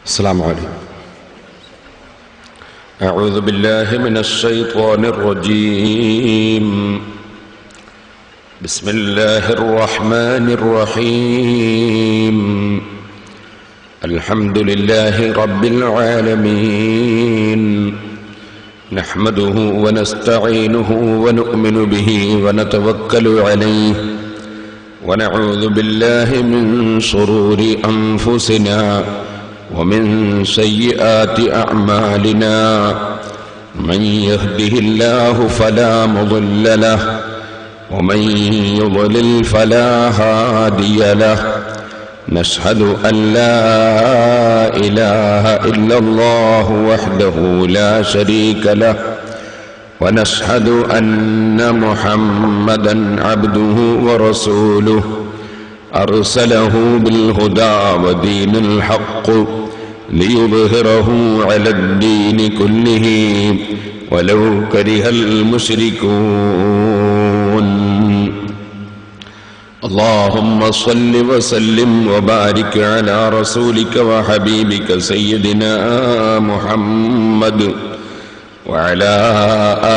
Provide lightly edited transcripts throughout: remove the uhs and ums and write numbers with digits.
السلام عليكم. أعوذ بالله من الشيطان الرجيم. بسم الله الرحمن الرحيم. الحمد لله رب العالمين، نحمده ونستعينه ونؤمن به ونتوكل عليه، ونعوذ بالله من شرور أنفسنا ومن سيئات أعمالنا. من يهده الله فلا مضل له، ومن يضلل فلا هادي له. نشهد أن لا إله إلا الله وحده لا شريك له، ونشهد أن محمدا عبده ورسوله، أرسله بالهدى ودين الحق ليظهره على الدين كله ولو كره المشركون. اللهم صل وسلم وبارك على رسولك وحبيبك سيدنا محمد وعلى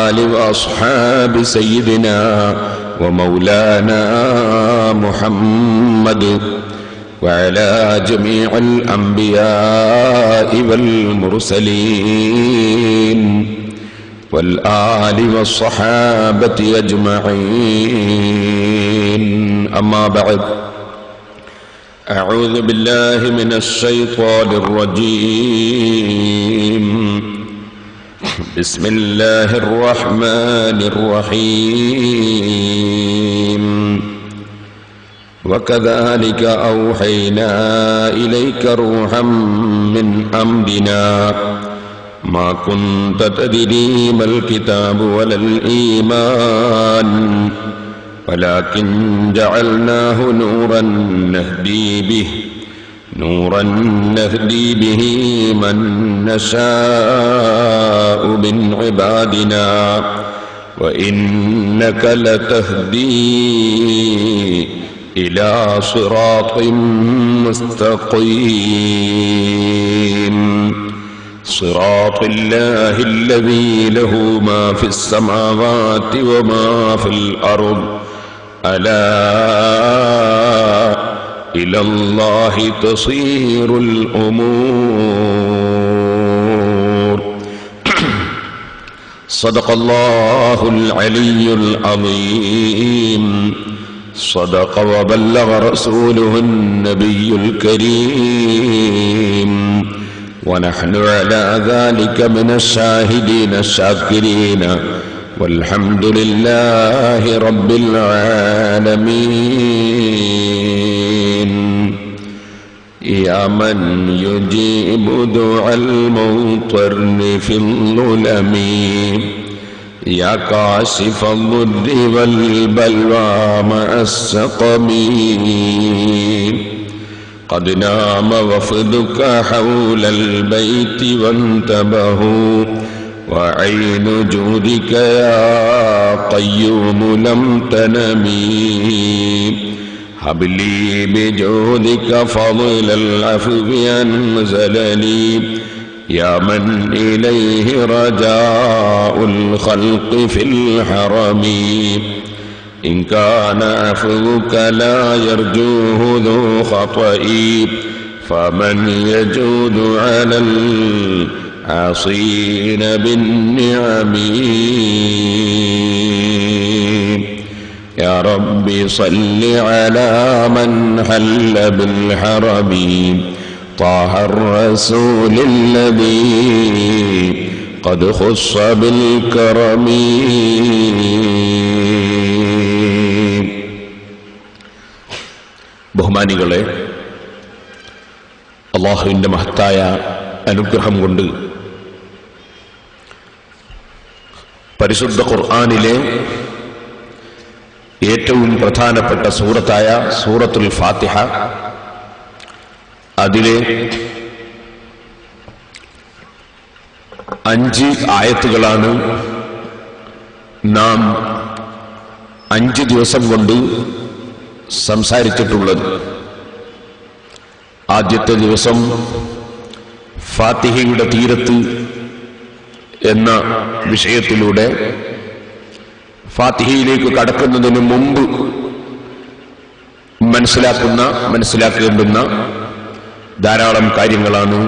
آل وأصحاب سيدنا ومولانا محمد وعلى جميع الأنبياء والمرسلين والآل والصحابة أجمعين. أما بعد، أعوذ بالله من الشيطان الرجيم. بسم الله الرحمن الرحيم. وكذلك أوحينا إليك روحا من أمرنا ما كنت تدري ما الكتاب ولا الإيمان، ولكن جعلناه نورا نهدي به من نشاء من عبادنا، وإنك لتهدي إلى صراط مستقيم، صراط الله الذي له ما في السماوات وما في الأرض، ألا إلى الله تصير الأمور. صدق الله العلي العظيم، صدق وبلغ رسوله النبي الكريم، ونحن على ذلك من الشاهدين الشاكرين، والحمد لله رب العالمين. يا من يجيب دعاء المضطر في الظلم، يا كاشف الضر والبلوى مع السقم، قد نام وفدك حول البيت وانتبهوا، وعين جودك يا قيوم لم تنمي، هب لي بجودك فضل العفو أنزل لي، يا من إليه رجاء الخلق في الحرم، إن كان عفوك لا يرجوه ذو خطئي، فمن يجود على العاصين بالنعم. يا ربي صل على من حل بالحرم، طه الرسول الذي قد خص بالكرم. ബഹുമാനികളെ, അല്ലാഹുവിൻ്റെ മഹത്തായ അനുഗ്രഹം കൊണ്ട് പരിശുദ്ധ ഖുർആനിലെ ഏറ്റവും പ്രധാനപ്പെട്ട സൂറത്തായ സൂറത്തുൽ ഫാത്തിഹ, അതിലെ 5 ആയത്തുകളാണ് നാം 5 ദിവസം കൊണ്ട് സംസാരിച്ചിട്ടുള്ളത്. ആദ്യത്തെ ദിവസം ഫാത്തിഹയുടെ തീരത്ത് എന്ന വിഷയത്തിലൂടെ ഫാത്തിഹയിലേക്ക് കടക്കുന്നതിന് മുമ്പ് മനസ്സിലാക്കേണ്ടുന്ന ധാരാളം കാര്യങ്ങളാണ്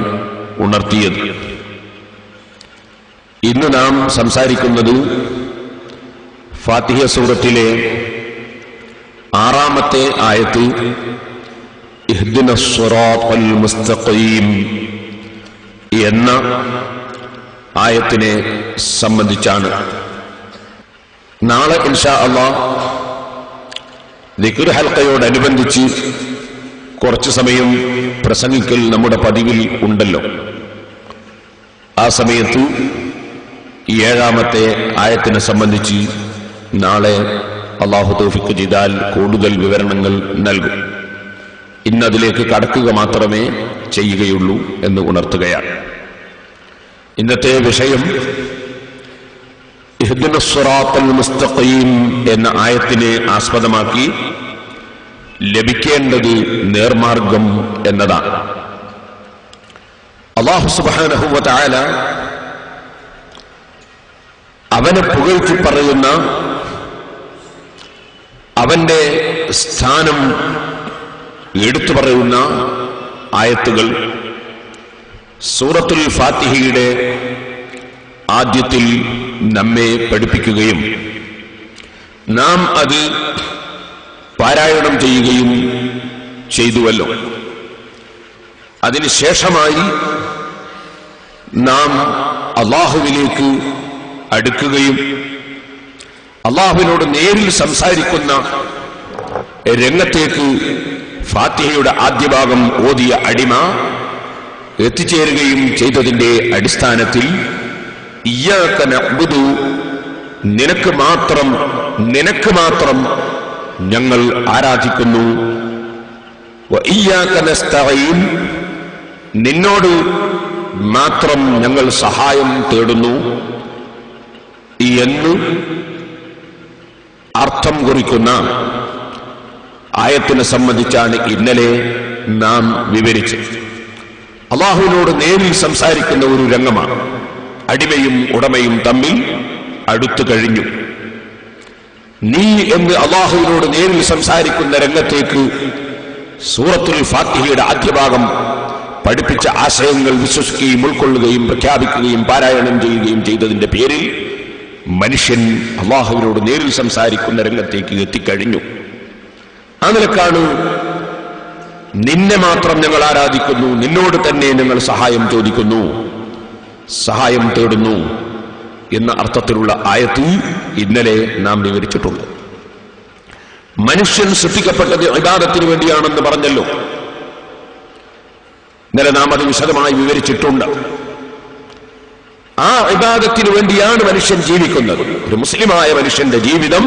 ഉണർത്തിയത്. ഇന്ന് നാം സംസാരിക്കുന്നത് ഫാത്തിഹ സൂറത്തിലെ 6-ാമത്തെ ആയത്ത് ഇഹ്ദിനസ് സിറാത്തൽ മുസ്തഖീം എന്ന ആയത്തിനെ സംബന്ധിച്ചാണ്. നാളെ ഇൻഷാ അല്ലാഹ് ദിക്ർ ഹൽഖയോടനുബന്ധിച്ച് കുറച്ചു സമയം പ്രസംഗിക്കൽ നമ്മുടെ പതിവിൽ ഉണ്ടല്ലോ. ആ സമയത്ത് 7-ാമത്തെ ആയത്തിനെ സംബന്ധിച്ച് നാളെ അല്ലാഹു തൗഫീഖ് ചെയ്താൽ കൂടുതൽ വിവരണങ്ങൾ നൽകും. ഇന്നതിലേക്ക് കടക്കുക മാത്രമേ ചെയ്യുകയുള്ളൂ എന്ന് ഉണർത്തുകയാണ്. ഇന്നത്തെ വിഷയം ഇഹ്ദിനസ് സിറാത്തൽ മുസ്തഖീം എന്ന ആയത്തിനെ ആസ്പദമാക്കി ലഭിക്കേണ്ടത് നേർമാർഗം എന്നതാണ്. അല്ലാഹു സുബ്ഹാനഹു വ തആല അവനെ പുകഴ്ത്തി പറയുന്ന, അവന്റെ സ്ഥാനം എടുത്തു പറയുന്ന ആയത്തുകൾ സൂറത്തുൽ ഫാത്തിഹയുടെ ആദ്യത്തിൽ നമ്മെ പഠിപ്പിക്കുകയും നാം അത് പാരായണം ചെയ്യുകയും ചെയ്തുവല്ലോ. അതിനുശേഷമായി നാം അല്ലാഹുവിലേക്ക് അടുക്കുകയും അല്ലാഹുവിനോട് നേരിൽ സംസാരിക്കുന്ന രംഗത്തേക്ക് ഫാത്തിഹയുടെ ആദ്യ ഭാഗം ഓതിയ അടിമ എത്തിച്ചേരുകയും ചെയ്തതിന്റെ അടിസ്ഥാനത്തിൽ ഇയ്യാക നഅ്ബുദു, നിനക്ക് മാത്രം ഞങ്ങൾ ആരാധിക്കുന്നു, വ ഇയ്യാക നസ്തഈൻ, നിന്നോട് മാത്രം ഞങ്ങൾ സഹായം തേടുന്നു എന്ന് അർത്ഥം കുറിക്കുന്ന ആയത്തിനെ സംബന്ധിച്ചാണ് ഇന്നലെ നാം വിവരിച്ചത്. അല്ലാഹുവിനോട് നേരിൽ സംസാരിക്കുന്ന ഒരു രംഗമാണ്. അടിമയും ഉടമയും തമ്മിൽ അടുത്തു കഴിഞ്ഞു. നീ എന്ന് അല്ലാഹുവിനോട് നേരിൽ സംസാരിക്കുന്ന രംഗത്തേക്ക് സൂറത്തുൽ ഫാത്തിഹയുടെ ആദ്യഭാഗം പഠിപ്പിച്ച ആശയങ്ങൾ വിശ്വസിക്കുകയും ഉൾക്കൊള്ളുകയും പ്രഖ്യാപിക്കുകയും പാരായണം ചെയ്യുകയും ചെയ്തതിന്റെ പേരിൽ മനുഷ്യൻ അല്ലാഹുവിനോട് നേരിൽ സംസാരിക്കുന്ന രംഗത്തേക്ക് എത്തിക്കഴിഞ്ഞു. ആ നിലക്കാണ് നിന്നെ മാത്രം ഞങ്ങൾ ആരാധിക്കുന്നു, നിന്നോട് തന്നെ ഞങ്ങൾ സഹായം ചോദിക്കുന്നു, സഹായം തേടുന്നു എന്ന അർത്ഥത്തിലുള്ള ആയത്ത് ഇന്നലെ നാം വിവരിച്ചിട്ടുണ്ട്. മനുഷ്യൻ സൃഷ്ടിക്കപ്പെട്ടത് ഇബാദത്തിന് വേണ്ടിയാണെന്ന് പറഞ്ഞല്ലോ. ഇന്നലെ നാം അത് വിശദമായി വിവരിച്ചിട്ടുണ്ട്. ആ ഇബാദത്തിന് വേണ്ടിയാണ് മനുഷ്യൻ ജീവിക്കുന്നത്. ഒരു മുസ്ലിമായ മനുഷ്യന്റെ ജീവിതം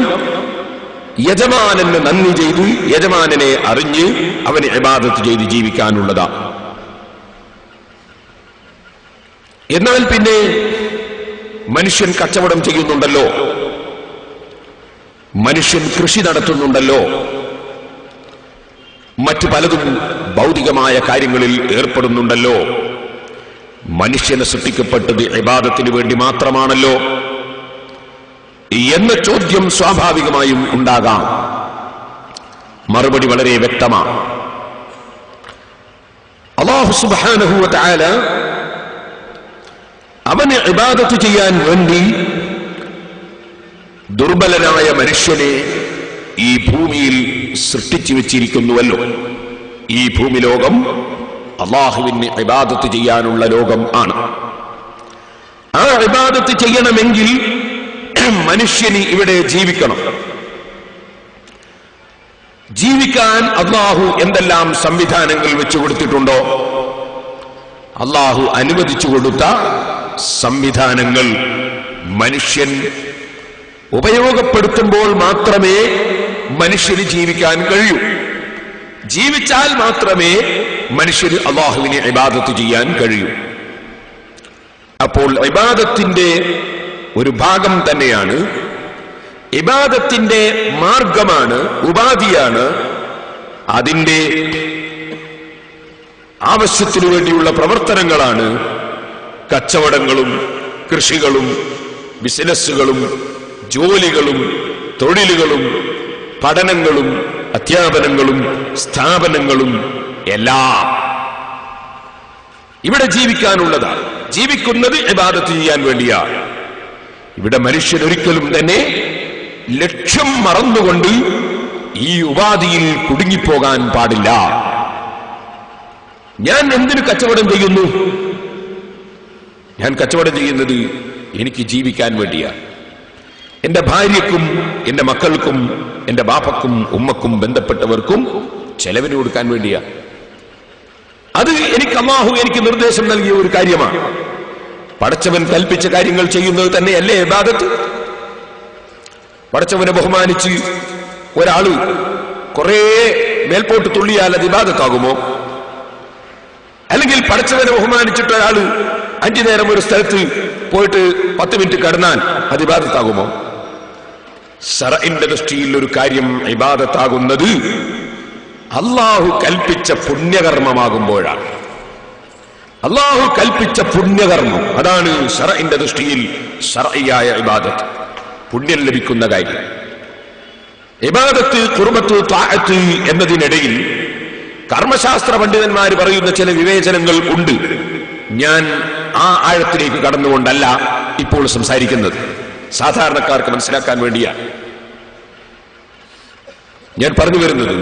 യജമാനന് നന്ദി ചെയ്ത്, യജമാനനെ അറിഞ്ഞ് അവന് ഇബാദത്ത് ചെയ്ത് ജീവിക്കാനുള്ളതാണ്. എന്നാൽ പിന്നെ മനുഷ്യൻ കച്ചവടം ചെയ്യുന്നുണ്ടല്ലോ, മനുഷ്യൻ കൃഷി നടത്തുന്നുണ്ടല്ലോ, മറ്റു പലതും ഭൗതികമായ കാര്യങ്ങളിൽ ഏർപ്പെടുന്നുണ്ടല്ലോ. മനുഷ്യനെ സൃഷ്ടിക്കപ്പെട്ടത് ഇബാദത്തിന് വേണ്ടി മാത്രമാണല്ലോ എന്ന ചോദ്യം സ്വാഭാവികമായും ഉണ്ടാകാം. മറുപടി വളരെ വ്യക്തമാണ്. അല്ലാഹു സുബ്ഹാനഹു വ തആല അവനെ ഇബാദത്ത് ചെയ്യാൻ വേണ്ടി ദുർബലനായ മനുഷ്യനെ ഈ ഭൂമിയിൽ സൃഷ്ടിച്ചു വെച്ചിരിക്കുന്നുവല്ലോ. ഈ ഭൂമി ലോകം അല്ലാഹുവിന് ഇബാദത്ത് ചെയ്യാനുള്ള ലോകം ആണ്. ആ ഇബാദത്ത് ചെയ്യണമെങ്കിൽ മനുഷ്യന് ഇവിടെ ജീവിക്കണം. ജീവിക്കാൻ അല്ലാഹു എന്തെല്ലാം സംവിധാനങ്ങൾ വെച്ചു കൊടുത്തിട്ടുണ്ടോ, അല്ലാഹു അനുവദിച്ചു കൊടുത്ത സംവിധാനങ്ങൾ മനുഷ്യൻ ഉപയോഗപ്പെടുത്തുമ്പോൾ മാത്രമേ മനുഷ്യന് ജീവിക്കാൻ കഴിയൂ. ജീവിച്ചാൽ മാത്രമേ മനുഷ്യന് അല്ലാഹുവിനെ ഇബാദത്ത് ചെയ്യാൻ കഴിയൂ. അപ്പോൾ ഇബാദത്തിന്റെ ഒരു ഭാഗം തന്നെയാണ്, ഇബാദത്തിന്റെ മാർഗമാണ്, ഉപാധിയാണ് അതിന്റെ ആവശ്യത്തിനു വേണ്ടിയുള്ള പ്രവർത്തനങ്ങളാണ് കച്ചവടങ്ങളും കൃഷികളും ബിസിനസ്സുകളും ജോലികളും തൊഴിലുകളും പഠനങ്ങളും അധ്യാപനങ്ങളും സ്ഥാപനങ്ങളും എല്ലാം ഇവിടെ ജീവിക്കാനുള്ളതാണ്. ജീവിക്കുന്നത് ഇബാദത്ത് ചെയ്യാൻ വേണ്ടിയാണ്. ഇവിടെ മനുഷ്യനൊരിക്കലും തന്നെ ലക്ഷ്യം മറന്നുകൊണ്ട് ഈ ഉപാധിയിൽ കുടുങ്ങിപ്പോകാൻ പാടില്ല. ഞാൻ എന്തിനു കച്ചവടം ചെയ്യുന്നു? ഞാൻ കച്ചവടം ചെയ്യുന്നത് എനിക്ക് ജീവിക്കാൻ വേണ്ടിയാണ്. എന്റെ ഭാര്യക്കും എന്റെ മക്കൾക്കും എന്റെ ബാപ്പക്കും ഉമ്മക്കും ബന്ധപ്പെട്ടവർക്കും ചെലവിന് കൊടുക്കാൻ വേണ്ടിയാണ്. അത് എനിക്ക് അല്ലാഹു എനിക്ക് നിർദ്ദേശം നൽകിയ ഒരു കാര്യമാണ്. പടച്ചവൻ കൽപ്പിച്ച കാര്യങ്ങൾ ചെയ്യുന്നത് തന്നെയല്ലേ ഇബാദത്ത്? പടച്ചവനെ ബഹുമാനിച്ച് ഒരാള് കുറെ മേൽപോട്ട് തുള്ളിയാൽ അത് ഇബാദത്താകുമോ? അല്ലെങ്കിൽ പടച്ചവനെ ബഹുമാനിച്ചിട്ട് ഒരാള് 5 നേരം ഒരു സ്ഥലത്ത് പോയിട്ട് 10 മിനിറ്റ് കടന്നാൽ അത് ഇബാദത്താകുമോ? ശർഇന്റെ ദൃഷ്ടിയിൽ ഒരു കാര്യം ഇബാദത്താകുന്നത് അല്ലാഹു കൽപ്പിച്ച പുണ്യകർമ്മമാകുമ്പോഴാണ്. അല്ലാഹു കൽപ്പിച്ച പുണ്യകർമ്മം, അതാണ് ശർഇന്റെ ദൃഷ്ടിയിൽ ശർഇയായ ഇബാദത്ത്, പുണ്യം ലഭിക്കുന്ന കാര്യം. ഇബാദത്ത്, ഖുർബത്ത്, ത്വാഅത്ത് എന്നതിനിടയിൽ കർമ്മശാസ്ത്ര പണ്ഡിതന്മാർ പറയുന്ന ചില വിവേചനങ്ങൾ ഉണ്ട്. ഞാൻ ആ ആഴത്തിലേക്ക് കടന്നുകൊണ്ടല്ല ഇപ്പോൾ സംസാരിക്കുന്നത്, സാധാരണക്കാർക്ക് മനസ്സിലാക്കാൻ വേണ്ടിയാണ് ഞാൻ പറഞ്ഞു വരുന്നത്.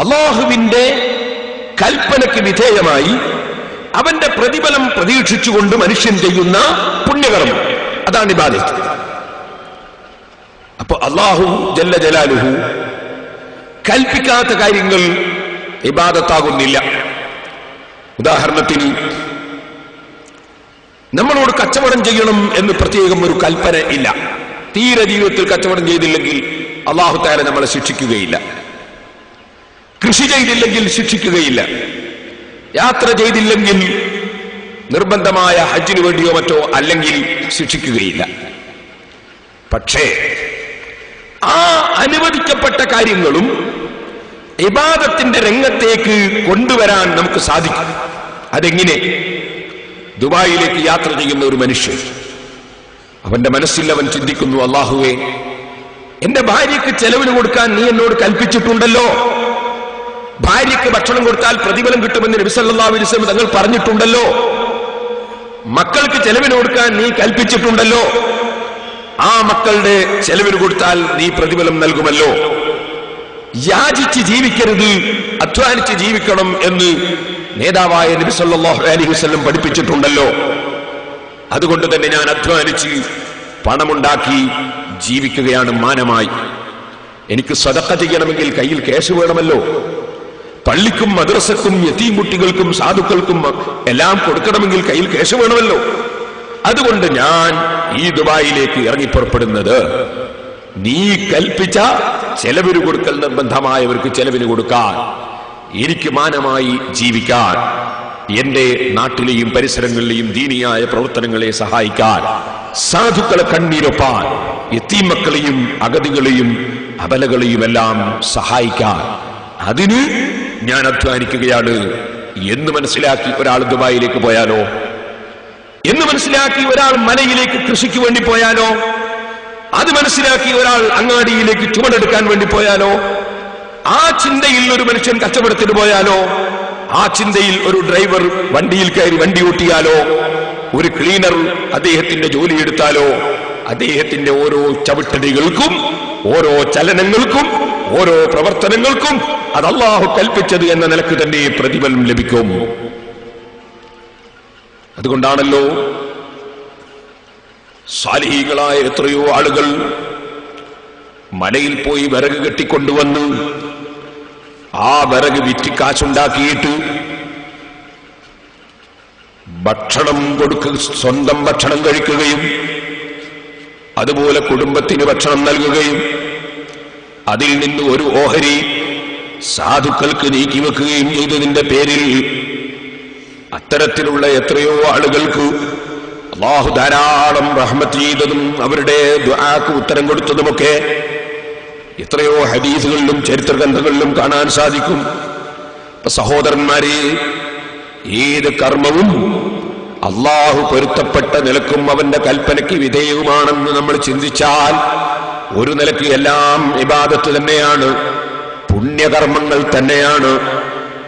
അല്ലാഹുവിന്റെ കൽപ്പനയ്ക്ക് വിധേയമായി അവന്റെ പ്രതിഫലം പ്രതീക്ഷിച്ചുകൊണ്ട് മനുഷ്യൻ ചെയ്യുന്ന പുണ്യകർമ്മം, അതാണ് ഇബാദത്ത്. അപ്പൊ അല്ലാഹു ജല്ല ജലാലുഹു കൽപ്പിക്കാത്ത കാര്യങ്ങൾ ഇബാദത്താകുന്നില്ല. ഉദാഹരണത്തിന് നമ്മളോട് കച്ചവടം ചെയ്യണം എന്ന് പ്രത്യേകം ഒരു കൽപ്പന ഇല്ല. തീരെ ജീവിതത്തിൽ കച്ചവടം ചെയ്തില്ലെങ്കിൽ അല്ലാഹു തആല നമ്മളെ ശിക്ഷിക്കുകയില്ല. കൃഷി ചെയ്തില്ലെങ്കിൽ ശിക്ഷിക്കുകയില്ല. യാത്ര ചെയ്തില്ലെങ്കിൽ നിർബന്ധമായ ഹജ്ജിന് വേണ്ടിയോ മറ്റോ അല്ലെങ്കിൽ ശിക്ഷിക്കുകയില്ല. പക്ഷേ ആ അനുവദിക്കപ്പെട്ട കാര്യങ്ങളും ഇബാദത്തിന്റെ രംഗത്തേക്ക് കൊണ്ടുവരാൻ നമുക്ക് സാധിക്കും. അതെങ്ങനെ? ദുബായിലേക്ക് യാത്ര ചെയ്യുന്ന ഒരു മനുഷ്യൻ, അവന്റെ മനസ്സിൽ അവൻ ചിന്തിക്കുന്നു, അല്ലാഹുവേ, എന്റെ ഭാര്യയ്ക്ക് ചെലവിന് കൊടുക്കാൻ നീ എന്നോട് കൽപ്പിച്ചിട്ടുണ്ടല്ലോ. ഭാര്യയ്ക്ക് ഭക്ഷണം കൊടുത്താൽ പ്രതിഫലം കിട്ടുമെന്ന് നബി സല്ലല്ലാഹു അലൈഹി വസല്ലം തങ്ങൾ പറഞ്ഞിട്ടുണ്ടല്ലോ. മക്കൾക്ക് ചെലവിന് കൊടുക്കാൻ നീ കൽപ്പിച്ചിട്ടുണ്ടല്ലോ. ആ മക്കളുടെ ചെലവിന് കൊടുത്താൽ നീ പ്രതിഫലം നൽകുമല്ലോ. യാചിച്ച് ജീവിക്കരുത്, അധ്വാനിച്ച് ജീവിക്കണം എന്ന് നേതാവായ നബി സല്ലല്ലാഹു അലൈഹി വസല്ലം പഠിപ്പിച്ചിട്ടുണ്ടല്ലോ. അതുകൊണ്ട് തന്നെ ഞാൻ അധ്വാനിച്ച് പണമുണ്ടാക്കി ജീവിക്കുകയാണ് മാനമായി. എനിക്ക് സദഖ ചെയ്യണമെങ്കിൽ കയ്യിൽ ക്യാഷ് വേണമല്ലോ. പള്ളിക്കും മദ്രസക്കും യതീം കുട്ടികൾക്കും സാധുക്കൾക്കും എല്ലാം കൊടുക്കണമെങ്കിൽ കയ്യിൽ ക്യാഷ് വേണമല്ലോ. അതുകൊണ്ട് ഞാൻ ഈ ദുബായിലേക്ക് ഇറങ്ങിപ്പുറപ്പെടുന്നത് നീ കൽപ്പിച്ച ചെലവിന് കൊടുക്കൽ നിർബന്ധമായവർക്ക് ചെലവിന് കൊടുക്കാൻ, എനിക്ക് മാനമായി ജീവിക്കാൻ, എന്റെ നാട്ടിലെയും പരിസരങ്ങളിലെയും ദീനിയായ പ്രവർത്തനങ്ങളെ സഹായിക്കാൻ, സാധുക്കളെ കണ്ണീരൊപ്പാൻ, യതീം മക്കളെയും അഗതികളെയും അബലകളെയും എല്ലാം സഹായിക്കാൻ, അതിന് ഞാൻ അധ്വാനിക്കുകയാണ് എന്ന് മനസ്സിലാക്കി ഒരാൾ ദുബായിലേക്ക് പോയാലോ, എന്ന് മനസ്സിലാക്കി ഒരാൾ മലയിലേക്ക് കൃഷിക്ക് വേണ്ടി പോയാലോ, അത് മനസ്സിലാക്കി ഒരാൾ അങ്ങാടിയിലേക്ക് ചുമടെടുക്കാൻ വേണ്ടി പോയാലോ, ആ ചിന്തയിൽ ഒരു മനുഷ്യൻ കച്ചവടത്തിന് പോയാലോ, ആ ചിന്തയിൽ ഒരു ഡ്രൈവർ വണ്ടിയിൽ കയറി വണ്ടി ഓട്ടിയാലോ, ഒരു ക്ലീനർ അദ്ദേഹത്തിന്റെ ജോലിയെടുത്താലോ, അദ്ദേഹത്തിന്റെ ഓരോ ചവിട്ടടികൾക്കും ഓരോ ചലനങ്ങൾക്കും ഓരോ പ്രവർത്തനങ്ങൾക്കും അത് അല്ലാഹു കൽപ്പിച്ചത് എന്ന നിലക്ക് തന്നെ പ്രതിഫലം ലഭിക്കും. അതുകൊണ്ടാണല്ലോ സാലിഹീങ്ങളായ എത്രയോ ആളുകൾ മലയിൽ പോയി വിറക് കെട്ടിക്കൊണ്ടുവന്ന് ആ വിറക് വിറ്റ് കാശുണ്ടാക്കിയിട്ട് ഭക്ഷണം സ്വന്തം ഭക്ഷണം കഴിക്കുകയും അതുപോലെ കുടുംബത്തിന് ഭക്ഷണം നൽകുകയും അതിൽ നിന്ന് ഒരു ഓഹരി സാധുക്കൾക്ക് നീക്കിവെക്കുകയും ചെയ്തതിന്റെ പേരിൽ അത്തരത്തിലുള്ള എത്രയോ ആളുകൾക്ക് അല്ലാഹു ധാരാളം റഹ്മത്ത് ചെയ്തതും അവരുടെ ദുആക്ക് ഉത്തരം കൊടുത്തതുമൊക്കെ എത്രയോ ഹദീസുകളിലും ചരിത്ര ഗ്രന്ഥങ്ങളിലും കാണാൻ സാധിക്കും. സഹോദരന്മാരെ, ഏത് കർമ്മവും അള്ളാഹു പൊരുത്തപ്പെട്ട നിലക്കും അവന്റെ കൽപ്പനയ്ക്ക് വിധേയവുമാണെന്ന് നമ്മൾ ചിന്തിച്ചാൽ ഒരു നിലക്ക് എല്ലാം ഇബാദത്ത് തന്നെയാണ്, പുണ്യകർമ്മങ്ങൾ തന്നെയാണ്.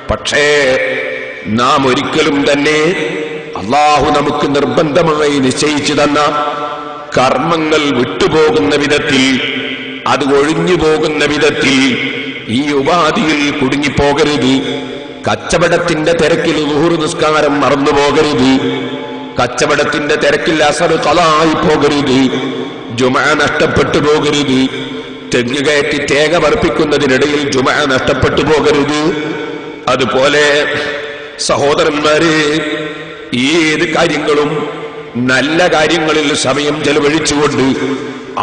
പക്ഷേ നാം ഒരിക്കലും തന്നെ അള്ളാഹു നമുക്ക് നിർബന്ധമായി നിശ്ചയിച്ചു തന്ന കർമ്മങ്ങൾ വിട്ടുപോകുന്ന വിധത്തിൽ, അത് ഒഴിഞ്ഞു പോകുന്ന വിധത്തിൽ ഈ ഉപാധിയിൽ കുടുങ്ങിപ്പോകരുത്. കച്ചവടത്തിന്റെ തിരക്കിൽ ളുഹൂർ നിസ്കാരം മറന്നുപോകരുത്, കച്ചവടത്തിന്റെ തിരക്കിൽ അസർ ഖളായി പോകരുത്, ജുമുഅ നഷ്ടപ്പെട്ടു പോകരുത്, തെങ്ങ് കയറ്റി തേങ്ങ വർപ്പിക്കുന്നതിനിടയിൽ ജുമുഅ നഷ്ടപ്പെട്ടു പോകരുത്. അതുപോലെ സഹോദരന്മാരെ, ഏത് കാര്യങ്ങളും നല്ല കാര്യങ്ങളിൽ സമയം ചെലവഴിച്ചുകൊണ്ട്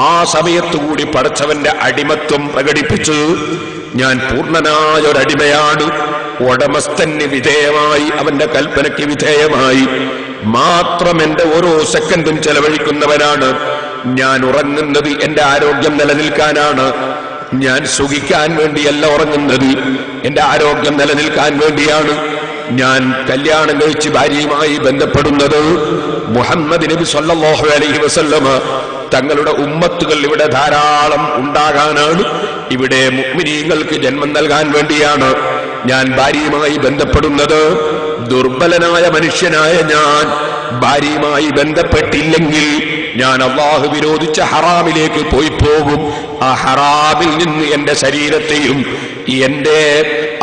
ആ സമയത്തുകൂടി പടച്ചവന്റെ അടിമത്വം പ്രകടിപ്പിച്ച് ഞാൻ പൂർണ്ണനായ ഒരടിമയാണ്, ഉടമസ്ഥന് വിധേയമായി അവന്റെ കൽപ്പനയ്ക്ക് വിധേയമായി മാത്രം എന്റെ ഓരോ സെക്കൻഡും ചെലവഴിക്കുന്നവനാണ്. ഞാൻ ഉറങ്ങുന്നത് എന്റെ ആരോഗ്യം നിലനിൽക്കാനാണ്, ഞാൻ സുഖിക്കാൻ വേണ്ടിയല്ല ഉറങ്ങുന്നത്, എന്റെ ആരോഗ്യം നിലനിൽക്കാൻ വേണ്ടിയാണ്. ഞാൻ കല്യാണം കഴിച്ച് ഭാര്യയുമായി ബന്ധപ്പെടുന്നത് മുഹമ്മദ് നബി സല്ലല്ലാഹു അലൈഹി വസല്ലമ തങ്ങളുടെ ഉമ്മത്തുകൾ ഇവിടെ ധാരാളം ഉണ്ടാകാനാണ്, ഇവിടെ മുഅ്മിനീങ്ങൾക്ക് ജന്മം നൽകാൻ വേണ്ടിയാണ് ഞാൻ ഭാര്യയുമായി ബന്ധപ്പെടുന്നത്. ദുർബലനായ മനുഷ്യനായ ഞാൻ ഭാര്യയുമായി ബന്ധപ്പെട്ടില്ലെങ്കിൽ ഞാൻ അല്ലാഹു വിരോധിച്ച ഹറാമിലേക്ക് പോയി പോകും. ആ ഹറാമിൽ നിന്ന് എന്റെ ശരീരത്തെയും എന്റെ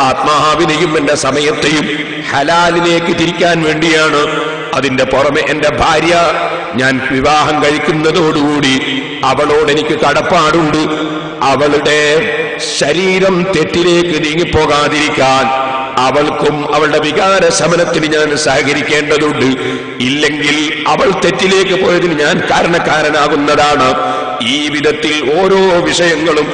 ആത്മാവിനെയും എന്റെ സമയത്തെയും ഹലാലിലേക്ക് തിരിക്കാൻ വേണ്ടിയാണ്. അതിന്റെ പുറമെ എന്റെ ഭാര്യ, ഞാൻ വിവാഹം കഴിക്കുന്നതോടുകൂടി അവളോട് എനിക്ക് കടപ്പാടുണ്ട്. അവളുടെ ശരീരം തെറ്റിലേക്ക് നീങ്ങിപ്പോകാതിരിക്കാൻ അവൾക്കും അവളുടെ വികാര ശമനത്തിന് ഞാൻ സഹകരിക്കേണ്ടതുണ്ട്. ഇല്ലെങ്കിൽ അവൾ തെറ്റിലേക്ക് പോയതിന് ഞാൻ കാരണക്കാരനാകുന്നതാണ്. ഈ വിധത്തിൽ ഓരോ വിഷയങ്ങളും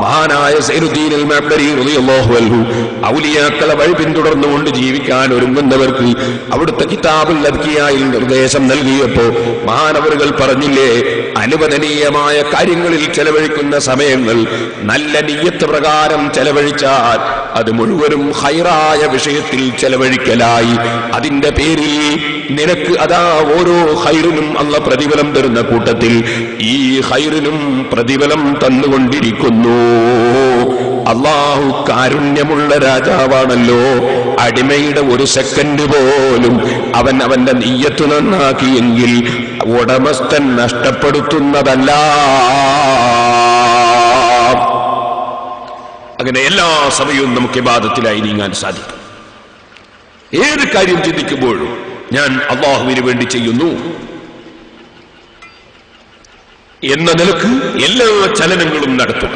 മഹാനായ സൈനുദ്ദീൻ അൽ മഅ്ബരി റളിയല്ലാഹു അൻഹു ഔലിയാക്കളെ വഴി പിന്തുടർന്നുകൊണ്ട് ജീവിക്കാൻ ഒരുങ്ങുന്നവർക്ക് അവിടുത്തെ കിതാബുൽ അദ്കിയായിൽ നിർദ്ദേശം നൽകിയപ്പോൾ മഹാനവറുകൾ പറഞ്ഞില്ലേ, അനുവദനീയമായ കാര്യങ്ങളിൽ ചെലവഴിക്കുന്ന സമയങ്ങൾ നല്ല നിയ്യത്ത് പ്രകാരം ചെലവഴിച്ചാൽ അത് മുഴുവനും ഖൈറായ വിഷയത്തിൽ ചെലവഴിക്കലായി. അതിന്റെ പേരിൽ നിനക്ക് അതാ ഓരോ ഖൈറിനും അല്ലാഹു പ്രതിഫലം തരുന്ന കൂട്ടത്തിൽ ഈ ഖൈറിനും പ്രതിഫലം തന്നുകൊണ്ടിരിക്കുന്നു. അല്ലാഹു കാരുണ്യമുള്ള രാജാവാണല്ലോ. അടിമയുടെ ഒരു സെക്കൻഡ് പോലും അവന്റെ നിയ്യത്ത് നന്നാക്കിയെങ്കിൽ ഉടമസ്ഥൻ നഷ്ടപ്പെടുത്തുന്നതല്ല. അങ്ങനെ എല്ലാ സമയവും നമുക്ക് ഇബാദത്തിലായി നീങ്ങാൻ സാധിക്കും. ഏത് കാര്യം ചിന്തിക്കുമ്പോഴും ഞാൻ അല്ലാഹുവിന് വേണ്ടി ചെയ്യുന്നു എന്ന നിലക്ക് എല്ലാ ചലനങ്ങളും നടത്തുക.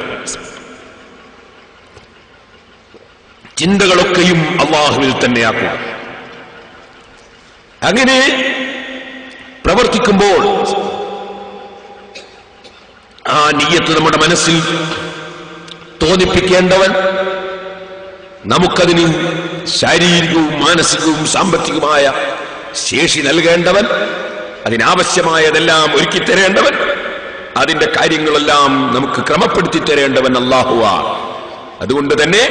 ചിന്തകളൊക്കെയും അല്ലാഹുവിൽ തന്നെയാക്കുക. അങ്ങനെ പ്രവർത്തിക്കുമ്പോൾ ആ നിയ്യത്ത് നമ്മുടെ മനസ്സിൽ തോന്നിപ്പിക്കേണ്ടവൻ, നമുക്കതിന് ശാരീരികവും മാനസികവും സാമ്പത്തികമായ ശേഷി നൽകേണ്ടവൻ, അതിനാവശ്യമായതെല്ലാം ഒരുക്കി തരേണ്ടവൻ, അതിന്റെ കാര്യങ്ങളെല്ലാം നമുക്ക് ക്രമപ്പെടുത്തി തരേണ്ടവൻ അല്ലാഹുവാണ്. അതുകൊണ്ട് തന്നെ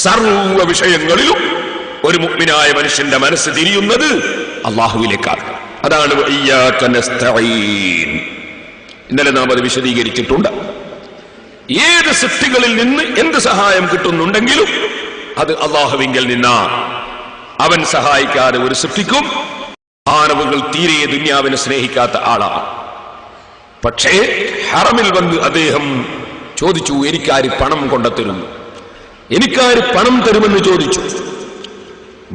സർവ വിഷയങ്ങളിലും ഒരു മുഅ്മിനായ മനുഷ്യന്റെ മനസ്സ് തിരിയുന്നത് അല്ലാഹുവിലേക്കാണ്. അതാണ് ഇയ്യാക നസ്തഈൻ. ഇന്നലെ നാം അത് വിശദീകരിച്ചിട്ടുണ്ട്. ഏത് സൃഷ്ടികളിൽ നിന്ന് എന്ത് സഹായം കിട്ടുന്നുണ്ടെങ്കിലും അത് അല്ലാഹുവിങ്കിൽ നിന്നാ. അവൻ സഹായിക്കാതെ ഒരു സൃഷ്ടിക്കും. മാനവകൾ തീരെ ദുനിയാവിനെ സ്നേഹിക്കാത്ത ആളാണ്. പക്ഷേ ഹറമിൽ വന്ന് അദ്ദേഹം ചോദിച്ചു, എനിക്കാര് പണം കൊണ്ടുത്തരുന്നു, എനിക്കാര് പണം തരുമെന്ന് ചോദിച്ചു.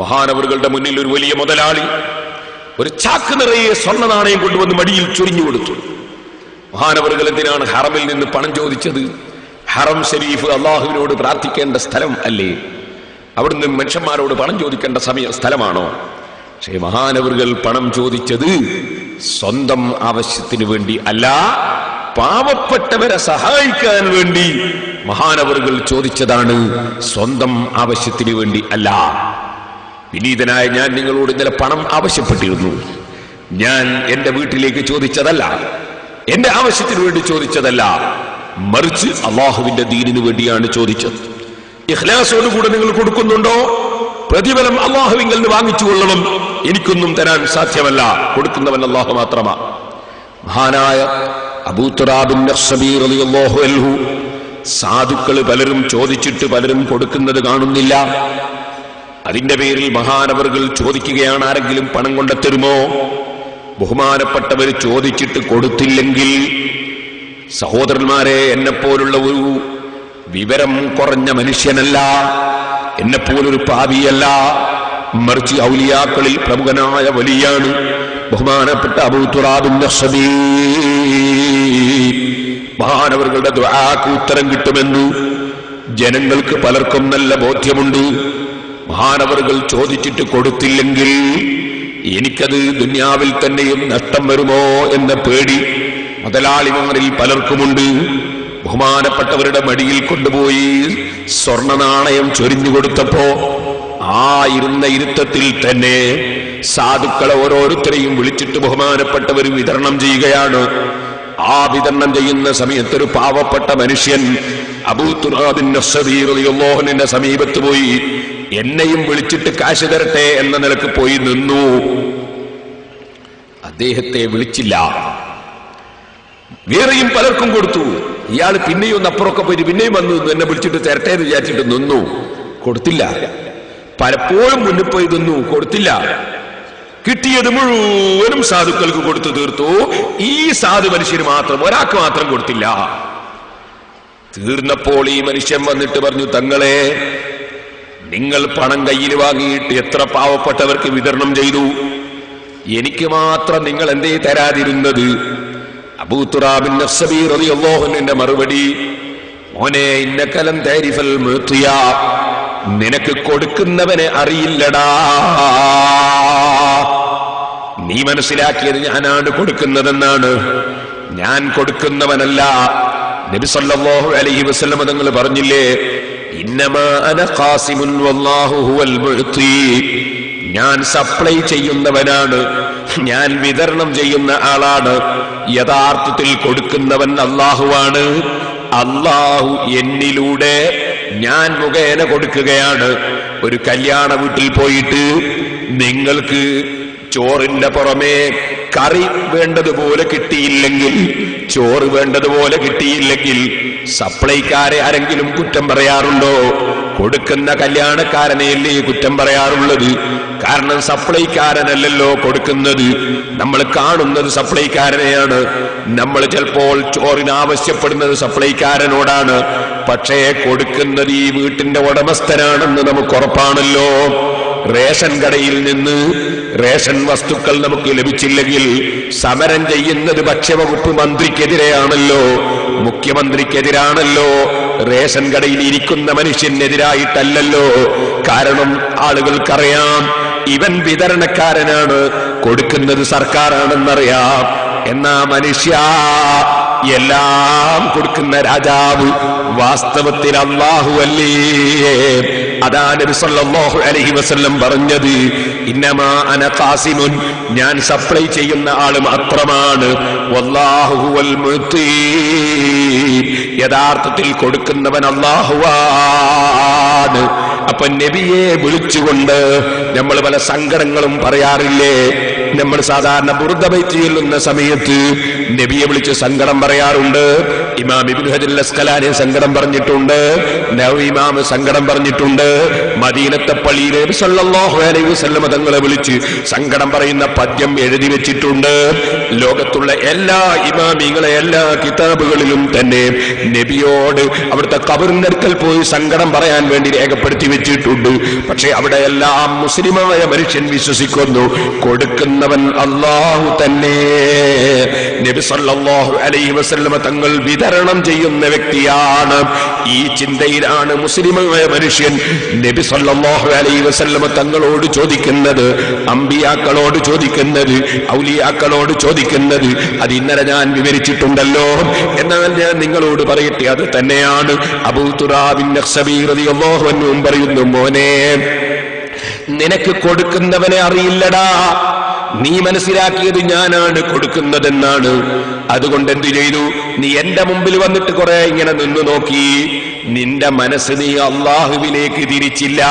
മഹാനവറുകളുടെ മുന്നിൽ ഒരു വലിയ മുതലാളി ഒരു ചാക്ക് നിറയെ സ്വർണ്ണ നാണയം കൊണ്ടുവന്ന് മടിയിൽ ചൊരിഞ്ഞു കൊടുത്തു. മഹാനവറുകൾ എന്തിനാണ് ഹറമിൽ നിന്ന് പണം ചോദിച്ചത്? ഹറം ശരീഫ് അള്ളാഹുവിനോട് പ്രാർത്ഥിക്കേണ്ട സ്ഥലം അല്ലേ? അവിടുന്ന് മനുഷ്യന്മാരോട് പണം ചോദിക്കേണ്ട സ്ഥലമാണോ? പക്ഷേ മഹാനവറുകൾ പണം ചോദിച്ചത് സ്വന്തം ആവശ്യത്തിന് വേണ്ടി അല്ല, പാവപ്പെട്ടവരെ സഹായിക്കാൻ വേണ്ടി മഹാനവറുകൾ ചോദിച്ചതാണ്, സ്വന്തം ആവശ്യത്തിന് വേണ്ടി അല്ല. വിനീതനായ ഞാൻ നിങ്ങളോട് ഇന്നലെ പണം ആവശ്യപ്പെട്ടിരുന്നു. ഞാൻ എന്റെ വീട്ടിലേക്ക് ചോദിച്ചതല്ല, എന്റെ ആവശ്യത്തിന് വേണ്ടി ചോദിച്ചതല്ല, മറിച്ച് അള്ളാഹുവിന്റെ ദീനിനു വേണ്ടിയാണ് ചോദിച്ചത്. ഇഖ്ലാസോടുകൂടെ നിങ്ങൾ കൊടുക്കുന്നുണ്ടോ? പ്രതിഫലം അള്ളാഹുവിൽ നിന്ന് വാങ്ങിച്ചു കൊള്ളണം. എനിക്കൊന്നും തരാൻ സാധ്യമല്ല, കൊടുക്കുന്നവൻ അള്ളാഹു മാത്രമാ. മഹാനായ അബൂ തുറാബിൻ അസ്സബീ റളിയല്ലാഹു അൻഹു, സാധുക്കൾ പലരും ചോദിച്ചിട്ട് പലരും കൊടുക്കുന്നത് കാണുന്നില്ല. അതിന്റെ പേരിൽ മഹാനവറുകൾ ചോദിക്കുകയാണ്, ആരെങ്കിലും പണം കൊണ്ടെത്തരുമോ? ബഹുമാനപ്പെട്ടവർ ചോദിച്ചിട്ട് കൊടുത്തില്ലെങ്കിൽ, സഹോദരന്മാരെ, എന്നെപ്പോലുള്ള ഒരു വിവരം കുറഞ്ഞ മനുഷ്യനല്ല, എന്നെപ്പോലൊരു പാപിയല്ല, മറിച്ച് ഔലിയാക്കളിൽ പ്രമുഖനായ വലിയാണ് ബഹുമാനപ്പെട്ട അബൂ തുറാബിൻ അസ്സബീ. മഹാനവറുകളുടെ ദുആക്ക് ഉത്തരം കിട്ടുമെന്ന് ജനങ്ങൾക്ക് പലർക്കും നല്ല ബോധ്യമുണ്ട്. മഹാനവറുകൾ ചോദിച്ചിട്ട് കൊടുത്തില്ലെങ്കിൽ എനിക്കത് ദുനിയാവിൽ തന്നെയും നഷ്ടം വരുമോ എന്ന പേടി മുതലാളിമാരിൽ പലർക്കുമുണ്ട്. ബഹുമാനപ്പെട്ടവരുടെ മടിയിൽ കൊണ്ടുപോയി സ്വർണ്ണ നാണയം ചൊരിഞ്ഞു കൊടുത്തപ്പോ ആ ഇരുന്ന ഇരുത്തത്തിൽ തന്നെ സാധുക്കളെ ഓരോരുത്തരെയും വിളിച്ചിട്ട് ബഹുമാനപ്പെട്ടവർ വിതരണം ചെയ്യുകയാണ്. ആ വിതരണം ചെയ്യുന്ന സമയത്ത് ഒരു പാവപ്പെട്ട മനുഷ്യൻ അബൂ തുറാബിൻ അസ്സബീ റളിയല്ലാഹു അൻഹുവിന്റെ സമീപത്ത് പോയി എന്നെയും വിളിച്ചിട്ട് കാശ് തരട്ടെ എന്ന നിലക്ക് പോയി നിന്നു. അദ്ദേഹത്തെ വിളിച്ചില്ല. വേറെയും പലർക്കും കൊടുത്തു. ഇയാൾ പിന്നെയും ഒന്ന് അപ്പുറമൊക്കെ പോയിട്ട് പിന്നെയും വന്നു, എന്നെ വിളിച്ചിട്ട് തരട്ടെ എന്ന് വിചാരിച്ചിട്ട് നിന്നു, കൊടുത്തില്ല. പലപ്പോഴും മുന്നിൽ പോയി നിന്നു, കൊടുത്തില്ല. കിട്ടിയത് മുഴുവനും സാധുക്കൾക്ക് കൊടുത്തു തീർത്തു. ഈ സാധു മനുഷ്യന് മാത്രം, ഒരാൾക്ക് മാത്രം കൊടുത്തില്ല. തീർന്നപ്പോൾ ഈ മനുഷ്യൻ വന്നിട്ട് പറഞ്ഞു, തങ്ങളെ, നിങ്ങൾ പണം കയ്യിൽ വാങ്ങിയിട്ട് എത്ര പാവപ്പെട്ടവർക്ക് വിതരണം ചെയ്തു, എനിക്ക് മാത്രം നിങ്ങൾ എന്തേ തരാതിരുന്നത്? അബൂ തുറാബിൻ അസ്സബീ റളിയല്ലാഹു അൻഹുവിന്റെ മറുപടി, മോനെ, ഇന്നകലം തഅരിഫൽ മുഅ്തിയ, നിനക്ക് കൊടുക്കുന്നവനെ അറിയില്ലടാ. നീ മനസ്സിലാക്കിയത് ഞാനാണ് കൊടുക്കുന്നതെന്നാണ്. ഞാൻ കൊടുക്കുന്നവനല്ല. നബി സല്ലല്ലാഹു അലൈഹി വസല്ലം തങ്ങൾ പറഞ്ഞില്ലേ, ഇന്നമാ അന ഖാസിമുൻ വല്ലാഹു ഹുവൽ മുഅ്തി, ഞാൻ സപ്ലൈ ചെയ്യുന്നവനാണ്, ഞാൻ വിതരണം ചെയ്യുന്ന ആളാണ്. യഥാർത്ഥത്തിൽ കൊടുക്കുന്നവൻ അല്ലാഹുവാണ്. അല്ലാഹു എന്നിലൂടെ ഞാൻ മുഖേന കൊടുക്കുകയാണ്. ഒരു കല്യാണ വീട്ടിൽ പോയിട്ട് നിങ്ങൾക്ക് ചോറിന്റെ പുറമേ കറി വേണ്ടതുപോലെ കിട്ടിയില്ലെങ്കിൽ, ചോറ് വേണ്ടതുപോലെ കിട്ടിയില്ലെങ്കിൽ സപ്ലൈക്കാരെ ആരെങ്കിലും കുറ്റം പറയാറുണ്ടോ? കൊടുക്കുന്ന കല്യാണക്കാരനെയല്ലേ കുറ്റം പറയാറുള്ളത്? കാരണം സപ്ലൈക്കാരനല്ലല്ലോ കൊടുക്കുന്നത്, നമ്മൾ കാണുന്നത് സപ്ലൈക്കാരനെയാണ്. നമ്മൾ ചിലപ്പോൾ ചോറിന് ആവശ്യപ്പെടുന്നത് സപ്ലൈക്കാരനോടാണ്, പക്ഷേ കൊടുക്കുന്നത് ഈ വീട്ടിന്റെ ഉടമസ്ഥനാണെന്ന് നമുക്ക് ഉറപ്പാണല്ലോ. റേഷൻ കടയിൽ നിന്ന് റേഷൻ വസ്തുക്കൾ നമുക്ക് ലഭിച്ചില്ലെങ്കിൽ സമരം ചെയ്യുന്നത് ഭക്ഷ്യവകുപ്പ് മന്ത്രിക്കെതിരെയാണല്ലോ, മുഖ്യമന്ത്രിക്കെതിരാണല്ലോ, റേഷൻ കടയിൽ ഇരിക്കുന്ന മനുഷ്യനെതിരായിട്ടല്ലല്ലോ. കാരണം ആളുകൾക്കറിയാം ഇവൻ വിതരണക്കാരനാണ്, കൊടുക്കുന്നത് സർക്കാരാണെന്നറിയാം. എന്നാ മനുഷ്യ, എല്ലാം കൊടുക്കുന്ന രാജാവ് വാസ്തവത്തിൽ അല്ലാഹു അല്ലേ? അതാ നബി സല്ലല്ലാഹു അലൈഹി വസല്ലം പറഞ്ഞത്, ഇന്നമാ അന ഖാസിമുൻ, ഞാൻ സപ്ലൈ ചെയ്യുന്ന ആള് മാത്രമാണ്. വല്ലാഹു ഹുവൽ മുഅ്തി, യഥാർത്ഥത്തിൽ കൊടുക്കുന്നവൻ അല്ലാഹുവാണ്. അപ്പൊ നബിയെ വിളിച്ചുകൊണ്ട് നമ്മൾ പല സങ്കടങ്ങളും പറയാറില്ലേ? നമ്മൾ സാധാരണ ബുർദ ബൈത്ത് ചൊല്ലുന്ന സമയത്ത് നബിയെ വിളിച്ച് സങ്കടം പറയാറുണ്ട്. ഇമാം ഇബ്നു ഹജർ അസ്ഖലാനി സങ്കടം പറഞ്ഞിട്ടുണ്ട്, നവവി ഇമാം സങ്കടം പറഞ്ഞിട്ടുണ്ട്. മദീനത്തെ പള്ളിയിൽ നബി സല്ലല്ലാഹു അലൈഹി വസല്ലം തങ്ങളെ വിളിച്ച് സങ്കടം പറയുന്ന പദ്യം എഴുതി വെച്ചിട്ടുണ്ട്. ലോകത്തുള്ള എല്ലാ ഇമാമിങ്ങളെ എല്ലാ കിതാബുകളിലും തന്നെ നബിയോട് അവിടുത്തെ ഖബറിന്റെ അടുക്കൽ പോയി സങ്കടം പറയാൻ വേണ്ടി രേഖപ്പെടുത്തി വെച്ചിട്ടുണ്ട്. പക്ഷെ അവിടെ എല്ലാം മുസ്ലിമായ മനുഷ്യൻ വിശ്വസിക്കുന്നു, കൊടുക്കുന്നവൻ അല്ലാഹു തന്നെ. നബി സല്ലല്ലാഹു അലൈഹി വസല്ലം തങ്ങൾ വിതരണം ചെയ്യുന്ന വ്യക്തിയാണ്. ഈ ചിന്തയിലാണ് മുസ്ലിമായ മനുഷ്യൻ നബി സല്ലല്ലാഹു അലൈഹി വസല്ലം തങ്ങളോട് ചോദിക്കുന്നത്, അമ്പിയാക്കളോട് ചോദിക്കുന്നത്, ഔലിയാക്കളോട് ചോദിക്കുന്നത്. അത് ഇന്നലെ ഞാൻ വിവരിച്ചിട്ടുണ്ടല്ലോ. എന്നാൽ ഞാൻ നിങ്ങളോട് പറയട്ടെ, അത് തന്നെയാണ് അബൂ തുറാബിൻ അസ്സബീ റളിയല്ലാഹു അൻഹു പറയുന്നു, മോനെ, നിനക്ക് കൊടുക്കുന്നവനെ അറിയില്ലടാ. നീ മനസ്സിലാക്കിയത് ഞാനാണ് കൊടുക്കുന്നതെന്നാണ്. അതുകൊണ്ട് എന്തു ചെയ്തു? നീ എന്റെ മുമ്പിൽ വന്നിട്ട് കുറെ ഇങ്ങനെ നിന്നു നോക്കി. നിന്റെ മനസ്സ് നീ അള്ളാഹുവിലേക്ക് തിരിച്ചില്ല.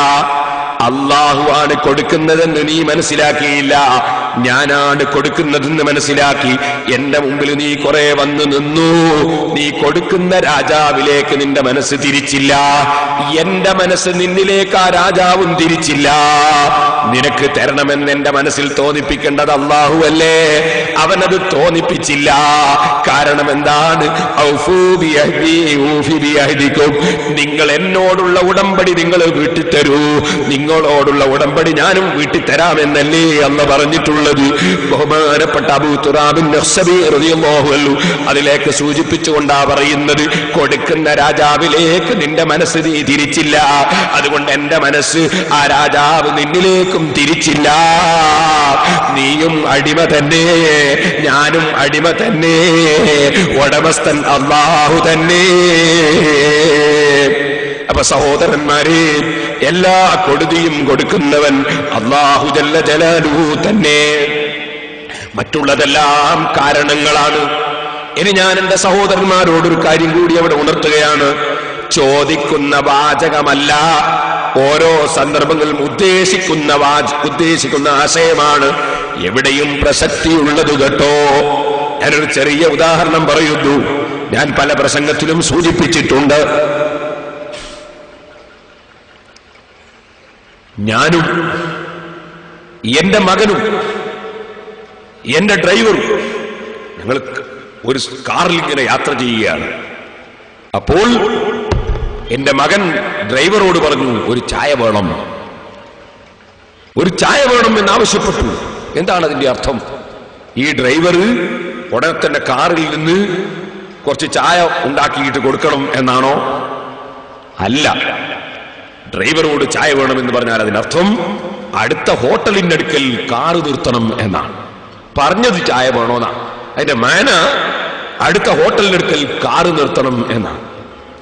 അള്ളാഹുവാണ് കൊടുക്കുന്നതെന്ന് നീ മനസ്സിലാക്കിയില്ല. ഞാനാണ് കൊടുക്കുന്നതെന്ന് മനസ്സിലാക്കി എന്റെ മുമ്പിൽ നീ കുറെ വന്നു നിന്നു. നീ കൊടുക്കുന്ന രാജാവിലേക്ക് നിന്റെ മനസ്സ് തിരിച്ചില്ല. എന്റെ മനസ്സ് നിന്നിലേക്ക് ആ രാജാവും തിരിച്ചില്ല. നിനക്ക് തരണമെന്ന് എന്റെ മനസ്സിൽ തോന്നിപ്പിക്കേണ്ടത് അള്ളാഹുവല്ലേ? അവനത് തോന്നിപ്പിച്ചില്ല. കാരണം എന്താണ്? നിങ്ങൾ എന്നോടുള്ള ഉടമ്പടി നിങ്ങൾ വീട്ടിൽ തരൂ, നിങ്ങളോടുള്ള ഉടമ്പടി ഞാനും വീട്ടിൽ തരാമെന്നല്ലേ അന്ന് പറഞ്ഞിട്ടുള്ളത്. ബഹുമാനപ്പെട്ട അബൂ തുറാബിൻ നഖ്ശബി റളിയല്ലാഹു അൻഹു അതിലേക്ക് സൂചിപ്പിച്ചുകൊണ്ടാ പറയുന്നത്, കൊടുക്കുന്ന രാജാവിലേക്ക് നിന്റെ മനസ്സ് നീ തിരിച്ചില്ല. അതുകൊണ്ട് എന്റെ മനസ്സ് ആ രാജാവ് നിന്നിലേക്കും തിരിച്ചില്ല. നീയും അടിമ തന്നെ, ഞാനും അടിമ തന്നെ, ഉടമസ്ഥൻ അല്ലാഹു തന്നെ. അപ്പൊ സഹോദരന്മാരെ, എല്ലാ കൊടുതിയും കൊടുക്കുന്നവൻ അല്ലാഹു ജല്ല ജലാലുഹു തന്നെ. മറ്റുള്ളതെല്ലാം കാരണങ്ങളാണ്. ഇനി ഞാൻ എന്റെ സഹോദരന്മാരോടൊരു കാര്യം കൂടി അവിടെ ഉണർത്തുകയാണ്. ചോദിക്കുന്ന വാചകമല്ല, ഓരോ സന്ദർഭങ്ങളിലും ഉദ്ദേശിക്കുന്ന ആശയമാണ് എവിടെയും പ്രസക്തിയുള്ളത് കേട്ടോ. ഞാനൊരു ചെറിയ ഉദാഹരണം പറയുന്നു. ഞാൻ പല പ്രസംഗത്തിലും സൂചിപ്പിച്ചിട്ടുണ്ട്. ഞാനും എന്റെ മകനും എന്റെ ഡ്രൈവറും ഞങ്ങൾ ഒരു കാറിൽ ഇങ്ങനെ യാത്ര ചെയ്യുകയാണ്. അപ്പോൾ എന്റെ മകൻ ഡ്രൈവറോട് പറഞ്ഞു, ഒരു ചായ വേണം, ഒരു ചായ വേണം എന്നാവശ്യപ്പെട്ടു. എന്താണ് അതിന്റെ അർത്ഥം? ഈ ഡ്രൈവർ ഉടനെ തന്നെ കാറിൽ നിന്ന് കുറച്ച് ചായ ഉണ്ടാക്കിയിട്ട് കൊടുക്കണം എന്നാണോ? അല്ല. ഡ്രൈവറോട് ചായ വേണമെന്ന് പറഞ്ഞാൽ അതിനർത്ഥം അടുത്ത ഹോട്ടലിന്റെ അടുക്കൽ കാറ് നിർത്തണം എന്നാണ്. പറഞ്ഞത് ചായ വേണോന്നാ. അതിന്റെ മാന അടുത്ത ഹോട്ടലിന്റെ അടുക്കൽ കാറ് നിർത്തണം എന്നാണ്.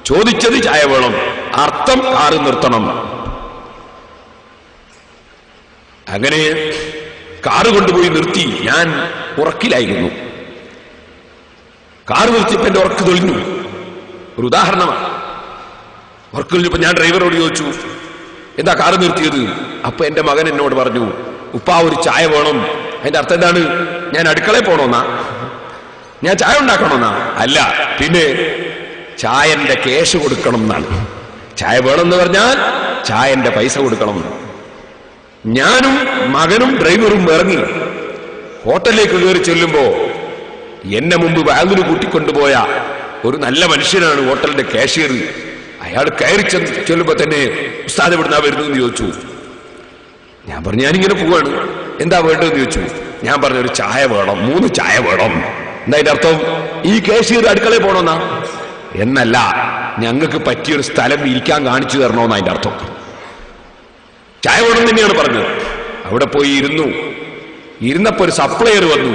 ചോദിച്ചത് ചായ വേണം, അർത്ഥം കാറ് നിർത്തണം. അങ്ങനെ കാറ് കൊണ്ടുപോയി നിർത്തി. ഞാൻ ഉറക്കിലായിരുന്നു. കാറ് നിർത്തിയപ്പോ എന്റെ ഉറക്ക് തെളിഞ്ഞു. ഒരു ഉദാഹരണമാണ്. ഉറക്ക് തെളിഞ്ഞപ്പോ ഞാൻ ഡ്രൈവറോട് ചോദിച്ചു, എന്താ കാറ് നിർത്തിയത്? അപ്പൊ എന്റെ മകൻ എന്നോട് പറഞ്ഞു, ഉപ്പാ ഒരു ചായ വേണം. അതിന്റെ അർത്ഥം എന്താണ്? ഞാൻ അടുക്കളയിൽ പോണോന്നാ? ഞാൻ ചായ ഉണ്ടാക്കണമെന്നാ? അല്ല, പിന്നെ ചായന്റെ കേശ് കൊടുക്കണം എന്നാണ്. ചായ വേണമെന്ന് പറഞ്ഞാൽ ചായന്റെ പൈസ കൊടുക്കണം. ഞാനും മകനും ഡ്രൈവറും ഇറങ്ങി ഹോട്ടലിലേക്ക് കയറി ചെല്ലുമ്പോ എന്നെ മുമ്പ് വാങ്ങിന് കൂട്ടിക്കൊണ്ടുപോയ ഒരു നല്ല മനുഷ്യനാണ് ഹോട്ടലിന്റെ കാഷ്യർ. അയാൾ കയറി ചെല്ലുമ്പോ തന്നെ, ഉസ്താദ് എവിടുന്നാ വരുന്നതെന്ന് ചോദിച്ചു. ഞാൻ പറഞ്ഞു, ഞാനിങ്ങനെ പോവാണ്, എന്താ വേണ്ടതെന്ന് ചോദിച്ചു. ഞാൻ പറഞ്ഞു, ഒരു ചായ വേണം, 3 ചായ വേണം. എന്താ അതിന്റെ അർത്ഥം? ഈ കാഷ്യർ അടുക്കളയിൽ പോണോന്നാ? എന്നല്ല, ഞങ്ങൾക്ക് പറ്റിയൊരു സ്ഥലം ഇരിക്കാൻ കാണിച്ചു തരണമെന്ന് അതിന്റെ അർത്ഥം. ചായ വേണം തന്നെയാണ് പറഞ്ഞത്. അവിടെ പോയി ഇരുന്നപ്പോ ഒരു സപ്ലയർ വന്നു.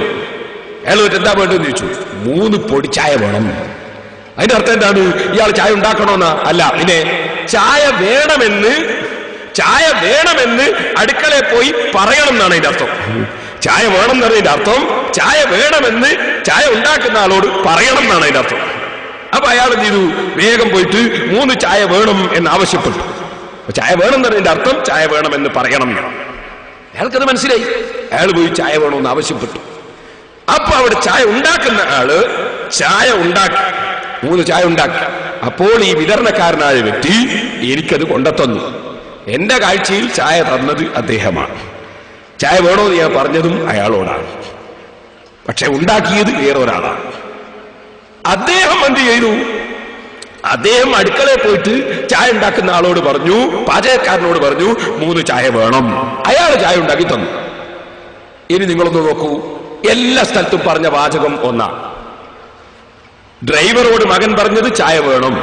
അയാൾ എന്താ വേണ്ടതെന്ന് ചോദിച്ചു. 3 പൊടിച്ചായ വേണം. അതിന്റെ അർത്ഥം എന്താണ്? ഇയാൾ ചായ ഉണ്ടാക്കണമെന്നാ? അല്ല, പിന്നെ ചായ വേണമെന്ന് അടുക്കളയിൽ പോയി പറയണം എന്നാണ് അതിന്റെ അർത്ഥം. ചായ വേണം എന്നതിന്റെ അർത്ഥം ചായ വേണമെന്ന് ചായ ഉണ്ടാക്കുന്ന ആളോട് പറയണം എന്നാണ് അതിന്റെ അർത്ഥം. അപ്പൊ അയാൾ എന്ത് ചെയ്തു? വേഗം പോയിട്ട് 3 ചായ വേണം എന്ന് ആവശ്യപ്പെട്ടു. ചായ വേണം എന്നതിന്റെ അർത്ഥം ചായ വേണമെന്ന് പറയണം. അയാൾക്കത് മനസ്സിലായി. അയാൾ പോയി ചായ വേണമെന്ന് ആവശ്യപ്പെട്ടു. അപ്പൊ അവിടെ ചായ ഉണ്ടാക്കുന്ന ആള് ചായ ഉണ്ടാക്കി, 3 ചായ ഉണ്ടാക്കി. അപ്പോൾ ഈ വിതരണക്കാരനായ വ്യക്തി എനിക്കത് കൊണ്ടെത്തന്നു. എന്റെ കാഴ്ചയിൽ ചായ തന്നത് അദ്ദേഹമാണ്. ചായ വേണമെന്ന് ഞാൻ പറഞ്ഞതും അയാളോടാണ്. പക്ഷെ ഉണ്ടാക്കിയത് വേറൊരാളാണ്. അദ്ദേഹം എന്ത് ചെയ്തു? അദ്ദേഹം അടുക്കളയിൽ പോയിട്ട് ചായ ഉണ്ടാക്കുന്ന ആളോട് പറഞ്ഞു, പാചകക്കാരനോട് പറഞ്ഞു, 3 ചായ വേണം. അയാൾ ചായ ഉണ്ടാക്കി തന്നു. ഇനി നിങ്ങളൊന്ന് നോക്കൂ, എല്ലാ സ്ഥലത്തും പറഞ്ഞ വാചകം ഒന്നാണ്. ഡ്രൈവറോട് മകൻ പറഞ്ഞത് ചായ വേണം,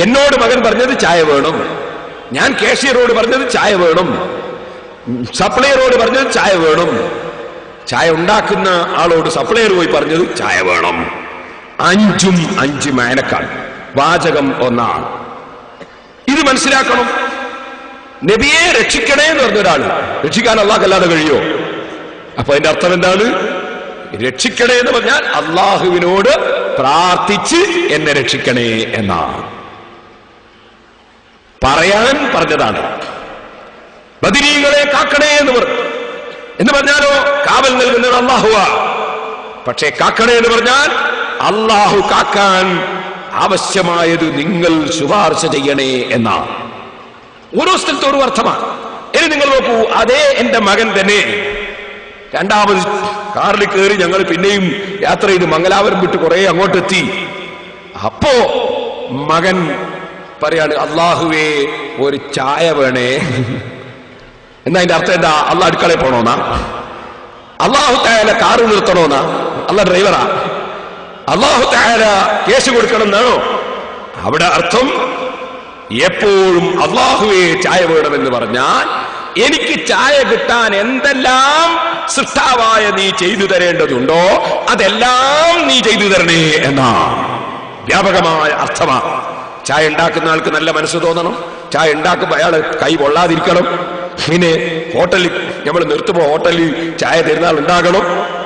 എന്നോട് മകൻ പറഞ്ഞത് ചായ വേണം, ഞാൻ കാഷ്യറോട് പറഞ്ഞത് ചായ വേണം, സപ്ലയറോട് പറഞ്ഞത് ചായ വേണം, ചായ ഉണ്ടാക്കുന്ന ആളോട് സപ്ലയർ പോയി പറഞ്ഞത് ചായ വേണം. 5 മാനക്കാണ്. വാചകം ഒന്നാണ്. ഇത് മനസ്സിലാക്കണം. നബിയെ രക്ഷിക്കണേ എന്ന് പറഞ്ഞ ഒരാൾ രക്ഷിക്കാൻ അല്ലാഹുവല്ലാതെ കഴിയോ? അപ്പൊ അതിന്റെ അർത്ഥം എന്താണ്? രക്ഷിക്കണേ എന്ന് പറഞ്ഞാൽ അള്ളാഹുവിനോട് പ്രാർത്ഥിച്ച് എന്നെ രക്ഷിക്കണേ എന്നാണ് പറയാൻ പറഞ്ഞതാണ്. ബദരീങ്ങളെ കാക്കണേ എന്ന് പറഞ്ഞാലോ കാവൽ നൽകുന്നത് അള്ളാഹുവാ. പക്ഷേ കാക്കണേ എന്ന് പറഞ്ഞാൽ അള്ളാഹു കാക്കാൻ ആവശ്യമായത് നിങ്ങൾ ശുപാർശ ചെയ്യണേ എന്നാണ്. ഓരോ സ്ഥലത്തും ഓരോ അർത്ഥമാണ്. ഇനി നിങ്ങൾ നോക്കൂ, അതേ എന്റെ മകൻ തന്നെ രണ്ടാമത് കാറിൽ കയറി ഞങ്ങൾ പിന്നെയും യാത്ര ചെയ്ത് മംഗലാപുരം വിട്ട് കുറെ അങ്ങോട്ടെത്തി. അപ്പോ മകൻ പറയാണ്, അള്ളാഹുവേ ഒരു ചായ വേണേ. എന്നാ അതിന്റെ അർത്ഥം എന്താ? അള്ളാഹ് അടുക്കളയിൽ പോണോന്നാ? അള്ളാഹു തആല കാറ് നിർത്തണോന്നാ? അള്ളാഹ് ഡ്രൈവറാ? അള്ളാഹു തആല കേസ് കൊടുക്കണം എന്നാണോ? അവിടെ അർത്ഥം എപ്പോഴും അള്ളാഹുവേ ചായ വേണമെന്ന് പറഞ്ഞാൽ എനിക്ക് ചായ കിട്ടാൻ എന്തെല്ലാം സൃഷ്ടാവായ നീ ചെയ്തു തരേണ്ടതുണ്ടോ അതെല്ലാം നീ ചെയ്തു തരണേ എന്നാ വ്യാപകമായ അർത്ഥമാണ്. ചായ ഉണ്ടാക്കുന്ന ആൾക്ക് നല്ല മനസ്സ് തോന്നണം. ചായ ഉണ്ടാക്കുമ്പോൾ അയാൾ കൈ കൊള്ളാതിരിക്കണം. പിന്നെ ഹോട്ടലിൽ നമ്മൾ നിർത്തുമ്പോൾ ഹോട്ടലിൽ ചായ തരുന്നാൾ ഉണ്ടാകണം.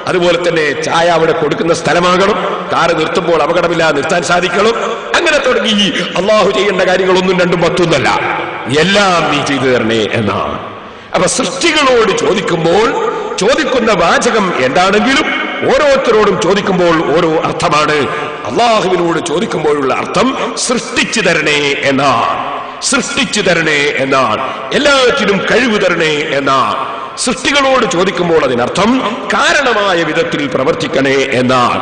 അതുപോലെ തന്നെ ചായ അവിടെ കൊടുക്കുന്ന സ്ഥലമാകണം. കാറ് നിർത്തുമ്പോൾ അപകടമില്ലാതെ നിർത്താൻ സാധിക്കണം. അങ്ങനെ തുടങ്ങി അള്ളാഹു ചെയ്യേണ്ട കാര്യങ്ങളൊന്നും രണ്ടും പത്തൊന്നല്ല, എല്ലാം നീ ചെയ്തു തരണേ എന്നാണ്. അപ്പൊ സൃഷ്ടികളോട് ചോദിക്കുമ്പോൾ ചോദിക്കുന്ന വാചകം എന്താണെങ്കിലും ഓരോരുത്തരോടും ചോദിക്കുമ്പോൾ ഓരോ അർത്ഥമാണ്. അള്ളാഹുവിനോട് ചോദിക്കുമ്പോഴുള്ള അർത്ഥം സൃഷ്ടിച്ചു തരണേ എന്നാണ്. സൃഷ്ടിച്ചു തരണേ എന്നാണ്. എല്ലാറ്റിനും കഴിവ് തരണേ എന്നാണ്. സൃഷ്ടികളോട് ചോദിക്കുമ്പോൾ അതിനർത്ഥം കാരണമായ വിധത്തിൽ പ്രവർത്തിക്കണേ എന്നാണ്.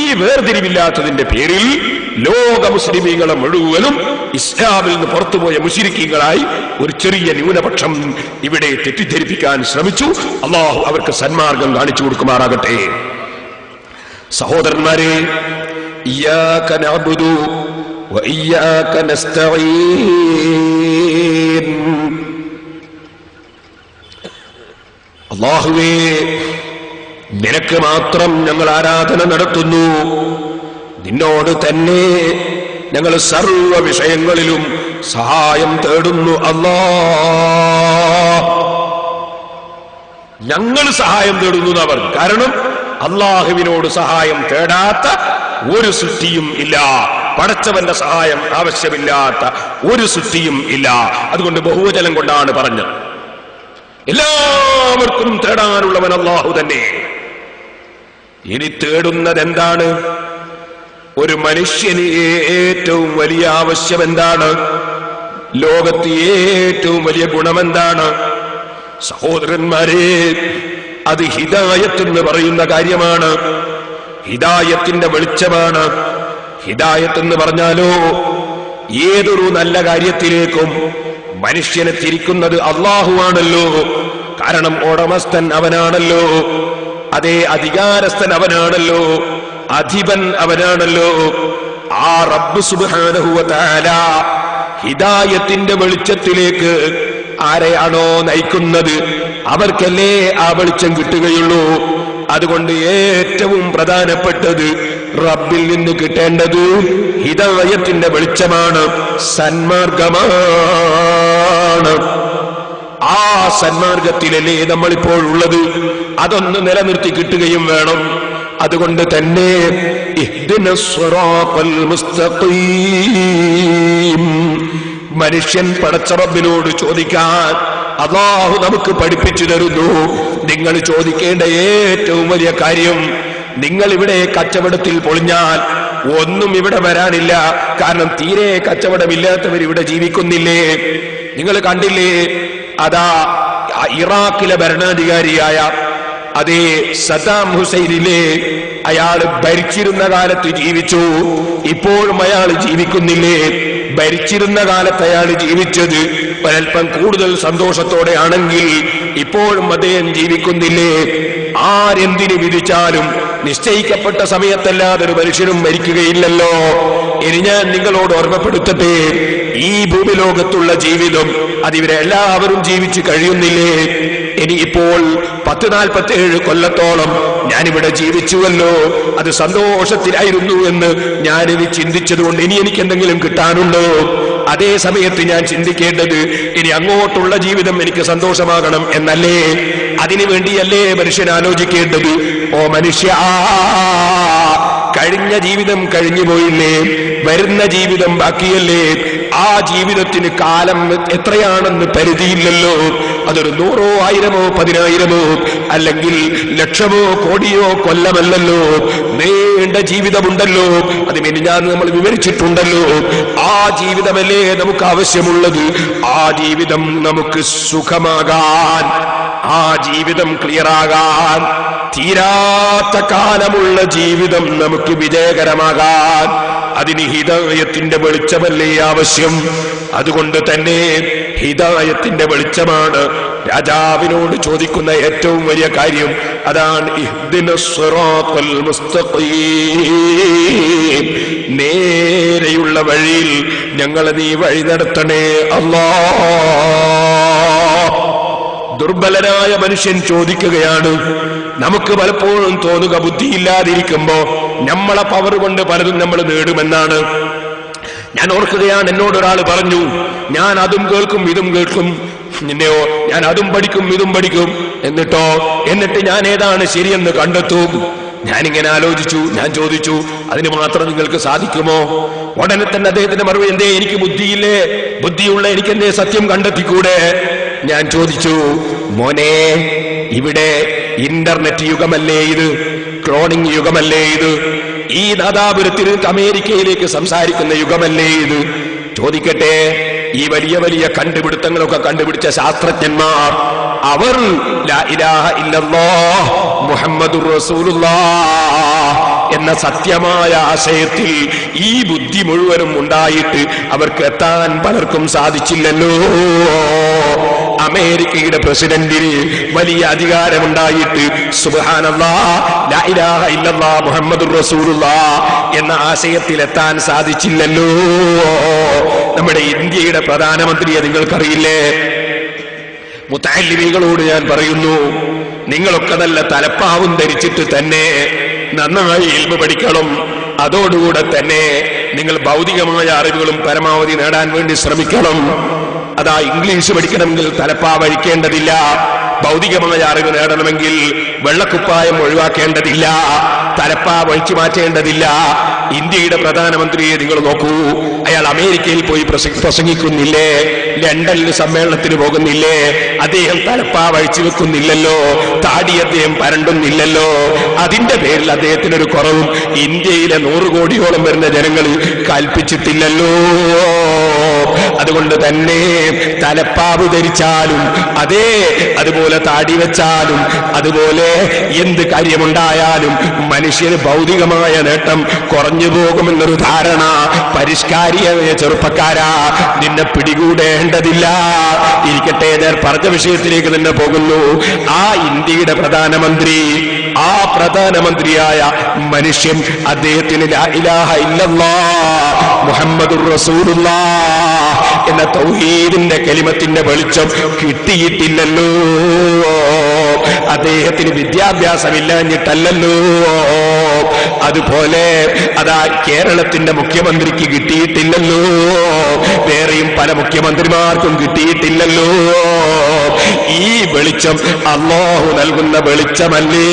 ഈ വേർതിരിവില്ലാത്തതിന്റെ പേരിൽ ലോക മുസ്ലിമീങ്ങളെ മുഴുവനും ഇസ്ലാമിൽ നിന്ന് പുറത്തുപോയ മുശ്രിക്കീങ്ങളായി ഒരു ചെറിയ ന്യൂനപക്ഷം ഇവിടെ തെറ്റിദ്ധരിപ്പിക്കാൻ ശ്രമിച്ചു. അള്ളാഹു അവർക്ക് സന്മാർഗം കാണിച്ചു കൊടുക്കുമാറാകട്ടെ. സഹോദരന്മാരെ, ഇയ്യാക നഅ്ബുദു വ ഇയ്യാക നസ്തഈൻ. അല്ലാഹുവേ, നിനക്ക് മാത്രം ഞങ്ങൾ ആരാധന നടത്തുന്നു. നിന്നോട് തന്നെ ഞങ്ങൾ സർവ വിഷയങ്ങളിലും സഹായം തേടുന്നു. അല്ലാഹ്, ഞങ്ങൾ സഹായം തേടുന്നു എന്നാ പറഞ്ഞു. കാരണം അള്ളാഹുവിനോട് സഹായം തേടാത്ത ഒരു സൃഷ്ടിയും ഇല്ല. പടച്ചവന്റെ സഹായം ആവശ്യമില്ലാത്ത ഒരു സൃഷ്ടിയും ഇല്ല. അതുകൊണ്ട് ബഹുവചനം കൊണ്ടാണ് പറഞ്ഞത്. എല്ലാവർക്കും തേടാനുള്ളവൻ അള്ളാഹു തന്നെ. ഇനി തേടുന്നത് എന്താണ്? ഒരു മനുഷ്യന് ഏറ്റവും വലിയ ആവശ്യം എന്താണ്? ലോകത്ത് ഏറ്റവും വലിയ ഗുണമെന്താണ്? സഹോദരന്മാരെ, അത് ഹിദായത്ത് എന്ന് പറയുന്ന കാര്യമാണ്. ഹിദായത്തിന്റെ വെളിച്ചമാണ്. ഹിദായത്ത് എന്ന് പറഞ്ഞാലോ ഏതൊരു നല്ല കാര്യത്തിലേക്കും മനുഷ്യനെ തിരിക്കുന്നത് അള്ളാഹുവാണല്ലോ. കാരണം ഉടമസ്ഥൻ അവനാണല്ലോ. അതേ, അധികാരസ്ഥൻ അവനാണല്ലോ. അധിപൻ അവനാണല്ലോ. ആ റബ്ബ് സുബ്ഹാനഹു വ തആല ഹിദായത്തിന്റെ വെളിച്ചത്തിലേക്ക് ആരെയാണോ നയിക്കുന്നത് അവർക്കല്ലേ ആ വെളിച്ചം കിട്ടുകയുള്ളൂ. അതുകൊണ്ട് ഏറ്റവും പ്രധാനപ്പെട്ടത് റബ്ബിൽ നിന്ന് കിട്ടേണ്ടത് ഹിദായത്തിന്റെ വെളിച്ചമാണ്, സന്മാർഗമാണ്. ആ സന്മാർഗത്തിലല്ലേ നമ്മളിപ്പോൾ ഉള്ളത്. അതൊന്ന് നിലനിർത്തി കിട്ടുകയും വേണം. അതുകൊണ്ട് തന്നെ ഇഹ്ദിനസ് സിറാത്തൽ മുസ്തഖീം, മനുഷ്യൻ പടച്ച റബ്ബിനോട് ചോദിക്കാൻ അല്ലാഹു നമുക്ക് പഠിപ്പിച്ചു തരുന്നു. നിങ്ങൾ ചോദിക്കേണ്ട ഏറ്റവും വലിയ കാര്യം, നിങ്ങൾ ഇവിടെ കച്ചവടത്തിൽ പൊളിഞ്ഞാൽ ഒന്നും ഇവിടെ വരാനില്ല. കാരണം തീരെ കച്ചവടമില്ലാത്തവർ ഇവിടെ ജീവിക്കുന്നില്ലേ? നിങ്ങൾ കണ്ടില്ലേ? അതാ ഇറാഖിലെ ഭരണാധികാരിയായ അതേ സദ്ദാം ഹുസൈനിലെ അയാൾ ഭരിച്ചിരുന്ന കാലത്ത് ജീവിച്ചു. ഇപ്പോഴും അയാൾ ജീവിക്കുന്നില്ലേ? ഭരിച്ചിരുന്ന കാലത്ത് അയാൾ ജീവിച്ചത് ഒരൽപ്പം കൂടുതൽ സന്തോഷത്തോടെ ആണെങ്കിൽ ഇപ്പോഴും അദ്ദേഹം ജീവിക്കുന്നില്ലേ? ആരെന്തിന് വിധിച്ചാലും നിശ്ചയിക്കപ്പെട്ട സമയത്തല്ലാതെ ഒരു മനുഷ്യനും മരിക്കുകയില്ലല്ലോ. ഇനി ഞാൻ നിങ്ങളോട് ഓർമ്മപ്പെടുത്തട്ടെ, ഈ ഭൂമിലോകത്തുള്ള ജീവിതം അതിവരെ എല്ലാവരും ജീവിച്ചു കഴിയുന്നില്ലേ? ഇനിയിപ്പോൾ 10-47 കൊല്ലത്തോളം ഞാനിവിടെ ജീവിച്ചുവല്ലോ, അത് സന്തോഷത്തിലായിരുന്നു എന്ന് ഞാനിനി ചിന്തിച്ചതുകൊണ്ട് ഇനി എനിക്ക് എന്തെങ്കിലും കിട്ടാനുണ്ടോ? അതേ സമയത്ത് ഞാൻ ചിന്തിക്കേണ്ടത് ഇനി അങ്ങോട്ടുള്ള ജീവിതം എനിക്ക് സന്തോഷമാകണം എന്നല്ലേ? അതിനു വേണ്ടിയല്ലേ മനുഷ്യൻ ആലോചിക്കേണ്ടത്? ഓ മനുഷ്യ, കഴിഞ്ഞ ജീവിതം കഴിഞ്ഞു പോയില്ലേ? വരുന്ന ജീവിതം ബാക്കിയല്ലേ? ആ ജീവിതത്തിന് കാലം എത്രയാണെന്ന് പരിധിയില്ലല്ലോ. അതൊരു 100 1000 10,000 അല്ലെങ്കിൽ ലക്ഷമോ കോടിയോ കൊല്ലമല്ലല്ലോ. നീണ്ട ജീവിതമുണ്ടല്ലോ. അത് ഞാൻ നമ്മൾ വിവരിച്ചിട്ടുണ്ടല്ലോ. ആ ജീവിതമല്ലേ നമുക്ക് ആവശ്യമുള്ളത്. ആ ജീവിതം നമുക്ക് സുഖമാകാൻ, ആ ജീവിതം ക്ലിയറാകാൻ, തീരാത്ത കാലമുള്ള ജീവിതം നമുക്ക് വിജയകരമാകാൻ അതിന് ഹിദായത്തിന്റെ വെളിച്ചമല്ലേ ആവശ്യം. അതുകൊണ്ട് തന്നെ ഹിദായത്തിന്റെ വെളിച്ചമാണ് രാജാവിനോട് ചോദിക്കുന്ന ഏറ്റവും വലിയ കാര്യം. അതാണ് ഇഹ്ദിനസ് സിറാത്തൽ മുസ്തഖീം, നേരെയുള്ള വഴിയിൽ ഞങ്ങളെ നീ വഴി നടത്തണേ അല്ലാഹ്. ദുർബലനായ മനുഷ്യൻ ചോദിക്കുകയാണ്. നമുക്ക് പലപ്പോഴും തോന്നുക ബുദ്ധിയില്ലാതിരിക്കുമ്പോ നമ്മളെ പവർ കൊണ്ട് പലതും നമ്മൾ നേടുമെന്നാണ്. ഞാൻ ഓർക്കുകയാണ്, എന്നോടൊരാൾ പറഞ്ഞു, ഞാൻ അതും കേൾക്കും ഇതും കേൾക്കും, നിന്നെയോ ഞാൻ അതും പഠിക്കും ഇതും പഠിക്കും, എന്നിട്ട് ഞാൻ ഏതാണ് ശരിയെന്ന് കണ്ടെത്തും. ഞാനിങ്ങനെ ആലോചിച്ചു. ഞാൻ ചോദിച്ചു, അതിന് മാത്രം നിങ്ങൾക്ക് സാധിക്കുമോ? ഉടനെ തന്നെ അദ്ദേഹത്തിന്റെ മറുപടി, എന്തേ എനിക്ക് ബുദ്ധിയില്ലേ? ബുദ്ധിയുള്ള എനിക്കെന്തേ സത്യം കണ്ടെത്തിക്കൂടെ? ഞാൻ ചോദിച്ചു, മോനെ, ഇവിടെ ഇന്റർനെറ്റ് യുഗമല്ലേ ഇത്? ക്ലോണിംഗ് യുഗമല്ലേ ഇത്? ഈ നാദാപുരത്തിൽ അമേരിക്കയിലേക്ക് സംസാരിക്കുന്ന യുഗമല്ലേ ഇത്? ചോദിക്കട്ടെ, ഈ വലിയ വലിയ കണ്ടുപിടുത്തങ്ങളൊക്കെ കണ്ടുപിടിച്ച ശാസ്ത്രജ്ഞന്മാർ, അവർ ലാ ഇലാഹ ഇല്ലല്ലാഹ് മുഹമ്മദുർ റസൂലുള്ളാഹ് എന്ന സത്യമായ ആശയത്തിൽ ഈ ബുദ്ധി മുഴുവനും ഉണ്ടായിട്ട് അവർക്ക് എത്താൻ പലർക്കും സാധിച്ചില്ലല്ലോ. അമേരിക്കയുടെ പ്രസിഡന്റിന് വലിയ അധികാരമുണ്ടായിട്ട് സുബ്ഹാനല്ലാഹ് ലാ ഇലാഹ ഇല്ലല്ലാഹ് മുഹമ്മദുർ റസൂലുള്ളാഹ് എന്ന ആശയത്തിൽ എത്താൻ സാധിച്ചില്ലല്ലോ. നമ്മുടെ ഇന്ത്യയുടെ പ്രധാനമന്ത്രിയെ നിങ്ങൾക്കറിയില്ലേ? മുതഅല്ലിമീങ്ങളോട് ഞാൻ പറയുന്നു, നിങ്ങളൊക്കെ നല്ല തലപ്പാവും ധരിച്ചിട്ട് തന്നെ നന്നായി ഇൽമു പഠിക്കണം. അതോടുകൂടെ തന്നെ നിങ്ങൾ ഭൗതികമായ അറിവുകളും പരമാവധി നേടാൻ വേണ്ടി ശ്രമിക്കണം. അതാ, ഇംഗ്ലീഷ് പഠിക്കണമെങ്കിൽ തലപ്പാവ് അഴിക്കേണ്ടതില്ല. ഭൗതികമായ അറിവ് നേടണമെങ്കിൽ വെള്ളക്കുപ്പായം ഒഴിവാക്കേണ്ടതില്ല, തലപ്പാവ് അഴിച്ചു മാറ്റേണ്ടതില്ല. ഇന്ത്യയുടെ പ്രധാനമന്ത്രിയെ നിങ്ങൾ നോക്കൂ, അയാൾ അമേരിക്കയിൽ പോയി പ്രസംഗിക്കുന്നില്ലേ? ലണ്ടനിൽ സമ്മേളനത്തിന് പോകുന്നില്ലേ? അദ്ദേഹം തലപ്പാവ് അഴിച്ചു വെക്കുന്നില്ലല്ലോ, താടി അദ്ദേഹം പരണ്ടുന്നില്ലല്ലോ. അതിന്റെ പേരിൽ അദ്ദേഹത്തിനൊരു കുറവും ഇന്ത്യയിലെ 100 കോടിയോളം വരുന്ന ജനങ്ങൾ കൽപ്പിച്ചിട്ടില്ലല്ലോ. അതുകൊണ്ട് തന്നെ തലപ്പാവ് ധരിച്ചാലും അതേ, അതുപോലെ താടി വെച്ചാലും അതുപോലെ എന്ത് കാര്യമുണ്ടായാലും മനുഷ്യന് ഭൗതികമായ നേട്ടം കുറഞ്ഞു പോകുമെന്നൊരു ധാരണ പരിഷ്കാരിയായ ചെറുപ്പക്കാരാ നിന്നെ പിടികൂടേണ്ടതില്ല. ഇരിക്കട്ടെ, ഞാൻ പറഞ്ഞ വിഷയത്തിലേക്ക് തന്നെ പോകുന്നു. ആ ഇന്ത്യയുടെ പ്രധാനമന്ത്രി, ആ പ്രധാനമന്ത്രിയായ മനുഷ്യൻ, അദ്ദേഹത്തിന് ലാ ഇലാഹ ഇല്ലല്ലാഹ് മുഹമ്മദുർ റസൂലുള്ളാഹ് എന്ന തൗഹീദിന്റെ കലിമത്തിന്റെ വെളിച്ചം കിട്ടിയിട്ടില്ലല്ലോ. അദ്ദേഹത്തിന് വിദ്യാഭ്യാസമില്ലാഞ്ഞിട്ടല്ലല്ലോ. അതുപോലെ അതാ കേരളത്തിന്റെ മുഖ്യമന്ത്രിക്ക് കിട്ടിയിട്ടില്ലല്ലോ, വേറെയും പല മുഖ്യമന്ത്രിമാർക്കും കിട്ടിയിട്ടില്ലല്ലോ. ഈ വെളിച്ചം അല്ലാഹു നൽകുന്ന വെളിച്ചമല്ലേ?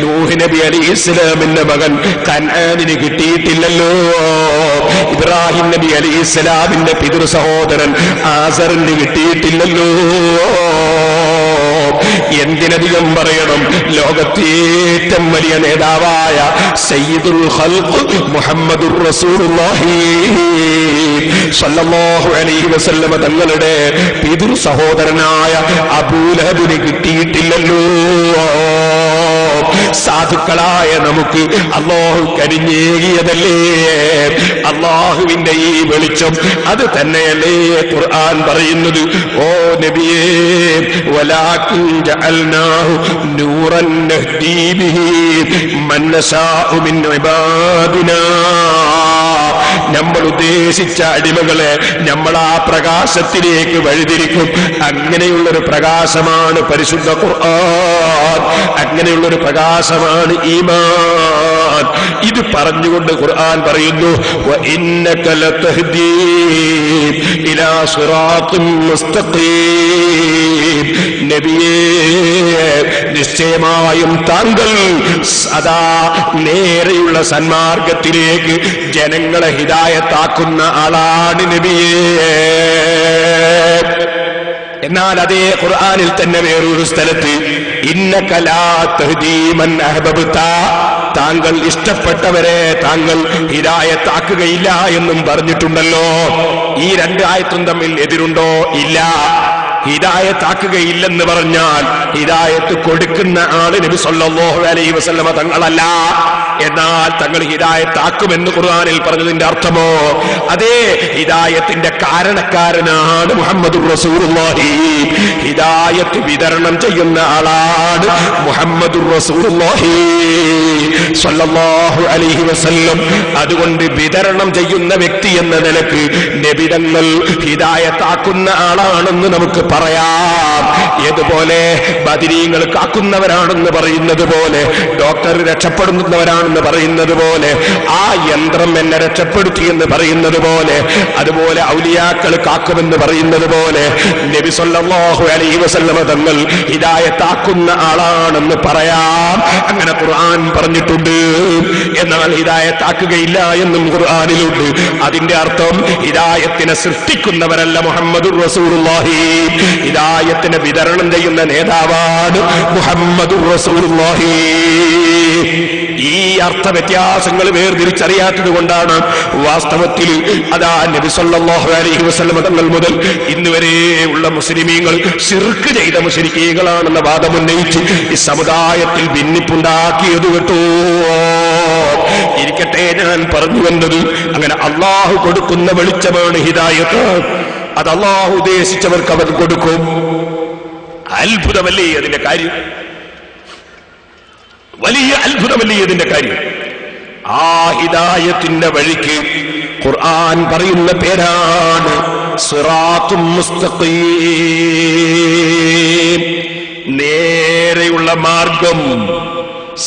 നൂഹ് നബി അലൈഹിസ്സലാമിന്റെ മകൻ കനാനിന് കിട്ടിയിട്ടില്ലല്ലോ. ഇബ്രാഹിം നബി അലൈഹിസ്സലാമിന്റെ പിതൃ സഹോദരൻ ആസറിന് കിട്ടിയിട്ടില്ലല്ലോ. എന്തിനധികം പറയണം, ലോകത്തെ ഏറ്റവും വലിയ നേതാവായ സയ്യിദുൽ ഖൽഖ് മുഹമ്മദുർ റസൂലുള്ളാഹി സ്വല്ലല്ലാഹു അലൈഹി വസല്ലമ തങ്ങളുടെ പിതൃ സഹോദരനായ അബൂലഹബിന് കിട്ടിയിട്ടില്ലല്ലോ. സാധുക്കളായ നമുക്ക് അല്ലാഹു കരിഞ്ഞേകിയതല്ലേ അല്ലാഹുവിന്റെ ഈ വെളിച്ചം. അത് തന്നെയല്ലേ ഖുർആൻ പറയുന്നത്, ഓ നബിയേ, വലാകിൻ ജഅൽനാഹു നൂറൻ നഹ്ദീ ബിഹി മൻ നശാഉ മിൻ ഇബാദിനാ. നമ്മൾ ഉദ്ദേശിച്ച അടിമകളെ നമ്മൾ ആ പ്രകാശത്തിലേക്ക് വഴിതിരിക്കും. അങ്ങനെയുള്ളൊരു പ്രകാശമാണ് പരിശുദ്ധ ഖുർആൻ, അങ്ങനെയുള്ളൊരു പ്രകാശമാണ് ഈമാൻ. ഇത് പറഞ്ഞുകൊണ്ട് ഖുർആൻ പറയുന്നു വഇന്നക ലതഹ്ദീ ഇലാ സിറാത്തിൻ മുസ്തഖീം. നബിയേ, നിശ്ചയമായും താങ്കൾ സദാ നേരെയുള്ള സന്മാർഗത്തിലേക്ക് ജനങ്ങളെ ഹിദായത്താക്കുന്ന ആളാണ് നബിയേ. എന്നാൽ അതേ ഖുർആനിൽ തന്നെ വേറൊരു സ്ഥലത്ത് ഇന്നക ലാ തഹ്ദീ മൻ അഹ്ബബ്ത, താങ്കൾ ഇഷ്ടപ്പെട്ടവരെ താങ്കൾ ഹിദായത്താക്കുകയില്ല എന്നും പറഞ്ഞിട്ടുണ്ടല്ലോ. ഈ രണ്ട് ആയത്തും തമ്മിൽ എതിരുണ്ടോ? ഇല്ല. ഹിദായത്താക്കുകയില്ലെന്ന് പറഞ്ഞാൽ ഹിദായത്ത് കൊടുക്കുന്ന ആള് നബി സല്ലല്ലാഹു അലൈഹി വസല്ലമ തങ്ങളല്ല. എന്നാൽ തങ്ങൾ ഹിദായത്താക്കുമെന്ന് ഖുർആനിൽ പറഞ്ഞതിന്റെ അർത്ഥമോ അതേ ഹിദായത്തിന്റെ കാരണക്കാരനാണ് മുഹമ്മദുർ റസൂലുള്ളാഹി. ഹിദായത്ത് വിതരണം ചെയ്യുന്ന ആളാണ് മുഹമ്മദുർ റസൂലുള്ളാഹി സല്ലല്ലാഹു അലൈഹി വസല്ലം. അതുകൊണ്ട് വിതരണം ചെയ്യുന്ന വ്യക്തി എന്ന നിലക്ക് നബി തങ്ങൾ ഹിദായത്താക്കുന്ന ആളാണെന്ന് നമുക്ക് പറയാം. ഏതുപോലെ ബദരീങ്ങൾ കാക്കുന്നവരാണെന്ന് പറയുന്നത് പോലെ, ഡോക്ടർ രക്ഷപ്പെടുന്നവരാണെന്ന് പറയുന്നത് പോലെ, ആ യന്ത്രം എന്നെ രക്ഷപ്പെടുത്തി എന്ന് പറയുന്നത് പോലെ, അതുപോലെ ഔലിയാക്കൾ കാക്കുമെന്ന് പറയുന്നത് പോലെ നബി സല്ലല്ലാഹു അലൈഹി വസല്ലമ തങ്ങൾ ഹിദായത്താക്കുന്ന ആളാണെന്ന് പറയാം. അങ്ങനെ ഖുർആൻ പറഞ്ഞിട്ടുണ്ട്. എന്നാൽ ഹിദായത്താക്കുകയില്ല എന്നും ഖുർആനിലുണ്ട്. അതിന്റെ അർത്ഥം ഹിദായത്തിനെ സൃഷ്ടിക്കുന്നവരല്ല മുഹമ്മദുർ റസൂലുള്ളാഹി. ഹിദായത്തിനെ വിതരണം ചെയ്യുന്ന നേതാവാണ് മുഹമ്മദുർ റസൂലുള്ളാഹി. ഈ അർത്ഥ വ്യത്യാസങ്ങൾ വേർതിരിച്ചറിയാത്തത് കൊണ്ടാണ് വാസ്തവത്തിൽ അതാ നബി സല്ലല്ലാഹു അലൈഹി വസല്ലം തങ്ങൾ മുതൽ ഇന്ന് വരെ ഉള്ള മുസ്ലിമീങ്ങൾ ശിർക്ക് ചെയ്ത മുശ്രിക്കീകളാണെന്ന വാദം ഉന്നയിച്ച് ഈ സമുദായത്തിൽ ഭിന്നിപ്പുണ്ടാക്കിയത് കേട്ടോ. ഇരിക്കട്ടെ, ഞാൻ പറഞ്ഞു വന്നത് അങ്ങനെ അള്ളാഹു കൊടുക്കുന്ന വെളിച്ചമാണ് ഹിദായത്ത്. അത് അള്ളാഹു ഉദ്ദേശിച്ചവർക്ക് അവർ കൊടുക്കും. അത്ഭുതമല്ലേ അതിന്റെ കാര്യം? വലിയ അത്ഭുതമല്ലേ ഇതിന്റെ കാര്യം? ആ ഹിദായത്തിന്റെ വഴിക്ക് ഖുർആൻ പറയുന്ന പേരാണ് സിറാത്തും മുസ്തഖീം, നേരെയുള്ള മാർഗം.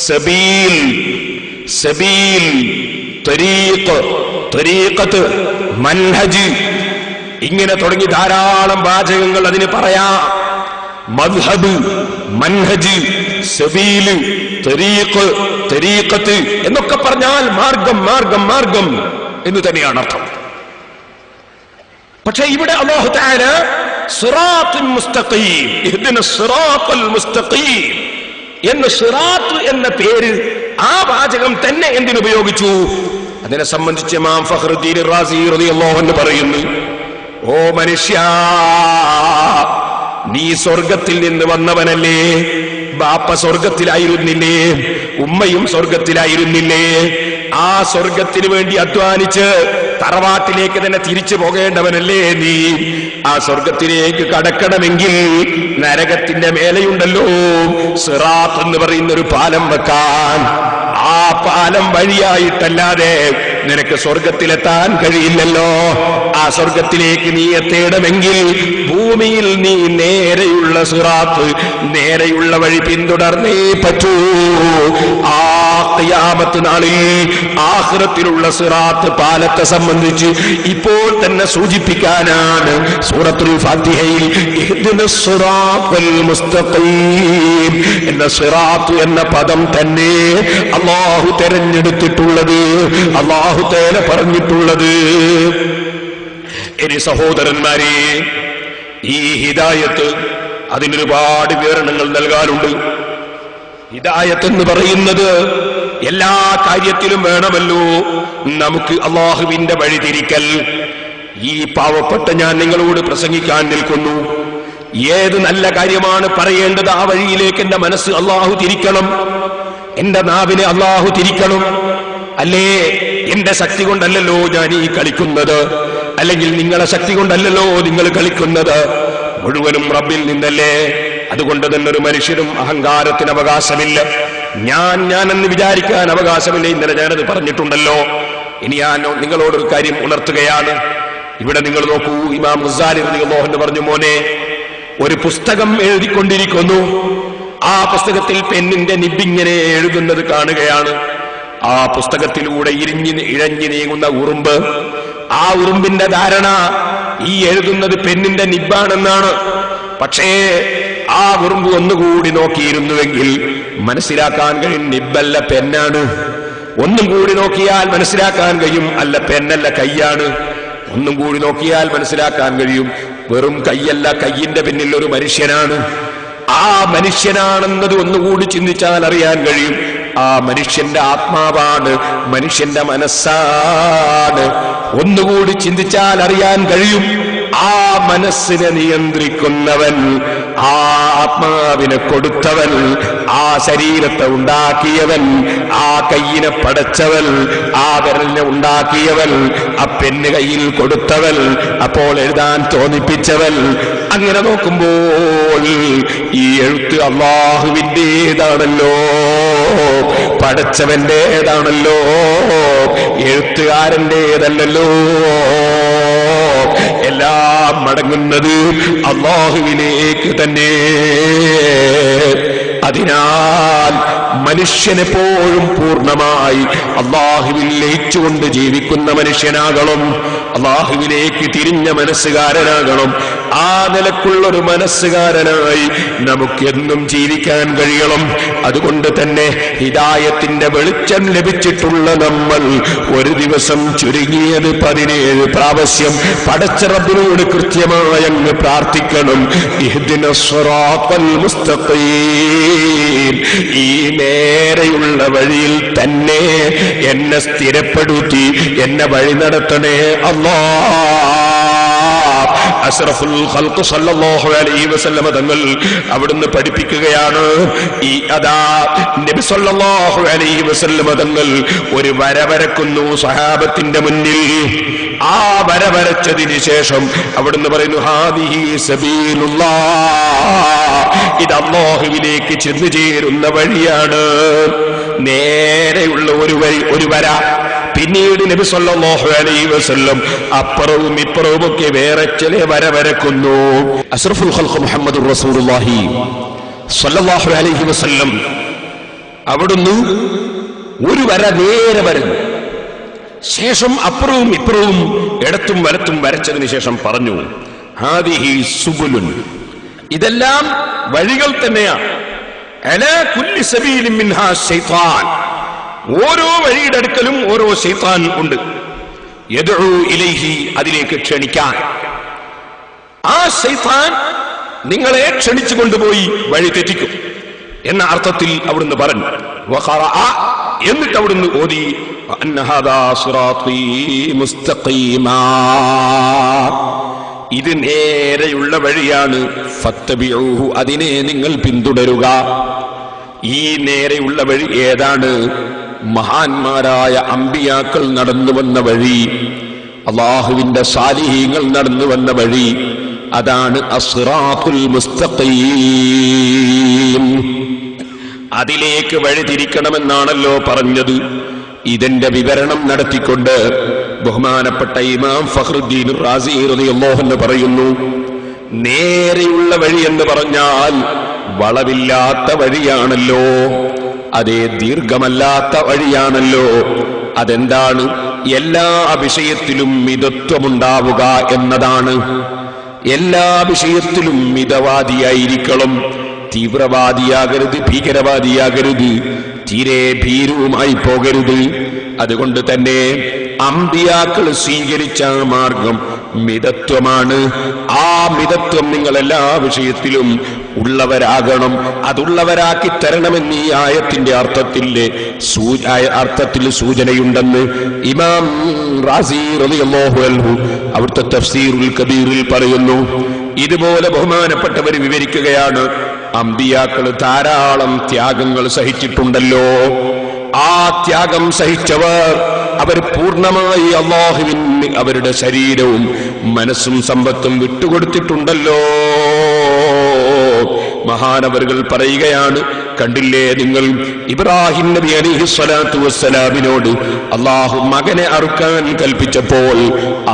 സബീൽ, സബീൽ, ത്വരീഖ്, ത്വരീഖത്ത്, മൻഹജ്, ഇങ്ങനെ തുടങ്ങി ധാരാളം വാചകങ്ങൾ അതിന് പറയാം. മദ്ഹബ്, മൻഹജ്, സബീല്, തരീഖ്, തരീഖത്ത് എന്നൊക്കെ പറഞ്ഞാൽ മാർഗം, മാർഗം, മാർഗം എന്ന് തന്നെയാണ് അർത്ഥം. പക്ഷേ ഇവിടെ അല്ലാഹു തആല സിറാത്തുൽ മുസ്തഖീം, ഇഹ്ദിനസ് സിറാത്തുൽ മുസ്തഖീം എന്ന സിറാത്ത് എന്ന പേര് ആ വാചകം തന്നെ എന്തിനുപയോഗിച്ചു? അതിനെ സംബന്ധിച്ച് ഇമാം ഫഖ്റുദ്ദീൻ റാസി റളിയല്ലാഹു അൻഹു പറയുന്നു, ഓ മനുഷ്യ, നീ സ്വർഗത്തിൽ നിന്ന് വന്നവനല്ലേ? ബാപ്പ സ്വർഗത്തിലായിരുന്നില്ലേ? ഉമ്മയും സ്വർഗത്തിലായിരുന്നില്ലേ? ആ സ്വർഗത്തിന് വേണ്ടി അധ്വാനിച്ച് തറവാട്ടിലേക്ക് തന്നെ തിരിച്ചു പോകേണ്ടവനല്ലേ നീ? ആ സ്വർഗത്തിലേക്ക് കടക്കണമെങ്കിൽ നരകത്തിന്റെ മേലെയുണ്ടല്ലോ സിറാത്ത് എന്ന് പറയുന്ന ഒരു പാലം വെക്കാൻ. ആ പാലം വഴിയായിട്ടല്ലാതെ നിനക്ക് സ്വർഗത്തിലെത്താൻ കഴിയില്ലല്ലോ. ആ സ്വർഗത്തിലേക്ക് നീ എത്തേണമെങ്കിൽ ഭൂമിയിൽ നീ നേരെയുള്ള സിറാത്ത്, നേരെയുള്ള വഴി പിന്തുടർന്നേ പറ്റൂ. ആ ഖിയാമത്ത് നാളിൽ ആഖിറത്തിലുള്ള സിറാത്ത് പാലത്തെ സംബന്ധിച്ച് ഇപ്പോൾ തന്നെ സൂചിപ്പിക്കാനാണ് സൂറത്തുൽ ഫാത്തിഹയിൽ ഇഹ്ദിനസ് സിറാത്തുൽ മുസ്തഖീം എന്ന സിറാത്ത് എന്ന പദം തന്നെ അല്ലാഹു തെരഞ്ഞെടുത്തിട്ടുള്ളത്, അല്ലാഹു തആല പറഞ്ഞിട്ടുള്ളത്. ഇനി സഹോദരന്മാരെ, ഈ ഹിദായത്ത് അതിനൊരുപാട് വിവരണങ്ങൾ നൽകാനുണ്ട്. ഹിദായത്ത് എന്ന് പറയുന്നത് എല്ലാ കാര്യത്തിലും വേണമല്ലോ നമുക്ക് അള്ളാഹുവിന്റെ വഴി തിരിക്കൽ. ഈ പാവപ്പെട്ട ഞാൻ നിങ്ങളോട് പ്രസംഗിക്കാൻ നിൽക്കുന്നു. ഏത് നല്ല കാര്യമാണ് പറയേണ്ടത് ആ വഴിയിലേക്ക് എന്റെ മനസ്സ് അള്ളാഹു തിരിക്കണം, എന്റെ നാവിനെ അള്ളാഹു തിരിക്കണം. അല്ലേ, എന്റെ ശക്തി കൊണ്ടല്ലല്ലോ ഞാൻ ഈ കളിക്കുന്നത്, അല്ലെങ്കിൽ നിങ്ങളെ ശക്തി കൊണ്ടല്ലല്ലോ നിങ്ങൾ കളിക്കുന്നത്, മുഴുവനും റബ്ബിൽ നിന്നല്ലേ. അതുകൊണ്ട് തന്നെ ഒരു മനുഷ്യനും അഹങ്കാരത്തിന് അവകാശമില്ല, ഞാനെന്ന് വിചാരിക്കാൻ അവകാശമില്ല. ഇന്നലെ ഞാനത് പറഞ്ഞിട്ടുണ്ടല്ലോ. ഇനി ഞാൻ നിങ്ങളോടൊരു കാര്യം ഉണർത്തുകയാണ്. ഇവിടെ നിങ്ങൾ നോക്കൂ, ഇമാം ഗസാലി റളിയല്ലാഹു അൻഹു പറഞ്ഞു, മോനെ, ഒരു പുസ്തകം എഴുതിക്കൊണ്ടിരിക്കുന്നു. ആ പുസ്തകത്തിൽ പെന്നിന്റെ നിബിങ്ങനെ എഴുതുന്നത് കാണുകയാണ്. ആ പുസ്തകത്തിലൂടെ ഇഴഞ്ഞു നീങ്ങുന്ന ഉറുമ്പ്, ആ ഉറുമ്പിന്റെ ധാരണ ഈ എഴുതുന്നത് പെന്നിന്റെ നിബ്ബാണെന്നാണ്. പക്ഷേ ആ ഉറുമ്പ് ഒന്നുകൂടി നോക്കിയിരുന്നുവെങ്കിൽ മനസ്സിലാക്കാൻ കഴിയും നിബ്ബല്ല പെന്നാണ്. ഒന്നും കൂടി നോക്കിയാൽ മനസ്സിലാക്കാൻ കഴിയും അല്ല പെന്നല്ല കയ്യാണ്. ഒന്നും കൂടി നോക്കിയാൽ മനസ്സിലാക്കാൻ കഴിയും വെറും കയ്യല്ല, കയ്യിന്റെ പിന്നിൽ ഒരു മനുഷ്യനാണ്. ആ മനുഷ്യനാണെന്നത് ഒന്നുകൂടി ചിന്തിച്ചാൽ അറിയാൻ കഴിയും ആ മനുഷ്യന്റെ ആത്മാവാണ്, മനുഷ്യന്റെ മനസ്സാണ്. ഒന്നുകൂടി ചിന്തിച്ചാൽ അറിയാൻ കഴിയും ആ മനസ്സിനെ നിയന്ത്രിക്കുന്നവൻ, ആ ആത്മാവിനെ കൊടുത്തവൻ, ആ ശരീരത്തെ ഉണ്ടാക്കിയവൻ, ആ കയ്യിനെ പടച്ചവൻ, ആ വിരലിനെ ഉണ്ടാക്കിയവൻ, ആ പെണ്ണ് കയ്യിൽ കൊടുത്തവൻ, അപ്പോൾ എഴുതാൻ തോന്നിപ്പിച്ചവൻ. അങ്ങനെ നോക്കുമ്പോൾ ഈ എഴുത്ത് അല്ലാഹുവിന്റേതാണല്ലോ, പടച്ചവന്റേതാണല്ലോ, എഴുത്തുകാരന്റേതല്ലോ. എല്ലാം മടങ്ങുന്നത് അല്ലാഹുവിലേക്ക് തന്നെ. അതിനാൽ മനുഷ്യനെപ്പോഴും പൂർണ്ണമായി അല്ലാഹുവിൽ ലയിച്ചുകൊണ്ട് ജീവിക്കുന്ന മനുഷ്യനാകണം, അല്ലാഹുവിലേക്ക് തിരിഞ്ഞ മനസ്സുകാരനാകണം. ആ നിലക്കുള്ളൊരു മനസ്സുകാരനായി നമുക്കെന്നും ജീവിക്കാൻ കഴിയണം. അതുകൊണ്ട് തന്നെ ഹിദായത്തിന്റെ വെളിച്ചം ലഭിച്ചിട്ടുള്ള നമ്മൾ ഒരു ദിവസം ചുരുങ്ങിയത് 17 പ്രാവശ്യം പടച്ച റബ്ബിനോട് കൃത്യമായി അങ്ങ് പ്രാർത്ഥിക്കണം. ഇഹ്ദിനസ് സിറാത്തൽ മുസ്തഖീം, ഈ നേരെയുള്ള വഴിയിൽ തന്നെ എന്നെ സ്ഥിരപ്പെടുത്തി എന്നെ വഴി നടത്തണേ അല്ലാഹ്. അഷ്റഫുൽ ഖൽഖ് സല്ലല്ലാഹു അലൈഹി വസല്ലം തങ്ങൾ അവിടുന്ന് പഠിപ്പിക്കുകയാണ്. ഈ അദാ നബി സല്ലല്ലാഹു അലൈഹി വസല്ലം തങ്ങൾ ഒരു വര വരക്കുന്നു സഹാബത്തിന്റെ മുന്നിൽ. ആ വര വരച്ചതിന് ശേഷം അവിടുന്ന് പറയുന്നു ഹാദിഹി സബീലുല്ലാഹ്, ഇത് അല്ലാഹുവിലേക്ക് ചെന്നു ചേരുന്ന വഴിയാണ്. നേരെയുള്ള ഒരു വര. പിന്നീട് നബി സല്ലല്ലാഹു അലൈഹി വസല്ലം അപ്പുറവും ഇപ്പുറവും ഒക്കെ വേറെ ചില വര വരക്കുന്നു. അഷ്റഫുൽ ഖൽഖ് മുഹമ്മദുർ റസൂലുള്ളാഹി സല്ലല്ലാഹു അലൈഹി വസല്ലം അവിടുന്ന് ഒരു വര നേരെ വരുന്നു. ശേഷം അപ്പുറവും ഇപ്പുറവും ഇടത്തും വലത്തും വരച്ചതിന് ശേഷം പറഞ്ഞു ഹാദിഹി സുബുലുൻ, ഇതെല്ലാം വഴികൾ തന്നെയാണ്. അലാ കുല്ലി സബീലിൻ മിൻഹാ ശൈത്താൻ, ഓരോ വഴിയുടെ അടുക്കലും ഓരോ ശൈത്താൻ ഉണ്ട്. യദ്ഉ ഇലൈഹി, അതിലേക്ക് ക്ഷണിക്കാൻ. ആ ശൈത്താൻ നിങ്ങളെ ക്ഷണിച്ചു കൊണ്ടുപോയി വഴി തെറ്റിക്കും എന്ന അർത്ഥത്തിൽ അവിടുന്ന് പറഞ്ഞു. വഖറഅ, എന്നിട്ട് അവിടുന്ന് ഓതി അന്ന ഹാദാ സിറാത്തീ മുസ്തഖീമാ, ഇത് നേരെയുള്ള വഴിയാണ്. ഫത്തബിഊഹു, അതിനെ നിങ്ങൾ പിന്തുടരുക. ഈ നേരെയുള്ള വഴി ഏതാണ്? മഹാന്മാരായ അമ്പിയാക്കൾ നടന്നു വന്ന വഴി, അല്ലാഹുവിന്റെ സാലിഹീങ്ങൾ നടന്നു വന്ന വഴി, അതാണ് അസ്റാത്തുൽ മുസ്തഖീം. അതിലേക്ക് വഴി തിരിക്കണമെന്നാണല്ലോ പറഞ്ഞത്. ഇതിന്റെ വിവരണം നടത്തിക്കൊണ്ട് ബഹുമാനപ്പെട്ട ഇമാം ഫഖ്റുദ്ദീൻ റാസി റളിയല്ലാഹു അൻഹു പറയുന്നു, നേരെയുള്ള വഴി എന്ന് പറഞ്ഞാൽ വളവില്ലാത്ത വഴിയാണല്ലോ, അതേ ദീർഘമല്ലാത്ത വഴിയാണല്ലോ. അതെന്താണ്? എല്ലാ വിഷയത്തിലും മിതത്വമുണ്ടാവുക എന്നതാണ്. എല്ലാ വിഷയത്തിലും മിതവാദിയായിരിക്കണം. തീവ്രവാദിയാകരുത്, ഭീകരവാദിയാകരുത്, തീരെ ഭീരുവുമായി പോകരുത്. അതുകൊണ്ട് തന്നെ അമ്പിയാക്കൾ സ്വീകരിച്ച മാർഗം മിതത്വമാണ്. ആ മിതത്വം നിങ്ങൾ എല്ലാ വിഷയത്തിലും ഉള്ളവരാകണം. അതുള്ളവരാക്കി തരണമെന്ന് ഈ ആയത്തിന്റെ അർത്ഥത്തിൽ സൂചനയുണ്ടെന്ന് ഇമാം റാസി റളിയല്ലാഹു അൻഹു അവിടുത്തെ തഫ്സീറുൽ കബീറിൽ പറയുന്നു. ഇതുപോലെ ബഹുമാനപ്പെട്ടവർ വിവരിക്കുകയാണ്, അമ്പിയാക്കൾ ധാരാളം ത്യാഗങ്ങൾ സഹിച്ചിട്ടുണ്ടല്ലോ. ആ ത്യാഗം സഹിച്ചവർ അവർ പൂർണ്ണമായി അല്ലാഹുവിന് അവരുടെ ശരീരവും മനസ്സും സമ്പത്തും വിട്ടുകൊടുത്തിട്ടുണ്ടല്ലോ. മഹാനവറുകൾ പറയുകയാണ്, കണ്ടില്ലേ നിങ്ങൾ, ഇബ്രാഹിം നബി അലൈഹി സ്വലാത്തു വസ്സലാമിനോട് അല്ലാഹു മകനെ അറുക്കാൻ കൽപ്പിച്ചപ്പോൾ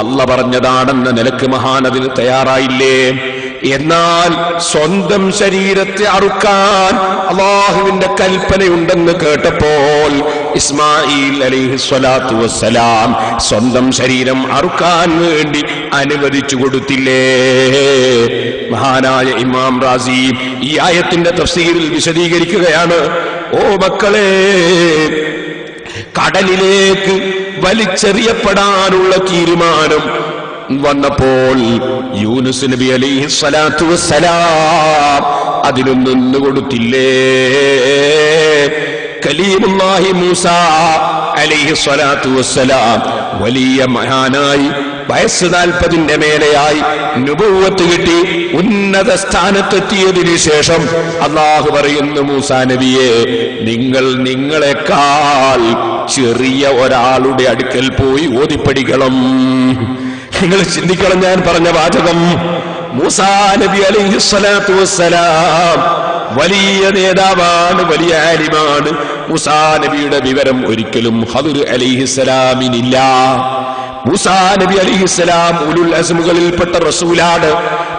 അല്ല പറഞ്ഞതാണെന്ന നിലക്ക് മഹാനതിന് തയ്യാറായില്ലേ? എന്നാൽ സ്വന്തം ശരീരത്തെ അറുക്കാൻ അല്ലാഹുവിന്റെ കൽപ്പനയുണ്ടെന്ന് കേട്ടപ്പോൾ ഇസ്മായിൽ അലൈഹിസ്സലാത്തു വസ്സലാം സ്വന്തം ശരീരം അറുക്കാൻ വേണ്ടി അനുവദിച്ചു കൊടുത്തില്ലേ? മഹാനായ ഇമാം റാസി ഈ ആയത്തിന്റെ തഫ്സീറിൽ വിശദീകരിക്കുകയാണ്. ഓ മക്കളെ, കടലിലേക്ക് വലിച്ചെറിയപ്പെടാനുള്ള തീരുമാനം വന്നപ്പോൾ യൂനുസ് നബി അലൈഹിസ്സലാത്തു വസ്സലാം അതിനും നിന്നുകൊടുത്തില്ലേ? കലീമുല്ലാഹി മൂസ അലൈഹിസ്സലാത്തു വസ്സലാം വലിയ മഹാനായി, വയസ്സ് 40 മേലെയായി, നുബുവത്ത് കിട്ടി, ഉന്നത സ്ഥാനത്തെത്തിയതിനു ശേഷം അല്ലാഹു പറയുന്നു, മൂസാ നബിയെ, നിങ്ങളെക്കാൾ ചെറിയ ഒരാളുടെ അടുക്കൽ പോയി ഓതിപ്പടിക്കണം. നിങ്ങൾ ചിന്തിക്കണം ഞാൻ പറഞ്ഞ വാചകം. മൂസാ നബി അലൈഹിസ്സലാത്തു വസ്സലാം വലിയ നേതാവാണ്, വലിയ ആലിമാണ്. മൂസാ നബിയുടെ വിവരം ഒരിക്കലും ഖദിർ അലൈഹിസ്സലാമിനില്ല. മൂസാ നബി അലൈഹിസ്സലാം ഉലുൽ അസ്മുകളിൽപ്പെട്ട റസൂലാണ്.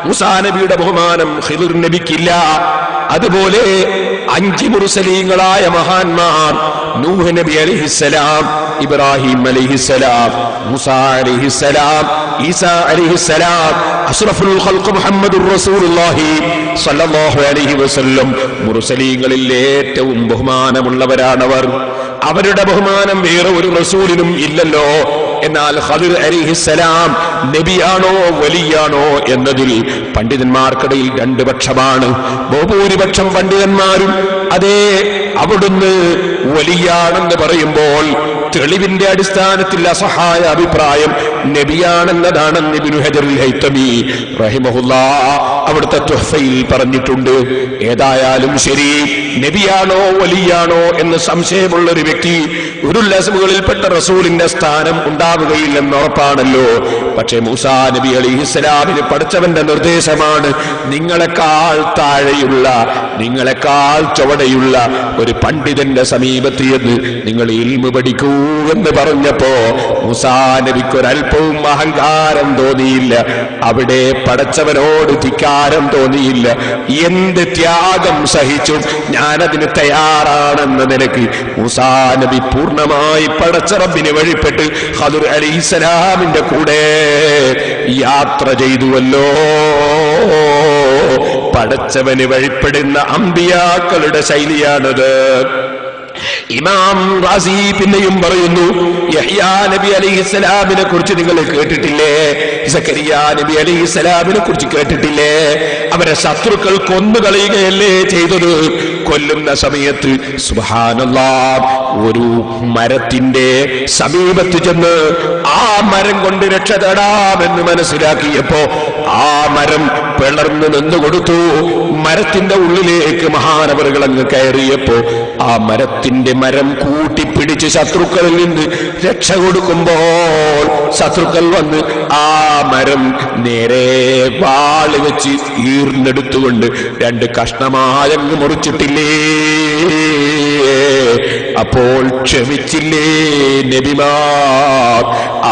മൂസാ നബിയുടെ ബഹുമാനം ഖിദിർ നബിക്കില്ല. അതുപോലെ 5 മുർസലീങ്ങളായ മഹാന്മാർ, നൂഹ് നബി അലൈഹിസ്സലാം, ഇബ്രാഹിം അലൈഹിസ്സലാം, മൂസാ അലൈഹിസ്സലാം, ഈസാ അലൈഹിസ്സലാം, അഷ്റഫുൽ ഖൽഖ് മുഹമ്മദുർ റസൂലുള്ളാഹി സ്വല്ലല്ലാഹു അലൈഹി വസല്ലം, മുർസലീങ്ങളിൽ ഏറ്റവും ബഹുമാനമുള്ളവരാണവർ. അവരുടെ ബഹുമാനം വേറെ ഒരു റസൂലിനും ഇല്ലല്ലോ. എന്നാൽ ഖദിർ അലൈഹിസ്സലാം നബിയാണോ വലിയാണോ എന്നതിൽ പണ്ഡിതന്മാർക്കിടയിൽ 2 പക്ഷമാണ്. ബഹുഭൂരിപക്ഷം പണ്ഡിതന്മാരും അതേ അവിടുന്ന് വലിയാണെന്ന് പറയുമ്പോൾ തെളിവിന്റെ അടിസ്ഥാനത്തിൽ അസഹായ അഭിപ്രായം നബിയാണെന്നതാണെന്ന് ഇബ്നു ഹജറുൽ ഹൈതമി റഹിമഹുല്ലാഹ് അവിടുത്തെ തുഹ്ഫയിൽ പറഞ്ഞിട്ടുണ്ട്. ഏതായാലും ശരി, നബിയാണോ വലിയാണോ എന്ന് സംശയമുള്ള ഒരു വ്യക്തി ഉലുൽ അസ്മുകളിൽപ്പെട്ട റസൂലിന്റെ സ്ഥാനം ഉണ്ടാവുകയില്ലെന്ന് ഉറപ്പാണല്ലോ. പക്ഷേ മൂസാ നബി അലൈഹിസ്സലാമിന് പഠിച്ചവന്റെ നിർദ്ദേശമാണ്, നിങ്ങളെക്കാൾ താഴെയുള്ള, നിങ്ങളെക്കാൾ ചുവടെയുള്ള ഒരു പണ്ഡിതന്റെ സമീപത്ത് എന്ന് നിങ്ങൾ ഇൽമു പഠിക്കൂ എന്ന് പറഞ്ഞപ്പോ മൂസാ നബിക്കൊരൽപ്പവും അഹങ്കാരം തോന്നിയില്ല. അവിടെ പടച്ചവനോട് ധിക്കാരം തോന്നിയില്ല. എന്ത് ത്യാഗം സഹിച്ചു ഞാനതിന് തയ്യാറാണെന്ന നിലയ്ക്ക് മൂസാ നബി പൂർണ്ണമായി പടച്ച റബ്ബിന് വഴിപ്പെട്ട് ഖദിർ അലൈഹിസ്സലാമിന്റെ കൂടെ യാത്ര ചെയ്തുവല്ലോ. പടച്ചവന് വഴിപ്പെടുന്ന അമ്പിയാക്കളുടെ ശൈലിയാണത്. ഇമാം റാസി പിന്നെയും പറയുന്നു, യഹ്യാ നബി അലൈഹിസ്സലാമിനെ കുറിച്ച് നിങ്ങൾ കേട്ടിട്ടില്ലേ? സക്കരിയാ നബി അലൈഹിസ്സലാമിനെ കുറിച്ച് കേട്ടിട്ടില്ലേ? അവരെ ശത്രുക്കൾ കൊന്നുകളയുകയല്ലേ ചെയ്തത്? കൊല്ലുന്ന സമയത്ത് സുബ്ഹാനല്ലാഹ് ഒരു മരത്തിന്റെ സമീപത്ത് ചെന്ന് ആ മരം കൊണ്ട് രക്ഷ തേടാമെന്ന് മനസ്സിലാക്കിയപ്പോ ആ മരം പിളർന്നു നിന്നുകൊടുത്തു. മരത്തിന്റെ ഉള്ളിലേക്ക് മഹാനവറുകൾ അങ്ങ് കയറിയപ്പോ ആ മരം കൂട്ടിപ്പിടിച്ച് ശത്രുക്കളിൽ നിന്ന് രക്ഷ കൊടുക്കുമ്പോൾ ശത്രുക്കൾ വന്ന് ആ മരം നേരെ വാള് വെച്ച് ഈർന്നെടുത്തുകൊണ്ട് 2 കഷ്ണമായങ്ങ് മുറിച്ചിട്ടില്ലേ? അപ്പോൾ ക്ഷമിച്ചില്ലേ നബിമാർ?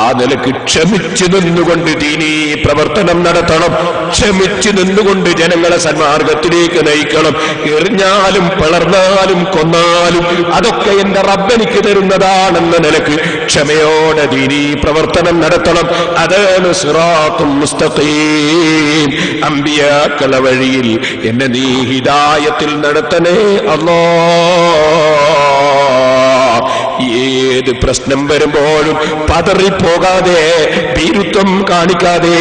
ആ നിലക്ക് ക്ഷമിച്ചു നിന്നുകൊണ്ട് ദീനീ പ്രവർത്തനം നടത്തണം. ക്ഷമിച്ചു നിന്നുകൊണ്ട് ജനങ്ങളെ സന്മാർഗത്തിലേക്ക് നയിക്കണം. എറിഞ്ഞാലും പിളർന്നാലും കൊന്നാലും അതൊക്കെ എന്റെ റബ്ബെനിക്ക് തരുന്നതാണെന്ന നിലക്ക് ക്ഷമയോടെ ദീനീ പ്രവർത്തനം നടത്തണം. അതാണ് സിറാത്തുൽ മുസ്തഖീം. അമ്പിയാക്കളെ വഴിയിൽ എന്നെ നീ ഹിദായത്തിൽ നടത്തണേ അല്ലാഹ്. ഏത് പ്രശ്നം വരുമ്പോഴും പതറിപ്പോകാതെ, ഭീരുത്വം കാണിക്കാതെ,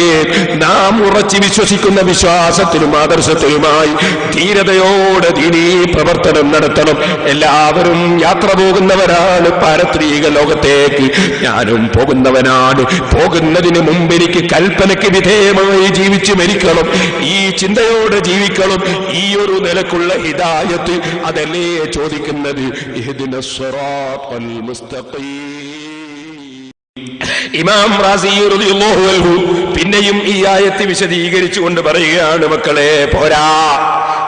നാം ഉറച്ചു വിശ്വസിക്കുന്ന വിശ്വാസത്തിലും ആദർശത്തിലുമായി ധീരതയോടെ ദീനീ പ്രവർത്തനം നടത്തണം. എല്ലാവരും യാത്ര പോകുന്നവരാണ് പാരത്രിക ലോകത്തേക്ക്. ഞാനും പോകുന്നവനാണ്. പോകുന്നതിന് മുമ്പ് എനിക്ക് കൽപ്പനയ്ക്ക് വിധേയമായി ജീവിച്ചു മരിക്കണം. ഈ ചിന്തയോടെ ജീവിക്കണം. ഈ ഒരു നിലക്കുള്ള ഹിദായത്ത് അതല്ലേ ചോദിക്കുന്നത്. ഇഹ്ദിനസ് സിറാത്തൽ മുസ്തഖീം. ഇമാം റാസി റളിയല്ലാഹു അൻഹു പിന്നെയും ഈ ആയത്ത് വിശദീകരിച്ചുകൊണ്ട് പറയുകയാണ്, മക്കളെ പോരാ,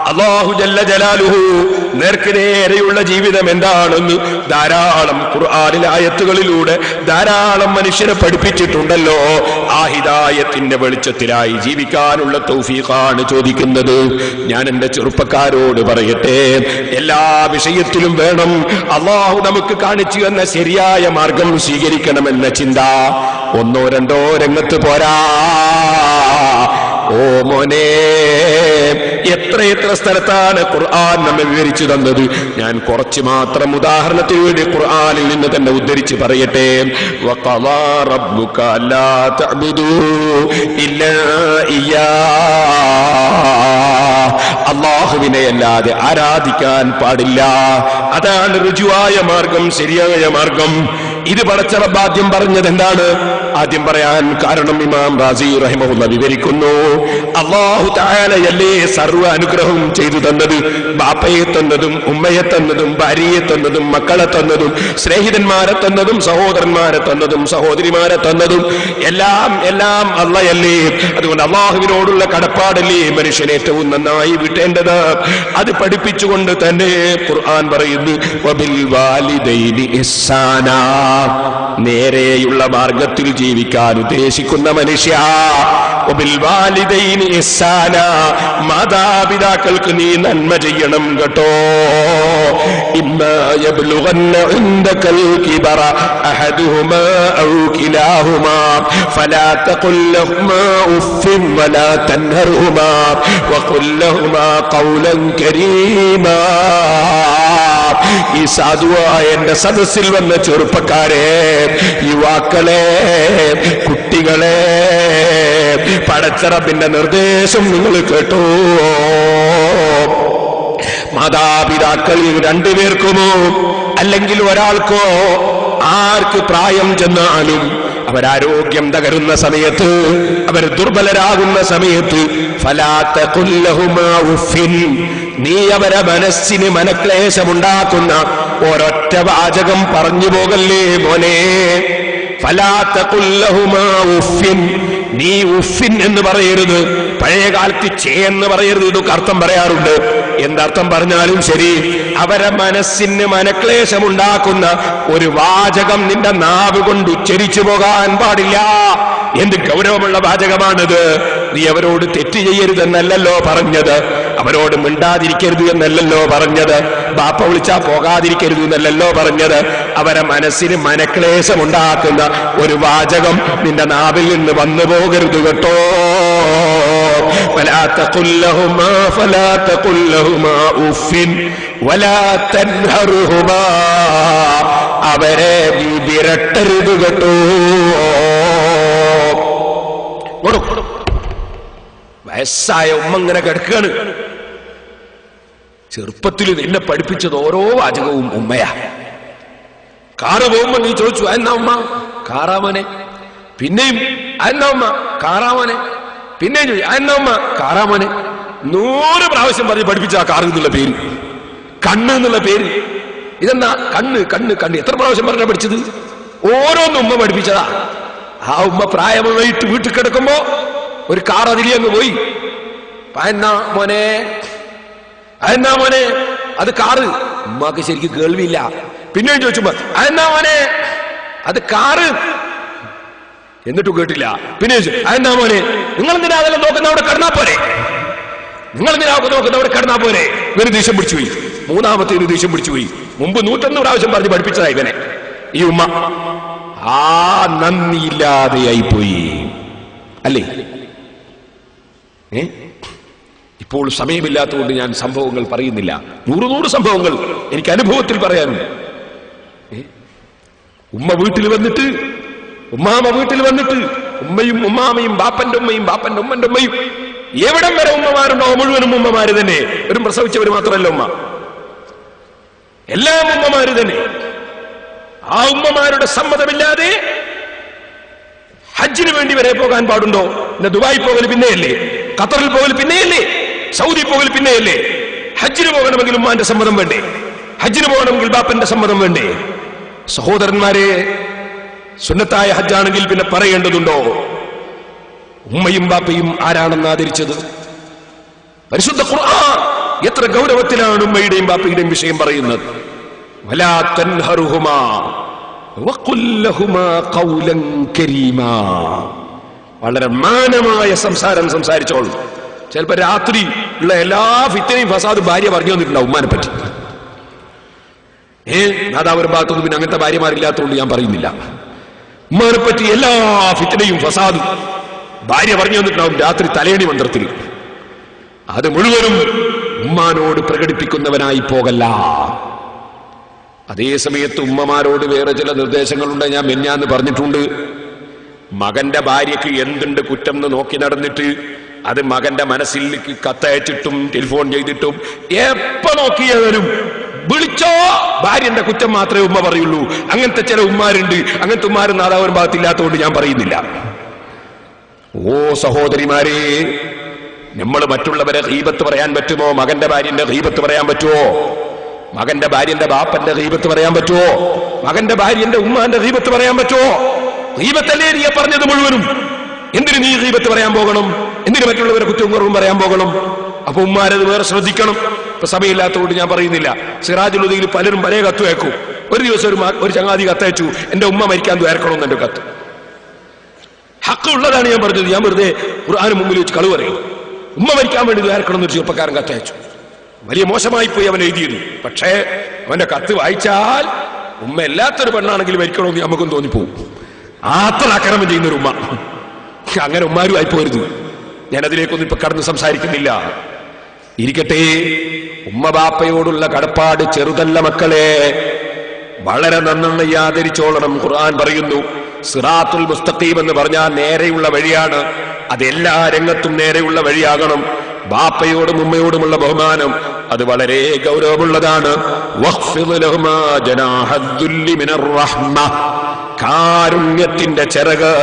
അല്ലാഹു ജല്ല ജലാലുഹു നേർക്കുനേരെയുള്ള ജീവിതം എന്താണെന്ന് ധാരാളം ഖുർആനിലെ ആയത്തുകളിലൂടെ ധാരാളം മനുഷ്യരെ പഠിപ്പിച്ചിട്ടുണ്ടല്ലോ. ആ ഹിദായത്തിന്റെ വെളിച്ചത്തിലായി ജീവിക്കാനുള്ള തൗഫീഖാണ് ചോദിക്കുന്നത്. ഞാൻ എന്റെ ചെറുപ്പക്കാരോട് പറയട്ടെ, എല്ലാ വിഷയത്തിലും വേണം അല്ലാഹു നമുക്ക് കാണിച്ചു എന്ന ശരിയായ മാർഗം സ്വീകരിക്കണമെന്ന ചിന്ത. ഒന്നോ രണ്ടോ രംഗത്ത് പോരാ. ഓ മോനെ, എത്രയെത്ര സ്ഥലത്താണ് ഖുർആൻ നമ്മെ വിവരിച്ചു തന്നത്. ഞാൻ കുറച്ച് മാത്രം ഉദാഹരണത്തിന് വേണ്ടി ഖുർആനിൽ നിന്ന് തന്നെ ഉദ്ധരിച്ച് പറയട്ടെ. വഖളാ റബ്ബുക അല്ലാ തഅ്ബുദൂ ഇല്ലാ ഇയ്യാഹ്, അല്ലാഹുവിനെ അല്ലാതെ ആരാധിക്കാൻ പാടില്ല. അതാണ് രുജുവായ മാർഗം, ശരിയായ മാർഗം. ഇത് പടച്ച റബ്ബ് ആദ്യം പറഞ്ഞത് എന്താണ്? ആദ്യം പറയാൻ കാരണം ഇമാം റാസി റഹിമഹുല്ലാ വിവരിക്കുന്നു, അല്ലാഹു തആലയല്ലേ സർവ്വ അനുഗ്രഹവും ചെയ്തു തന്നത്. ബാപ്പയെ തന്നതും ഉമ്മയെ തന്നതും ഭാര്യയെ തന്നതും മക്കളെ തന്നതും സ്നേഹിതന്മാരെ തന്നതും സഹോദരന്മാരെ തന്നതും സഹോദരിമാരെ തന്നതും എല്ലാം എല്ലാം അല്ലാഹയല്ലേ. അതുകൊണ്ട് അല്ലാഹുവിനോടുള്ള കടപ്പാടല്ലേ മനുഷ്യൻ ഏറ്റവും നന്നായി വിട്ടേണ്ടത്. അത് പഠിപ്പിച്ചുകൊണ്ട് തന്നെ ഖുർആൻ പറയുന്നു, വബിൽ വാലിദൈനി ഇഹ്സാനാ, നേരെയുള്ള മാർഗത്തിൽ ജീവിക്കാൻ ഉദ്ദേശിക്കുന്ന മനുഷ്യ, വബിൽ വാലിദൈനി ഇഹ്സാനാ, മാതാപിതാക്കൾക്ക് നീ നന്മ ചെയ്യണം കേട്ടോ. ഇമ്മാ യബ്ലുഗന്ന ഇൻദകൽ കിബറ അഹദുഹുമാ ഔ കിലാഹുമാ ഫലാ തഖുൽ ലഹുമാ ഉഫ്ഫിൻ വലാ തൻഹർഹുമാ വഖുൽ ലഹുമാ ഖൗലൻ കരീമാ. ഈ സാധുവായ എന്റെ സദസ്സിൽ വന്ന ചെറുപ്പക്കാരെ, യുവാക്കളെ, കുട്ടികളെ, പടച്ച റബ്ബിന്റെ നിർദ്ദേശം നിങ്ങൾ കേട്ടോ. മാതാപിതാക്കളിൽ രണ്ടുപേർക്കുമോ അല്ലെങ്കിൽ ഒരാൾക്കോ ആർക്ക് പ്രായം ചെന്നാലും അവരാരോഗ്യം തകരുന്ന സമയത്ത്, അവർ ദുർബലരാകുന്ന സമയത്ത്, ഫലാ തഖുൽ ലഹുമാ ഉഫ്ഫിൻ, നീ അവരെ മനസ്സിന് മനക്ലേശമുണ്ടാക്കുന്ന ഒരൊറ്റ വാചകം പറഞ്ഞു പോകല്ലേ മോനെ. ഫലാ തഖുൽ ലഹുമാ ഉഫ്ഫിൻ, നീ ഉഫ്ഫിൻ എന്ന് പറയരുത്. പഴയ കാലത്ത് ചേ എന്ന് പറയരുത്, ഇതൊക്കെ അർത്ഥം പറയാറുണ്ട്. എന്തർത്ഥം പറഞ്ഞാലും ശരി, അവരെ മനസ്സിന് മനക്ലേശമുണ്ടാക്കുന്ന ഒരു വാചകം നിന്റെ നാവ് കൊണ്ട് ഉച്ചരിച്ചു പോകാൻ പാടില്ല. എന്ത് ഗൗരവമുള്ള വാചകമാണിത്. നീ അവരോട് തെറ്റ് ചെയ്യരുതെന്നല്ലല്ലോ പറഞ്ഞത്, അവരോട് മിണ്ടാതിരിക്കരുത് എന്നല്ലല്ലോ പറഞ്ഞത്, ബാപ്പ വിളിച്ചാ പോകാതിരിക്കരുത് എന്നല്ലല്ലോ പറഞ്ഞത്. അവരെ മനസ്സിന് മനക്ലേശമുണ്ടാക്കുന്ന ഒരു വാചകം നിന്റെ നാവിൽ നിന്ന് വന്നു പോകരുത് കേട്ടോ. فلا تقل لهما أف ولا تنهرهما, അവരെ വിരട്ടരുത് കേട്ടോ. വയസ്സായ ഉമ്മ ഇങ്ങനെ കിടക്കുകയാണ്. ചെറുപ്പത്തിൽ നിന്നെ പഠിപ്പിച്ചത് ഓരോ വാചകവും ഉമ്മയാ. കാറ് പോകുമ്പോ നീ ചോദിച്ചു എന്നാ ഉമ്മ? കാറാമനെ. പിന്നെയും എന്നാ ഉമ്മ? കാറാമനെ. പിന്നെയും ചോദിച്ചു എന്നാ ഉമ്മ? കാറാമനെ. 100 പ്രാവശ്യം പറഞ്ഞ് പഠിപ്പിച്ച ആ കാറ് എന്നുള്ള പേര്, കണ്ണ് എന്നുള്ള പേര്. ഇതെന്നാ? കണ്ണ് കണ്ണ് കണ്ണ്. എത്ര പ്രാവശ്യം പറഞ്ഞാ പഠിച്ചത്? ഓരോന്നും ഉമ്മ പഠിപ്പിച്ചതാ. ആ ഉമ്മ പ്രായമായിട്ട് വീട്ടിൽ കിടക്കുമ്പോ ഒരു കാർ അതിലേ അങ്ങ് പോയി. എന്നാ മോനെ? എന്നാ മോനെ? അത് കാറ്. ഉമ്മാക്ക് ശരിക്കും കേൾവിയില്ല. പിന്നെയും ചോദിച്ചുമ്പോ എന്നാ മോനെ? അത് കാറ്. എന്നിട്ടും കേട്ടില്ല. പിന്നെ എന്നാ മോനെ? നിങ്ങൾ എന്തിനാ അതെല്ലാം നോക്കുന്ന? അവിടെ കിടന്നാ പോരെ. നിങ്ങൾ എന്തിനാ നോക്കുന്ന? അവിടെ കിടന്നാ പോരെ. ഇവര് ദേഷ്യം പിടിച്ചു പോയി. മൂന്നാമത്തെ ദേഷ്യം പിടിച്ചു പോയി. മുമ്പ് 101 പ്രാവശ്യം പറഞ്ഞ് പഠിപ്പിച്ചതാ ഇവനെ, ഈ ഉമ്മ. ആ നന്ദിയില്ലാതെയായി പോയി അല്ലേ? ഇപ്പോൾ സമയമില്ലാത്തതുകൊണ്ട് ഞാൻ സംഭവങ്ങൾ പറയുന്നില്ല. 100 സംഭവങ്ങൾ എനിക്ക് അനുഭവത്തിൽ പറയാനുണ്ട്. ഉമ്മ വീട്ടിൽ വന്നിട്ട്, ഉമ്മാമ വീട്ടിൽ വന്നിട്ട്, ഉമ്മയും ഉമ്മാമയും ബാപ്പന്റെ ഉമ്മയും ബാപ്പന്റെ ഉമ്മന്റെ ഉമ്മയും, എവിടം വരെ ഉമ്മമാരുണ്ടോ മുഴുവനും ഉമ്മമാര് തന്നെ. ഒരു പ്രസവിച്ചവര് മാത്രമല്ല ഉമ്മ, എല്ലാം ഉമ്മമാര് തന്നെ. ആ ഉമ്മമാരുടെ സമ്മതമില്ലാതെ ഹജ്ജിന് വേണ്ടി വരെ പോകാൻ പാടുണ്ടോ? പിന്നെ ദുബായി പോകൽ പിന്നെയല്ലേ, ഖത്തറിൽ പോകൽ പിന്നെയല്ലേ, സൗദി പോകൽ പിന്നെയല്ലേ. ഹജ്ജിന് പോകണമെങ്കിൽ ഉമ്മാന്റെ സമ്മതം വേണ്ടേ? ഹജ്ജിന് പോകണമെങ്കിൽ ബാപ്പന്റെ സമ്മതം വേണ്ടേ? സഹോദരന്മാരെ, സുന്നത്തായ ഹജ്ജാണെങ്കിൽ പിന്നെ പറയേണ്ടതുണ്ടോ? ഉമ്മയും ബാപ്പയും ആരാണെന്ന് ആദരിച്ചത്? പരിശുദ്ധ ഖുർആൻ എത്ര ഗൗരവത്തിലാണ് ഉമ്മയുടെയും ബാപ്പയുടെയും വിഷയം പറയുന്നത്. വലാ തൻഹറുഹുമാ വഖുൽ ലഹുമാ ഖൗലൻ കരീമാ. വളരെ മാനമായ സംസാരം സംസാരിച്ചോളൂ. ചിലപ്പോ രാത്രി ഉള്ള എല്ലാ ഫിത്തനയും ഫസാദും ഭാര്യ പറഞ്ഞു തന്നിട്ടുണ്ടാവും ഉമ്മാനെ പറ്റി. അതാ ഒരു ഭാഗത്തൊന്നും പിന്നെ അങ്ങനത്തെ ഭാര്യമാരില്ലാത്തതുകൊണ്ട് ഞാൻ പറയുന്നില്ല. ഉമ്മാനെ പറ്റി എല്ലാ ഫിത്തനയും ഫസാദും ഭാര്യ പറഞ്ഞു തന്നിട്ടുണ്ടാവും രാത്രി തലേണി മന്ത്രത്തിൽ. അത് മുഴുവനും ഉമ്മാനോട് പ്രകടിപ്പിക്കുന്നവനായി പോകല്ല. അതേ സമയത്ത് ഉമ്മമാരോട് വേറെ ചില നിർദ്ദേശങ്ങളുണ്ട്. ഞാൻ മെഞ്ഞാന്ന് പറഞ്ഞിട്ടുണ്ട്. മകന്റെ ഭാര്യക്ക് എന്തുണ്ട് കുറ്റം എന്ന് നോക്കി നടന്നിട്ട് അത് മകന്റെ മനസ്സിലേക്ക് കത്തയച്ചിട്ടും ടെലിഫോൺ ചെയ്തിട്ടും എപ്പോ നോക്കിയവരും വിളിച്ചോ ഭാര്യന്റെ കുറ്റം മാത്രമേ ഉമ്മ പറയുള്ളൂ. അങ്ങനത്തെ ചില ഉമ്മാരുണ്ട്. അങ്ങനത്തെ ഉമ്മാരും നാദാവൻ ഭാഗത്തില്ലാത്തതുകൊണ്ട് ഞാൻ പറയുന്നില്ല. ഓ സഹോദരിമാരെ, നമ്മൾ മറ്റുള്ളവരെ ഗീബത്ത് പറയാൻ പറ്റുമോ? മകന്റെ ഭാര്യന്റെ ഗീബത്ത് പറയാൻ പറ്റുമോ? മകന്റെ ഭാര്യന്റെ ബാപ്പന്റെ ഗീബത്ത് പറയാൻ പറ്റുമോ? മകന്റെ ഭാര്യന്റെ ഉമ്മാന്റെ ഗീബത്ത് പറയാൻ പറ്റുമോ? ഗീബത്തല്ലേ നീ പറഞ്ഞത് മുഴുവനും? എന്തിന് നീ ഗീബത്ത് പറയാൻ പോകണം? എന്തിന് മറ്റുള്ളവരെ കുറ്റവും കുറവും പറയാൻ പോകണം? അപ്പൊ ഉമ്മാരത് വേറെ ശ്രദ്ധിക്കണം. ഇപ്പൊ സമയമില്ലാത്തതുകൊണ്ട് ഞാൻ പറയുന്നില്ല. സിറാജുൽ ഹുദയിൽ പലരും പല കത്ത് വയ്ക്കും. ഒരു ദിവസം ഒരു ചങ്ങാതി കത്തയച്ചു, എന്റെ ഉമ്മ മരിക്കാൻ ദ്വാരക്കണമെന്ന് എന്റെ കത്ത്. ഹക്ക് ഉള്ളതാണ് ഞാൻ പറഞ്ഞത്. ഞാൻ വെറുതെ ഖുർആന് മുമ്പിൽ വെച്ച് കളവ് പറയും. ഉമ്മ മരിക്കാൻ വേണ്ടി ദ്വാരക്കണം എന്നൊരു ചെറുപ്പക്കാരൻ കത്തയച്ചു. വലിയ മോശമായി പോയി അവൻ എഴുതിയത്. പക്ഷേ അവന്റെ കത്ത് വായിച്ചാൽ ഉമ്മ എല്ലാത്തൊരു പെണ്ണാണെങ്കിൽ മരിക്കണമെന്ന് നമുക്കും തോന്നിപ്പോവും. അത്ര ആക്രമം ചെയ്യുന്നൊരു ഉമ്മ. അങ്ങനെ ഉമ്മാരും ആയിപ്പോരുത്. ഞാൻ അതിലേക്കൊന്നും ഇപ്പൊ കടന്ന് സംസാരിക്കുന്നില്ല. ഇരിക്കട്ടെ, ഉമ്മ ബാപ്പയോടുള്ള കടപ്പാട് ചെറുതല്ല മക്കളെ. വളരെ നന്നായി ആദരിച്ചോളണം. ഖുർആൻ പറയുന്നു, സിറാത്തുൽ മുസ്തഖീം എന്ന് പറഞ്ഞാൽ നേരെയുള്ള വഴിയാണ്. അതെല്ലാ രംഗത്തും നേരെയുള്ള വഴിയാകണം. ബാപ്പയോടും ഉമ്മയോടുമുള്ള ബഹുമാനം അത് വളരെ ഗൗരവമുള്ളതാണ്. വഖ്ഫിദ് ലഹുമാ ജനാഹദ്ദുല്ലി മിനർ റഹ്മ. കാരുണ്യത്തിന്റെ ചിറക്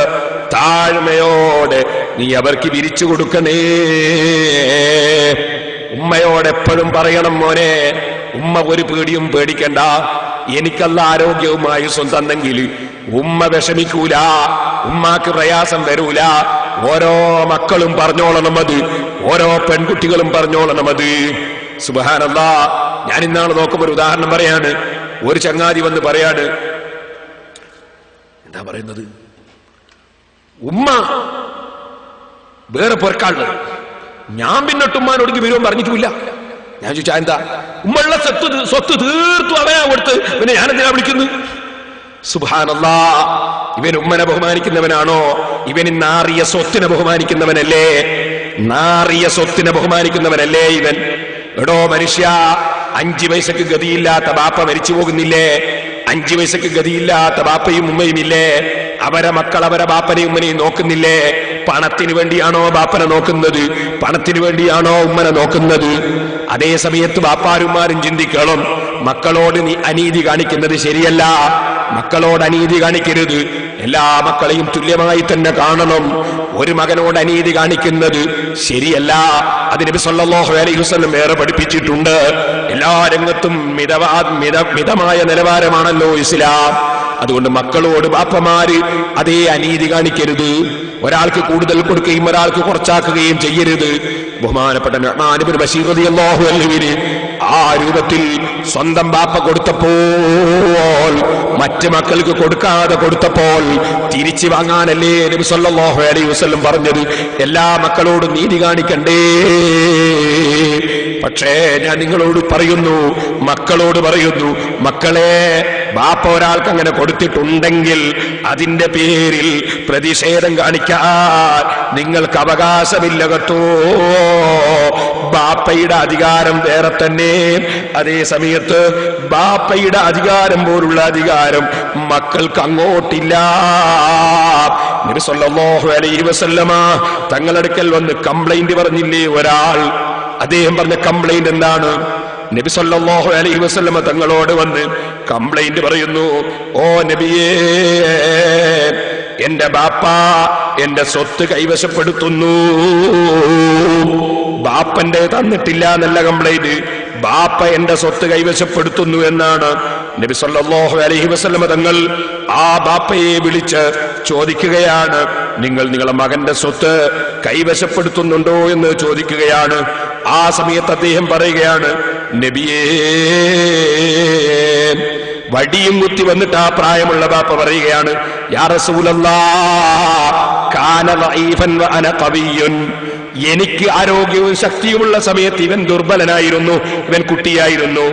താഴ്മയോടെ നീ അവർക്ക് വിരിച്ചു കൊടുക്കണേ. ഉമ്മയോടെപ്പോഴും പറയണം, മോനെ, ഉമ്മ ഒരു പേടിയും പേടിക്കണ്ട. എനിക്കല്ല ആരോഗ്യവുമായി സ്വന്തമെങ്കിൽ ഉമ്മ വിഷമിക്കൂല, ഉമ്മാക്ക് പ്രയാസം വരൂല. ഓരോ മക്കളും പറഞ്ഞോളണം അത്, ഓരോ പെൺകുട്ടികളും പറഞ്ഞോളണം അത്. സുബ്ഹാനല്ലാഹ്. ഞാൻ ഇന്നാണ് നോക്കുമ്പോ ഒരു ഉദാഹരണം പറയാണ്. ഒരു ചങ്ങാതി വന്ന് പറയാണ്, എന്താ പറയുന്നത്, ഉമ്മ വേറെ പൊരക്കാളുള്ളത്, ഞാൻ പിന്നൊട്ടുമ്മാനോടേക്ക് വരുവാൻ പറഞ്ഞിട്ടുമില്ല. ഞാൻ ചോദിച്ചാ എന്താ? ഉമ്മയുള്ള സ്വത്ത് തീർത്തു അവനാ കൊടുത്ത്, പിന്നെ ഞാനെന്തിനാ വിളിക്കുന്നു? സുബ്ഹാനല്ലാഹ്. ഇവൻ ഉമ്മനെ ബഹുമാനിക്കുന്നവനാണോ? ഇവൻ നാറിയ സ്വത്തിനെ ബഹുമാനിക്കുന്നവനല്ലേ? നാറിയ സ്വത്തിനെ ബഹുമാനിക്കുന്നവനല്ലേ ഇവൻ? എടോ മനുഷ്യ, 5 പൈസക്ക് ഗതിയില്ലാത്ത ബാപ്പ മരിച്ചു പോകുന്നില്ലേ? 5 പൈസക്ക് ഗതിയില്ലാത്ത ബാപ്പയും ഉമ്മയും ഇല്ലേ? അവരെ മക്കൾ അവരെ ബാപ്പനെയും ഉമ്മനെയും നോക്കുന്നില്ലേ? പണത്തിന് വേണ്ടിയാണോ ബാപ്പനെ നോക്കുന്നത്? പണത്തിന് വേണ്ടിയാണോ ഉമ്മനെ നോക്കുന്നത്? അതേ സമയത്ത് ബാപ്പാരുമാരും ചിന്തിക്കണം, മക്കളോട് നീ അനീതി കാണിക്കുന്നത് ശരിയല്ല. മക്കളോട് അനീതി കാണിക്കരുത്. എല്ലാ മക്കളെയും തുല്യമായി തന്നെ കാണണം. ഒരു മകനോട് അനീതി കാണിക്കുന്നത് ശരിയല്ല. അത് നബി സല്ലല്ലാഹു അലൈഹി വസല്ലം വേറെ പഠിപ്പിച്ചിട്ടുണ്ട്. എല്ലാ രംഗത്തും മിതമായ നിലവാരമാണല്ലോ ഇസ്ലാം. അതുകൊണ്ട് മക്കളോട് ബാപ്പമാര് അതേ അനീതി കാണിക്കരുത്. ഒരാൾക്ക് കൂടുതൽ കൊടുക്കുകയും ഒരാൾക്ക് കുറച്ചാക്കുകയും ചെയ്യരുത്. ബഹുമാനപ്പെട്ട നുഅ്മാൻ ഇബ്നു ബശീർ റളിയല്ലാഹു അൻഹുവിന് ആ രൂപത്തിൽ സ്വന്തം ബാപ്പ കൊടുത്തപ്പോൾ, മറ്റു മക്കൾക്ക് കൊടുക്കാതെ കൊടുത്തപ്പോൾ തിരിച്ചു വാങ്ങാനല്ലേ നബി സല്ലല്ലാഹു അലൈഹി വസല്ലം പറഞ്ഞത്? എല്ലാ മക്കളോടും നീതി കാണിക്കണ്ടേ? പക്ഷേ ഞാൻ നിങ്ങളോട് പറയുന്നു, മക്കളോട് പറയുന്നു, മക്കളെ, ബാപ്പ ഒരാൾക്ക് അങ്ങനെ കൊടുത്തിട്ടുണ്ടെങ്കിൽ അതിന്റെ പേരിൽ പ്രതിഷേധം കാണിക്കാൻ നിങ്ങൾക്ക് അവകാശമില്ല കേട്ടോ. ബാപ്പയുടെ അധികാരം വേറെ തന്നെ. അതേ സമയത്ത് ബാപ്പയുടെ അധികാരം പോലുള്ള അധികാരം മക്കൾക്ക് അങ്ങോട്ടില്ല. നബി സല്ലല്ലാഹു അലൈഹി വസല്ലമ തങ്ങളടുക്കൽ വന്ന് കംപ്ലൈന്റ് പറഞ്ഞില്ലേ ഒരാൾ? അദ്ദേഹം പറഞ്ഞ കംപ്ലൈന്റ് എന്താണ്? നബി സല്ലല്ലാഹു അലൈഹി വസല്ലമ തങ്ങളോട് വന്ന് കംപ്ലൈന്റ് പറയുന്നു, ഓ നബിയേ, എന്റെ ബാപ്പ എന്റെ സ്വത്ത് കൈവശപ്പെടുത്തുന്നു. ബാപ്പന്റെ തന്നിട്ടില്ല എന്നല്ല കംപ്ലൈന്റ്, ബാപ്പ എന്റെ സ്വത്ത് കൈവശപ്പെടുത്തുന്നു എന്നാണ്. നബി സല്ലല്ലാഹു അലൈഹി വസല്ലം തങ്ങൾ ആ ബാപ്പയെ വിളിച്ച് ചോദിക്കുകയാണ്, നിങ്ങൾ നിങ്ങളുടെ മകന്റെ സ്വത്ത് കൈവശപ്പെടുത്തുന്നുണ്ടോ എന്ന് ചോദിക്കുകയാണ്. ആ സമയത്ത് അദ്ദേഹം പറയുകയാണ്, നബിയേ, വടിയും കുത്തി വന്നിട്ട് ആ പ്രായമുള്ള ബാപ്പ പറയുകയാണ്, യാ റസൂലല്ലാഹ്, കാന ദഈഫൻ വ അന ഖവിയ്യുൻ, എനിക്ക് ആരോഗ്യവും ശക്തിയുമുള്ള സമയത്ത് ഇവൻ ദുർബലനായിരുന്നു, ഇവൻ കുട്ടിയായിരുന്നു.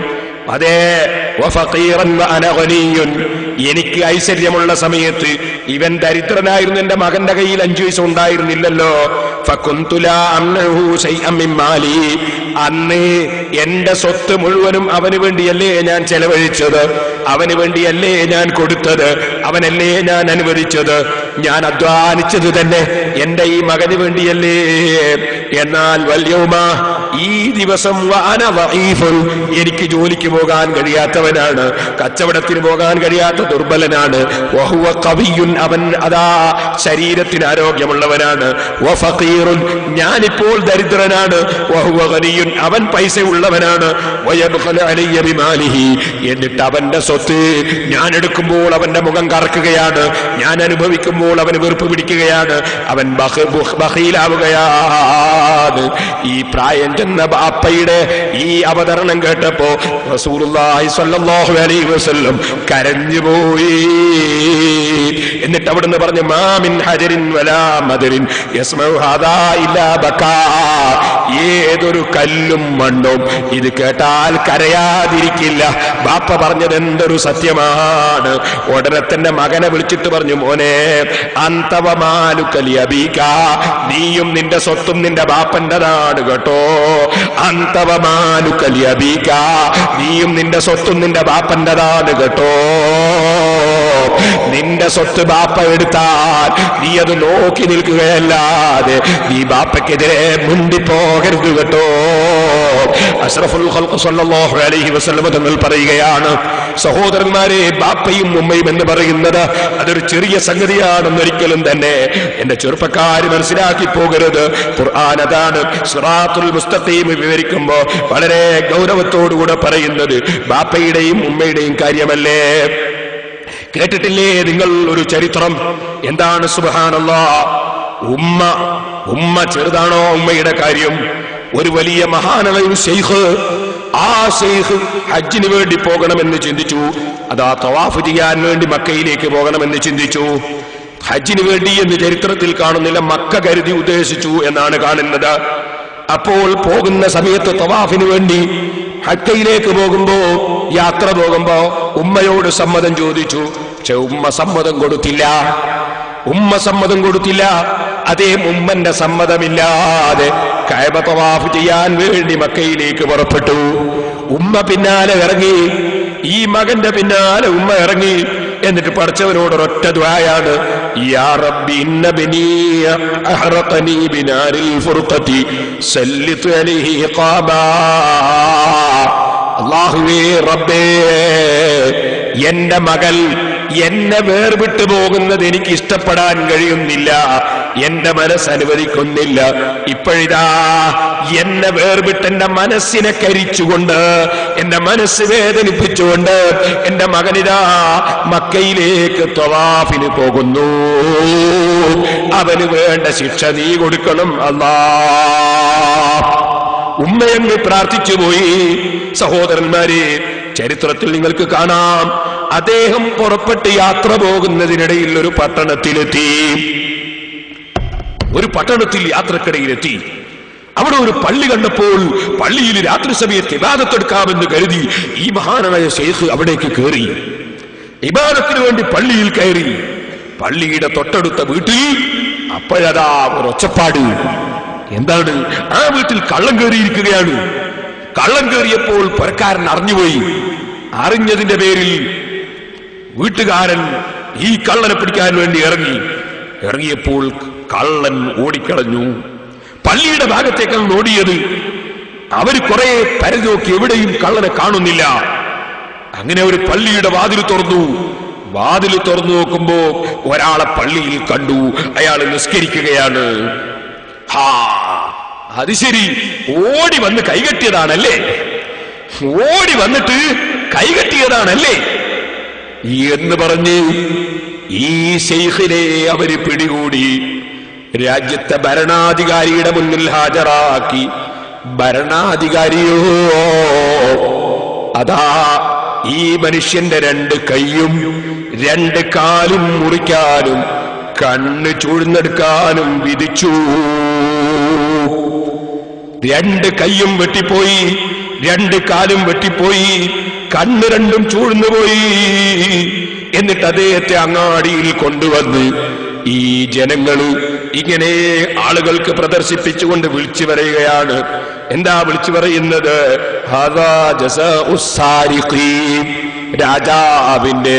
അതേ, വഫഖീറൻ വ അന ഗനിയ്യുൻ, എനിക്ക് ഐശ്വര്യമുള്ള സമയത്ത് ഇവൻ ദരിദ്രനായിരുന്നു, എന്റെ മകന്റെ കയ്യിൽ 5 പൈസ ഉണ്ടായിരുന്നില്ലല്ലോ. ഫകുന്തു ലാ അംനഹു ശൈഅൻ മിൻ മാലി, അന്ന് എന്റെ സ്വത്ത് മുഴുവനും അവന് വേണ്ടിയല്ലേ ഞാൻ ചെലവഴിച്ചത്, അവന് വേണ്ടിയല്ലേ ഞാൻ കൊടുത്തത്, അവനല്ലേ ഞാൻ അനുവദിച്ചത്, ഞാൻ അധ്വാനിച്ചത് തന്നെ എന്റെ ഈ മകന് വേണ്ടിയല്ലേ. എന്നാൽ വല്യൗമ, ഈ ദിവസം വഅന ദഈഫുൻ, എനിക്ക് ജോലിക്ക് പോകാൻ കഴിയാത്തവനാണ്, കച്ചവടത്തിന് പോകാൻ കഴിയാത്ത ദുർബലനാണ്. വഹുവ ഖവിയ്യുൻ, അവൻ അതാ ശരീരത്തിന് ആരോഗ്യമുള്ളവനാണ്. വഫഖീറുൻ, ഞാനിപ്പോൾ ദരിദ്രനാണ്. വഹുവ ഗനിയ്യുൻ, അവൻ പൈസ ഉള്ളവനാണ്. വയബ്ഖലു അലയ്യ ബിമാലിഹി, എന്നിട്ട് അവന്റെ സ്വത്ത് ഞാൻ എടുക്കുമ്പോൾ അവന്റെ മുഖം കറക്കുകയാണ്, ഞാൻ അനുഭവിക്കുമ്പോൾ അവന് വെറുപ്പ് പിടിക്കുകയാണ്, അവൻ ബഖീലാവുകയാണ്. ഈ പ്രായം ചെന്ന ബാപ്പയുടെ ഈ അവതരണം കേട്ടപ്പോ റസൂലുള്ളാഹി സ്വല്ലല്ലാഹു അലൈഹി വസല്ലം കരഞ്ഞുപോയി. എന്നിട്ട് അവിടുന്ന് പറഞ്ഞു, മാ മിൻ ഹജരിൻ വലാ മദരിൻ യസ്മഉ ഹാദാ ഇല്ലാ ബകാ, ഏതൊരു കല്ലും മണ്ണും ഇത് കേട്ടാൽ കരയാതിരിക്കില്ല. ബാപ്പ പറഞ്ഞത് എന്തൊരു സത്യമാണ്. ഉടനെ തന്നെ മകനെ വിളിച്ചിട്ട് പറഞ്ഞു, മോനെ, അന്തവമാലുക ലിഅബീക, നീയും നിന്റെ സ്വത്തും നിന്റെ ബാപ്പന്റെതാണ് കേട്ടോ. അന്തവമാലുക ലിഅബീക, നീയും നിന്റെ സ്വത്തും നിന്റെ ബാപ്പന്റെതാണ് കേട്ടോ. നിന്റെ സ്വത്ത് ബാപ്പ എടുത്താൽ നീ അത് നോക്കി നിൽക്കുകയല്ലാതെ നീ ബാപ്പയ്ക്കെതിരെ മുണ്ടിപ്പോകരുത് കേട്ടോ. അഷ്റഫുൽ ഖൽഖ് സ്വല്ലല്ലാഹു അലൈഹി വസല്ലം തങ്ങൾ പറയുകയാണ്, സഹോദരന്മാരെ, ബാപ്പയും ഉമ്മയും എന്ന് പറയുന്നത് അതൊരു ചെറിയ സംഗതിയാണെന്നൊരിക്കലും തന്നെ എന്റെ ചെറുപ്പക്കാര് മനസ്സിലാക്കി പോകരുത്. ഖുർആൻ അതാണ് സിറാത്തുൽ മുസ്തഖീം വിവരിക്കുമ്പോ വളരെ ഗൗരവത്തോടുകൂടെ പറയുന്നത് ബാപ്പയുടെയും ഉമ്മയുടെയും കാര്യമല്ലേ. കേട്ടിട്ടില്ലേ നിങ്ങൾ ഒരു ചരിത്രം? എന്താണ് സുബ്ഹാനല്ലാഹ്, ഉമ്മ ചെറുതാണോ ഉമ്മയുടെ കാര്യം? ഒരു വലിയ മഹാനായ ഒരു ശൈഖ്, ആ ശൈഖ് ഹജ്ജിന് വേണ്ടി പോകണമെന്ന് ചിന്തിച്ചു. അതാ തവാഫ് ചെയ്യാൻ വേണ്ടി മക്കയിലേക്ക് പോകണമെന്ന് ചിന്തിച്ചു. ഹജ്ജിന് വേണ്ടി എന്ന് ചരിത്രത്തിൽ കാണുന്നില്ല, മക്ക കരുതി ഉദ്ദേശിച്ചു എന്നാണ് കാണുന്നത്. അപ്പോൾ പോകുന്ന സമയത്ത് തവാഫിന് വേണ്ടി മക്കയിലേക്ക് പോകുമ്പോ, യാത്ര പോകുമ്പോ ഉമ്മയോട് സമ്മതം ചോദിച്ചു. പക്ഷെ ഉമ്മ സമ്മതം കൊടുത്തില്ല. അതേ, ഉമ്മന്റെ സമ്മതമില്ലാതെ കഅബ തവാഫ് ചെയ്യാൻ വേണ്ടി മക്കയിലേക്ക് പുറപ്പെട്ടു. ഉമ്മ പിന്നാലെ ഇറങ്ങി, ഈ മകന്റെ പിന്നാലെ ഉമ്മ ഇറങ്ങി. എന്നിട്ട് പടച്ചവനോട് ഒരൊറ്റ ദുആയാണ്, യാ റബ്ബി ഇന്ന ബനി അഹ്റഖനി ബിനാരിൽ ഫുർഖതി സല്ലിത് അലൈഹി ഖാബാ. അല്ലാഹുവേ, റബ്ബേ, എന്റെ മകൾ എന്നെ വേർവിട്ടു പോകുന്നത് എനിക്ക് ഇഷ്ടപ്പെടാൻ കഴിയുന്നില്ല, എന്റെ മനസ്സ് അനുവദിക്കുന്നില്ല. ഇപ്പോഴിതാ എന്നെ വേർവിട്ട് എന്റെ മനസ്സിനെ കരിച്ചുകൊണ്ട്, എന്റെ മനസ്സ് വേദനിപ്പിച്ചുകൊണ്ട് എന്റെ മകനിതാ മക്കയിലേക്ക് തവാഫിന് പോകുന്നു. അവന് വേണ്ട ശിക്ഷ നീ കൊടുക്കണം അല്ലാഹ്. ഉമ്മയെന്ന് പ്രാർത്ഥിച്ചു പോയി. സഹോദരന്മാരെ, ചരിത്രത്തിൽ നിങ്ങൾക്ക് കാണാം, അദ്ദേഹം പുറപ്പെട്ട് യാത്ര പോകുന്നതിനിടയിൽ ഒരു പട്ടണത്തിൽ യാത്രക്കിടയിലെത്തി. അവിടെ ഒരു പള്ളി കണ്ടപ്പോൾ പള്ളിയിൽ രാത്രി സമയത്ത് ഇബാദത്തെടുക്കാമെന്ന് കരുതി ഈ മഹാനായ ശൈഖ് അവിടേക്ക് കയറി. ഇബാദത്തിന് വേണ്ടി പള്ളിയിൽ കയറി. പള്ളിയുടെ തൊട്ടടുത്ത വീട്ടിൽ അപ്പോഴതാ ഒരു ഒച്ചപ്പാട്. എന്താണ്? ആ വീട്ടിൽ കള്ളം കയറിയിരിക്കുകയാണ്. കള്ളം കയറിയപ്പോൾ പുരക്കാരൻ അറിഞ്ഞുപോയി. അറിഞ്ഞതിന്റെ പേരിൽ വീട്ടുകാരൻ ഈ കള്ളനെ പിടിക്കാൻ വേണ്ടി ഇറങ്ങിയപ്പോൾ കള്ളൻ ഓടിക്കളഞ്ഞു. പള്ളിയുടെ ഭാഗത്തേക്കാണ് ഓടിയത്. അവര് കുറെ പരതി നോക്കി, എവിടെയും കള്ളനെ കാണുന്നില്ല. അങ്ങനെ ഒരു പള്ളിയുടെ വാതിൽ തുറന്നു. വാതിൽ തുറന്നു നോക്കുമ്പോ ഒരാളെ പള്ളിയിൽ കണ്ടു. അയാൾ നിസ്കരിക്കുകയാണ്. അത് ശരി, ഓടി വന്ന് കൈകെട്ടിയതാണല്ലേ? എന്ന് പറഞ്ഞ് ഈ ശൈഖിനെ അവര് പിടികൂടി രാജ്യത്തെ ഭരണാധികാരിയുടെ മുന്നിൽ ഹാജരാക്കി. ഭരണാധികാരിയോ അതാ ഈ മനുഷ്യന്റെ 2 കൈയും 2 കാലും മുറിക്കാനും കണ്ണ് ചൂഴ്ന്നെടുക്കാനും വിധിച്ചു. 2 കൈയും വെട്ടിപ്പോയി, 2 കാലും വെട്ടിപ്പോയി, കണ്ണ് 2ഉം ചൂഴ്ന്നുപോയി. എന്നിട്ട് അദ്ദേഹത്തെ അങ്ങാടിയിൽ കൊണ്ടുവന്ന് ഈ ജനങ്ങള് ഇങ്ങനെ ആളുകൾക്ക് പ്രദർശിപ്പിച്ചുകൊണ്ട് വിളിച്ചു പറയുകയാണ്. എന്താ വിളിച്ചു പറയുന്നത്? ഹാദാ ജസാഉസ് സാരിഖീൻ. രാജാവിന്റെ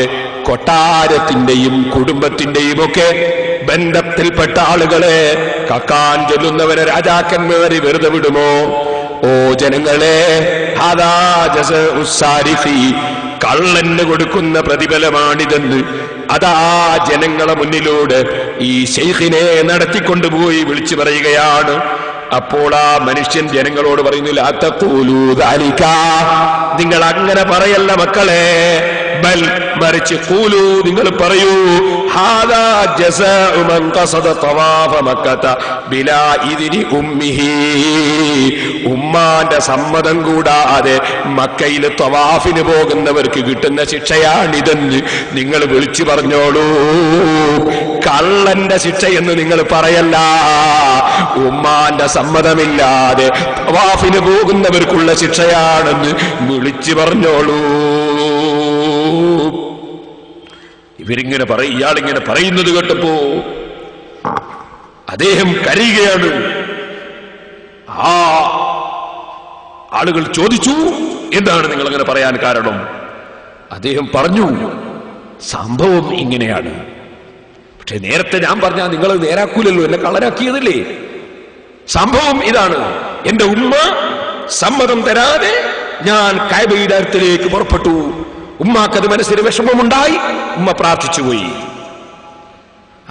കൊട്ടാരത്തിന്റെയും കുടുംബത്തിന്റെയും ഒക്കെ ബന്ധത്തിൽപ്പെട്ട ആളുകളെ കക്കാൻ ചൊല്ലുന്നവരെ രാജാക്കന്മാരെ വെറുതെ വിടുമോ? ഓ ജനങ്ങളെ, ഹാദാ ജസാഉസ് സാരിഖീൻ, കള്ളന് കൊടുക്കുന്ന പ്രതിഫലമാണിതെന്ന് അതാ ജനങ്ങളെ മുന്നിലൂടെ ഈ ശൈഖിനെ നടത്തിക്കൊണ്ടുപോയി വിളിച്ചു പറയുകയാണ്. അപ്പോൾ ആ മനുഷ്യൻ ജനങ്ങളോട് പറയുന്നു, ലാ തഖൂലൂ ദാലിക, നിങ്ങൾ അങ്ങനെ പറയല്ല മക്കളെ, ബൽ മറിച്ച് ഖൂലൂ, നിങ്ങൾ പറയൂ, ഹാദാ ജസാഉ മൻ ഖസദ തവാഫ മക്കത ബിലാ ഇദ്നി ഉമ്മിഹി, ഉമ്മാന്റെ സമ്മതം കൂടാതെ മക്കയിൽ തവാഫിന് പോകുന്നവർക്ക് കിട്ടുന്ന ശിക്ഷയാണിതെന്ന് നിങ്ങൾ വിളിച്ചു പറഞ്ഞോളൂ. കള്ളന്റെ ശിക്ഷയെന്ന് നിങ്ങൾ പറയല്ല, ഉമ്മാന്റെ സമ്മതമില്ലാതെ തവാഫിന് പോകുന്നവർക്കുള്ള ശിക്ഷയാണെന്ന് വിളിച്ചു പറഞ്ഞോളൂ. ഇവരിങ്ങനെ ഇയാളിങ്ങനെ പറയുന്നത് കേട്ടപ്പോ അദ്ദേഹം കരയുകയാണ്. ആ ആളുകൾ ചോദിച്ചു, എന്താണ് നിങ്ങൾ അങ്ങനെ പറയാൻ കാരണം? അദ്ദേഹം പറഞ്ഞു, സംഭവം ഇങ്ങനെയാണ്. പക്ഷെ നേരത്തെ ഞാൻ പറഞ്ഞാൽ നിങ്ങൾ നേരാക്കൂലല്ലോ, എന്നെ കള്ളനാക്കിയതല്ലേ. സംഭവം ഇതാണ്, എന്റെ ഉമ്മ സമ്മതം തരാതെ ഞാൻ കഅബയുടെ അടുത്തേക്ക് പുറപ്പെട്ടു. ഉമ്മാക്കത് മനസ്സിന് വിഷമമുണ്ടായി, ഉമ്മ പ്രാർത്ഥിച്ചുപോയി.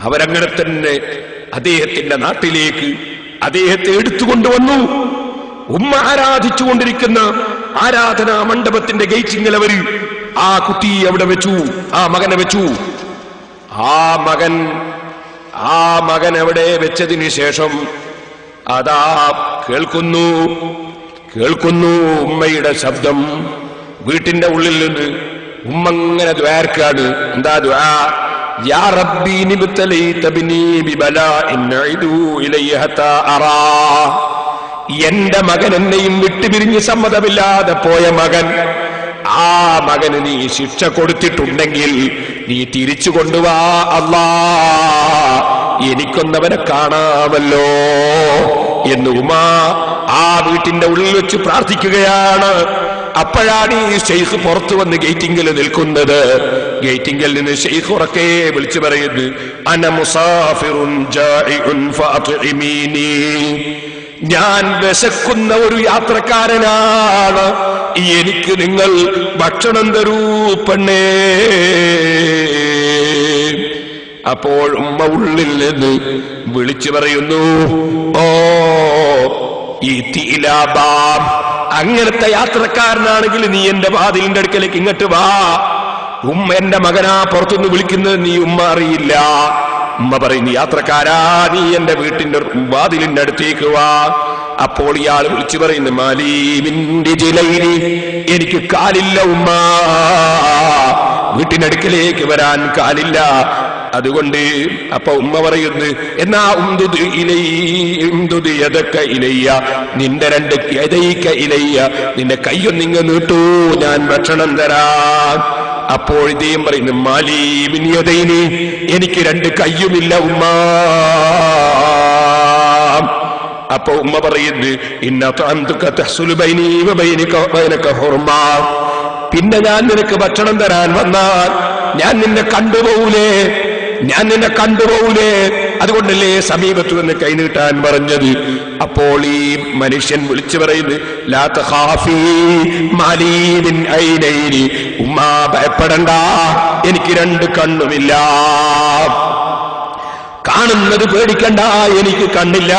അവരങ്ങനെ തന്നെ അദ്ദേഹത്തിന്റെ നാട്ടിലേക്ക് അദ്ദേഹത്തെ എടുത്തുകൊണ്ടുവന്നു. ഉമ്മ ആരാധിച്ചുകൊണ്ടിരിക്കുന്ന ആരാധനാ മണ്ഡപത്തിന്റെ ഗേറ്റിങ്ങിൽ അവര് ആ കുട്ടിയെ അവിടെ വെച്ചു, ആ മകനെ വെച്ചു. ആ മകൻ അവിടെ വെച്ചതിന് ശേഷം അതാ കേൾക്കുന്നു ഉമ്മയുടെ ശബ്ദം വീട്ടിന്റെ ഉള്ളിൽ നിന്ന്. ഉമ്മ ഇങ്ങനെ ദ്വാരക്കാണ്. എന്താ ദ്വാ? യാ റബ്ബി നിബ്തലൈത ബിനി ബിബലാഇൻ നഇദു ഇലൈഹ ഹത്താ അറാ. എന്റെ മകൻ എന്നെയും വിട്ടുപിരിഞ്ഞ് സമ്മതമില്ലാതെ പോയ മകൻ, ആ മകന് നീ ശിക്ഷ കൊടുത്തിട്ടുണ്ടെങ്കിൽ നീ തിരിച്ചു കൊണ്ടുവാ അല്ലാ, എനിക്കൊന്നവനെ കാണാമല്ലോ എന്ന് ഉമ്മ ആ വീട്ടിന്റെ ഉള്ളിൽ വെച്ച് പ്രാർത്ഥിക്കുകയാണ്. അപ്പോഴാണ് ഈ ശൈഖ് പുറത്തു വന്ന് ഗേറ്റിംഗിൽ നിൽക്കുന്നത്. ഗേറ്റിംഗിൽ നിന്ന് ശൈഖ് ഉറക്കെ വിളിച്ചു പറയുന്നു, അന മുസാഫിറുൻ ജാഇഉൻ ഫഅത്ഇമീനി, ഞാൻ വിശക്കുന്ന ഒരു യാത്രക്കാരനാണ്, എനിക്ക് നിങ്ങൾ ഭക്ഷണം തരൂ പെണ്ണേ. അപ്പോൾ ഉമ്മ ഉള്ളിൽ നിന്ന് വിളിച്ചു പറയുന്നു, ഓ ഈ തീലാബാം, അങ്ങനത്തെ യാത്രക്കാരനാണെങ്കിൽ നീ എന്റെ വാതിലിന്റെ അടുക്കലേക്ക് ഇങ്ങോട്ട് വാ. ഉമ്മ എന്റെ മകനാ പുറത്തുനിന്ന് വിളിക്കുന്നത്, നീ ഉമ്മ അറിയില്ല. ഉമ്മ പറയുന്നു, യാത്രക്കാരാ, നീ എന്റെ വീട്ടിന്റെ വാതിലിന്റെ അടുത്തേക്ക് വാ. അപ്പോൾ ഇയാൾ വിളിച്ചു പറയുന്നു, മാലീമിന്റെ ജിലൈനി, എനിക്ക് കാലില്ല ഉമ്മ, വീട്ടിനടുക്കലേക്ക് വരാൻ കാലില്ല. അതുകൊണ്ട് അപ്പൊ ഉമ്മ പറയുന്നു, എന്നാ ഇലയ്യ, നിന്റെ 2 യദൈക ഇലയ്യ, നിന്റെ കയ്യൊന്നിങ്ങ് നീട്ടൂ, ഞാൻ ഭക്ഷണം തരാം. അപ്പോൾ ഇദ്ദേഹം പറയുന്നു, മാലി മിൻ യദൈനി, എനിക്ക് 2 കയ്യുമില്ല ഉമ്മ. അപ്പൊ ഉമ്മ പറയുന്നു, ഇന്ന തഅംതുക തഹ്സുലു ബൈനി വബൈനക ഹുർമ, പിന്നെ ഞാൻ നിനക്ക് ഭക്ഷണം തരാൻ വന്നാൽ ഞാൻ നിന്നെ കണ്ടുപോകൂലേ, അതുകൊണ്ടല്ലേ സമീപത്ത് നിന്ന് കൈനീട്ടാൻ പറഞ്ഞത്. അപ്പോൾ ഈ മനുഷ്യൻ വിളിച്ചു പറയുന്നു, ലാ തഖാഫി മാലി മിൻ ഐനൈനി, ഉമ്മ ഭയപ്പെടണ്ട, എനിക്ക് 2 കണ്ണുമില്ല, കാണുന്നത് പേടിക്കണ്ട, എനിക്ക് കണ്ണില്ല.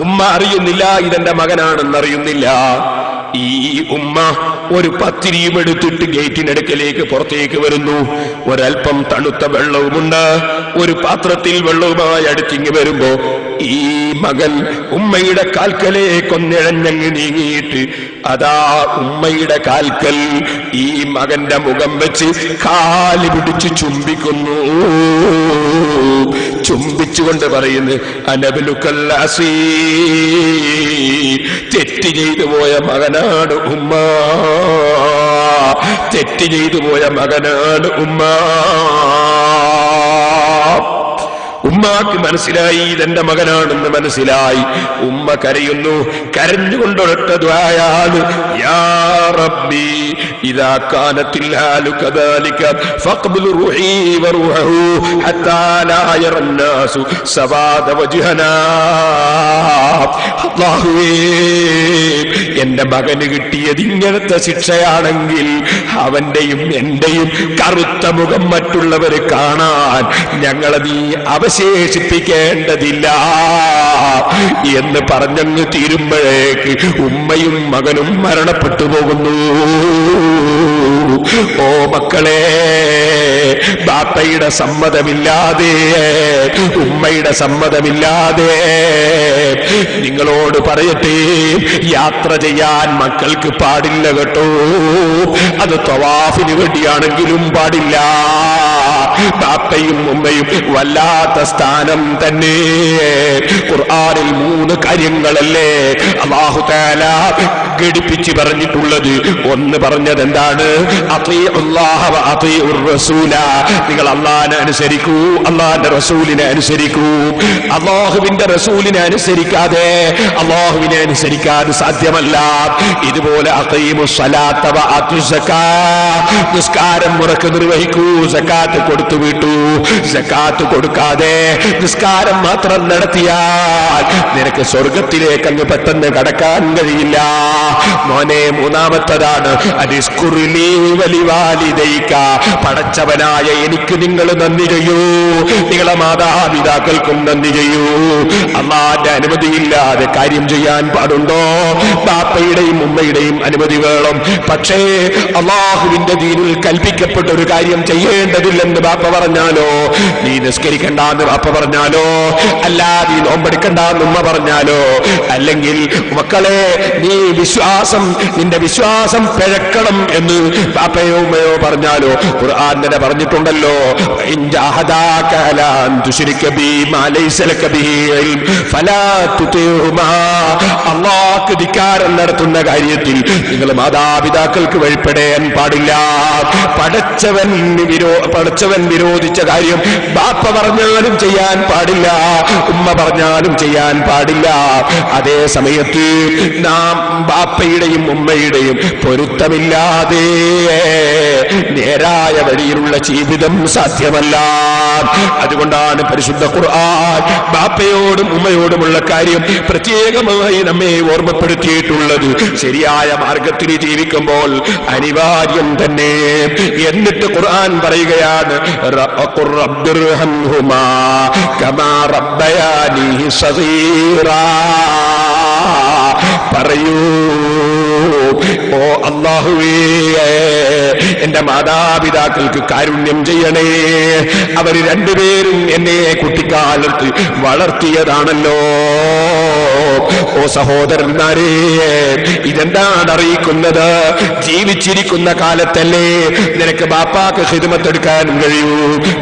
ഉമ്മ അറിയുന്നില്ല ഇതെന്റെ മകനാണെന്ന് അറിയുന്നില്ല. ഈ ഉമ്മ ഒരു പത്തിരിയും എടുത്തിട്ട് ഗേറ്റിനടുക്കലേക്ക് പുറത്തേക്ക് വരുന്നു. ഒരൽപ്പം തണുത്ത വെള്ളവുമുണ്ട്. ഒരു പാത്രത്തിൽ വെള്ളവുമായി അടുത്തിങ്ങി വരുമ്പോ ഈ മകൻ ഉമ്മയുടെ കാൽക്കലേക്കൊന്നിഴഞ്ഞങ്ങ് നീങ്ങിയിട്ട് അതാ ഉമ്മയുടെ കാൽക്കൽ ഈ മകന്റെ മുഖം വെച്ച് കാല് പിടിച്ച് ചുംബിക്കുന്നു. ചുംബിച്ചുകൊണ്ട് പറയുന്നു, അനബലുക്കല്ലാസീ, തെറ്റ് ചെയ്തു പോയ മകനാണ് ഉമ്മ, തെറ്റ് ചെയ്തു പോയ മകനാണ് ഉമ്മ. ഉമ്മാക്ക് മനസ്സിലായി ഇതെന്റെ മകനാണെന്ന് മനസ്സിലായി. ഉമ്മ കരയുന്നു. കരഞ്ഞുകൊണ്ടൊരൊറ്റ ദുആയാണ്, യാ റബ്ബി ഇദാ കാനത്തിൽ ഹാലു കദാലിക ഫഖ്ബിൽ റൂഹി വറൂഹു ഹത്താ ലാ യറന്നാസു സവാദ വജ്ഹനാ. അല്ലാഹുവേ, എന്റെ മകന് കിട്ടിയത് ഇങ്ങനത്തെ ശിക്ഷയാണെങ്കിൽ അവന്റെയും എന്റെയും കറുത്ത മുഖം മറ്റുള്ളവര് കാണാൻ ഞങ്ങളെ നീ അവശേഷിപ്പിക്കേണ്ടതില്ല എന്ന് പറഞ്ഞങ്ങ് തീരുമ്പോഴേക്ക് ഉമ്മയും മകനും മരണപ്പെട്ടു പോകുന്നു. ഓ മക്കളെ, ബാപ്പയുടെ സമ്മതമില്ലാതെ, ഉമ്മയുടെ സമ്മതമില്ലാതെ നിങ്ങളോട് പറയട്ടെ, യാത്ര ചെയ്യാൻ മക്കൾക്ക് പാടില്ല കേട്ടോ. അത് തവാഫിന് വേണ്ടിയാണെങ്കിലും പാടില്ല. ബാപ്പയും ഉമ്മയും വല്ലാത്ത സ്ഥാനം തന്നെ. ഖുർആനിൽ 3 കാര്യങ്ങളല്ലേ അല്ലാഹു തആല ഘടിപ്പിച്ച് പറഞ്ഞിട്ടുള്ളത്. ഒന്ന് പറഞ്ഞത് എന്താണ്? അത്തീഉല്ലാഹ വ അത്തീഉർ റസൂല. നിങ്ങൾ അല്ലാഹുവിനെ അനുസരിക്കൂ, അല്ലാഹുവിന്റെ റസൂലിനെ അനുസരിക്കൂ. അല്ലാഹുവിന്റെ റസൂലിനെ അനുസരിക്കാതെ അല്ലാഹുവിനെ അനുസരിക്കാൻ സാധ്യമല്ല. ഇതുപോലെ അഖീമുസ് സ്വലാത്ത വ ആതുസ് സകാത്ത്, നിസ്കാരം മുറക്ക് നിർവഹിക്കൂ, സകാത്ത് കൊടുത്തു വിട്ടു. സകാത്ത് കൊടുക്കാതെ നിസ്കാരം മാത്രം നടത്തിയാൽ നിനക്ക് സ്വർഗത്തിലേക്ക് അങ്ങ് പെട്ടെന്ന് കടക്കാൻ കഴിയില്ല മോനെ. മൂന്നാമത്തതാണ് അദിസ്കുർലി വലിവാലിദൈക. പടച്ചവനായ എനിക്ക് നിങ്ങൾ നന്ദി ചെയ്യൂ, നിങ്ങളെ മാതാപിതാക്കൾക്കും നന്ദി ചെയ്യൂ. അല്ലാഹുവിന്റെ അനുമതിയില്ലാതെ കാര്യം ചെയ്യാൻ പാടുണ്ടോ? ബാപ്പയുടെയും ഉമ്മയുടെയും അനുമതി വേണം. പക്ഷേ അല്ലാഹുവിന്റെ ദീനിൽ കൽപ്പിക്കപ്പെട്ട ഒരു കാര്യം ചെയ്യേണ്ടതില്ലെന്ന് ബാപ്പ പറഞ്ഞാലോ, നീ നിസ്കരിക്കണ്ടെന്ന് ബാപ്പ പറഞ്ഞാലോ, അല്ല നീ നോമ്പെടുക്കണ്ടെന്ന് ഉമ്മ പറഞ്ഞാലോ, അല്ലെങ്കിൽ മക്കളെ നീ നിന്റെ വിശ്വാസം പിഴക്കണം എന്ന് ബാപ്പയോ ഉമ്മയോ പറഞ്ഞാലോ, ഖുർആൻ തന്നെ പറഞ്ഞിട്ടുണ്ടല്ലോ, ഇൻ ജാഹദാക അലാ അൻ തുശ്രിക ബി മാ ലൈസ ലക ബിഹി ഇൽം ഫലാ തുതിഉമാ. അല്ലാഹുവിന് ധിക്കാരം നടത്തുന്ന കാര്യത്തിൽ നിങ്ങൾ മാതാപിതാക്കൾക്ക് വഴിപ്പെടാൻ പാടില്ല. പടച്ചവൻ വിരോധിച്ച കാര്യം ബാപ്പ പറഞ്ഞാലും ചെയ്യാൻ പാടില്ല, ഉമ്മ പറഞ്ഞാലും ചെയ്യാൻ പാടില്ല. അതേ സമയത്ത് നാം ബാപ്പയുടെയും ഉമ്മയുടെയും പൊരുത്തമില്ലാതെ നേരായ വഴിയിലുള്ള ജീവിതം സാധ്യമല്ല. അതുകൊണ്ടാണ് പരിശുദ്ധ ഖുർആൻ ബാപ്പയോടും ഉമ്മയോടുമുള്ള കാര്യം പ്രത്യേകമായി നമ്മെ ഓർമ്മപ്പെടുത്തിയിട്ടുള്ളത്. ശരിയായ മാർഗത്തിൽ ജീവിക്കുമ്പോൾ അനിവാര്യം തന്നെ. എന്നിട്ട് ഖുർആൻ പറയുകയാണ്, റബ്ബിർഹംഹുമാ കമാ റബ്ബയാനി സഗീറാ. പറയൂ, ഓ അല്ലാഹുവേ, എന്റെ മാതാപിതാക്കൾക്ക് കാരുണ്യം ചെയ്യണേ. അവര് രണ്ടുപേരും എന്നെ കുട്ടിക്കാലത്ത് വളർത്തിയതാണല്ലോ. ഓ സഹോദരന്മാരെ, ഇതെന്താണ് അറിയിക്കുന്നത്? ജീവിച്ചിരിക്കുന്ന കാലത്തല്ലേ നിനക്ക് ബാപ്പാക്ക് ഖിദ്മത്തെടുക്കാൻ കഴിയൂ,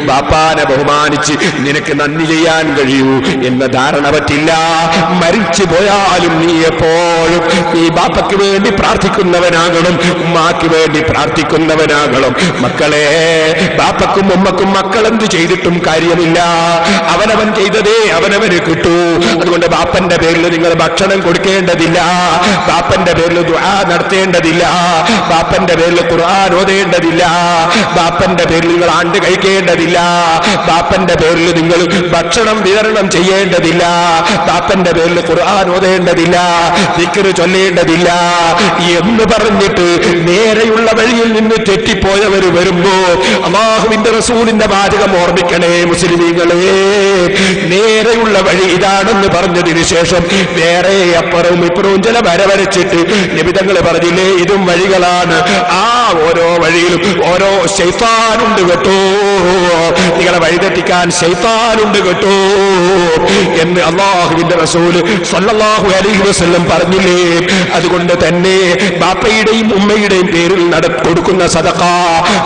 ബാപ്പാനെ ബഹുമാനിച്ച് നിനക്ക് നന്ദി ചെയ്യാൻ കഴിയൂ എന്ന ധാരണ പറ്റില്ല. മരിച്ചു പോയാലും നീ എപ്പോഴും നീ ബാപ്പയ്ക്ക് വേണ്ടി പ്രാർത്ഥിക്കുന്നവനാകണം, ഉമ്മാക്ക് വേണ്ടി പ്രാർത്ഥിക്കുന്നവനാകണം. മക്കളെ, ബാപ്പക്കും ഉമ്മക്കും മക്കൾ എന്ത് ചെയ്തിട്ടും കാര്യമില്ല. അവനവൻ ചെയ്തതേ അവനവന് കിട്ടൂ. അതുകൊണ്ട് ബാപ്പന്റെ പേരിൽ നിങ്ങൾ ഭക്ഷണം കൊടുക്കേണ്ടതില്ല, ബാപ്പന്റെ പേരിൽ ദുആ നടത്തേണ്ടതില്ല, ബാപ്പന്റെ പേരിൽ ഖുർആൻ ഓതേണ്ടതില്ല, ബാപ്പന്റെ പേരിൽ നിങ്ങൾ ആണ്ട് കഴിക്കേണ്ടതില്ല, ബാപ്പന്റെ പേരിൽ നിങ്ങൾ ഭക്ഷണം വിതരണം ചെയ്യേണ്ടതില്ല, ബാപ്പന്റെ പേരിൽ ഖുർആൻ ഓതേണ്ടതില്ല, ദിക്ർ ചൊല്ലേണ്ടതില്ല എന്ന് പറഞ്ഞിട്ട് നേരെയുള്ള വഴിയിൽ നിന്ന് തെറ്റിപ്പോയവർ വരുമ്പോ അല്ലാഹുവിന്റെ റസൂലിന്റെ വാചകം ഓർമ്മിക്കണേ മുസ്ലിമീങ്ങളെ. നേരെയുള്ള വഴി ഇതാണെന്ന് പറഞ്ഞതിന് ശേഷം വേറെ അപ്പുറവും ഇപ്പുറവും ചില വരവരച്ചിട്ട് നബി തങ്ങൾ പറഞ്ഞില്ലേ ഇതും വഴികളാണ്. ആ ഓരോ വഴിയിലും ഓരോ ശൈത്താനുണ്ട് കേട്ടോ, നിങ്ങളെ വഴിതെറ്റിക്കാൻ ശൈത്താനുണ്ട് കേട്ടോ എന്ന് അല്ലാഹുവിന്റെ റസൂല് സ്വല്ലല്ലാഹു അലൈഹി വസല്ലം പറഞ്ഞില്ലേ. അതുകൊണ്ട് തന്നെ ബാപ്പയുടെയും ഉമ്മയുടെയും പേരിൽ കൊടുക്കുന്ന സദഖ,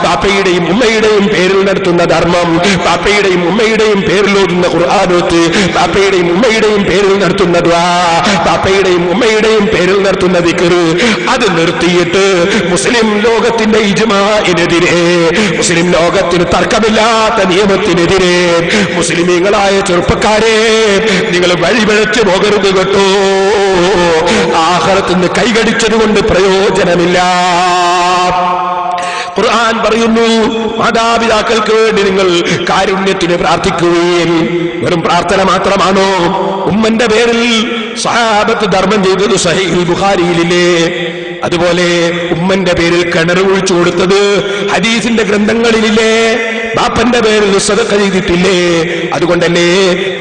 ബാപ്പയുടെയും ഉമ്മയുടെയും പേരിൽ നടത്തുന്ന ധർമ്മം, ബാപ്പയുടെയും ഉമ്മയുടെയും പേരിൽ ഓതുന്ന ഖുർആനോത്ത്, ബാപ്പയുടെയും ഉമ്മയുടെയും പേരിൽ നടത്തുന്ന ദുആ, ബാപ്പയുടെയും ഉമ്മയുടെയും പേരിൽ നടത്തുന്ന ദിക്ർ, അത് നിർത്തിയിട്ട് മുസ്ലിം ലോകത്തിന്റെ ഇജ്മാഇനെതിരെ, മുസ്ലിം ലോകത്തിന് തർക്കമില്ലാത്ത നിയമത്തിനെതിരെ മുസ്ലിമീങ്ങളായ ചെറുപ്പക്കാരെ നിങ്ങൾ വഴിപിഴച്ചു പോകരുത് കേട്ടോ. ആഖിറത്തിൽ നിന്ന് കൈകടിച്ചതുകൊണ്ട് പ്രയോജനമില്ല. ഖുർആൻ പറയുന്നു മാതാപിതാക്കൾക്ക് വേണ്ടി നിങ്ങൾ കാരുണ്യത്തിന് പ്രാർത്ഥിക്കുകയും. വെറും പ്രാർത്ഥന മാത്രമാണോ? ഉമ്മന്റെ പേരിൽ സഹാബത്ത് ധർമ്മം ചെയ്തത് സഹീഹുൽ ബുഖാരിയിലില്ലേ? അതുപോലെ ഉമ്മന്റെ പേരിൽ കിണർ ഒഴിച്ചു കൊടുത്തത് ഹദീസിന്റെ ഗ്രന്ഥങ്ങളിലില്ലേ? ബാപ്പന്റെ പേരിൽ സദഖ ചെയ്തിട്ടില്ലേ? അതുകൊണ്ടല്ലേ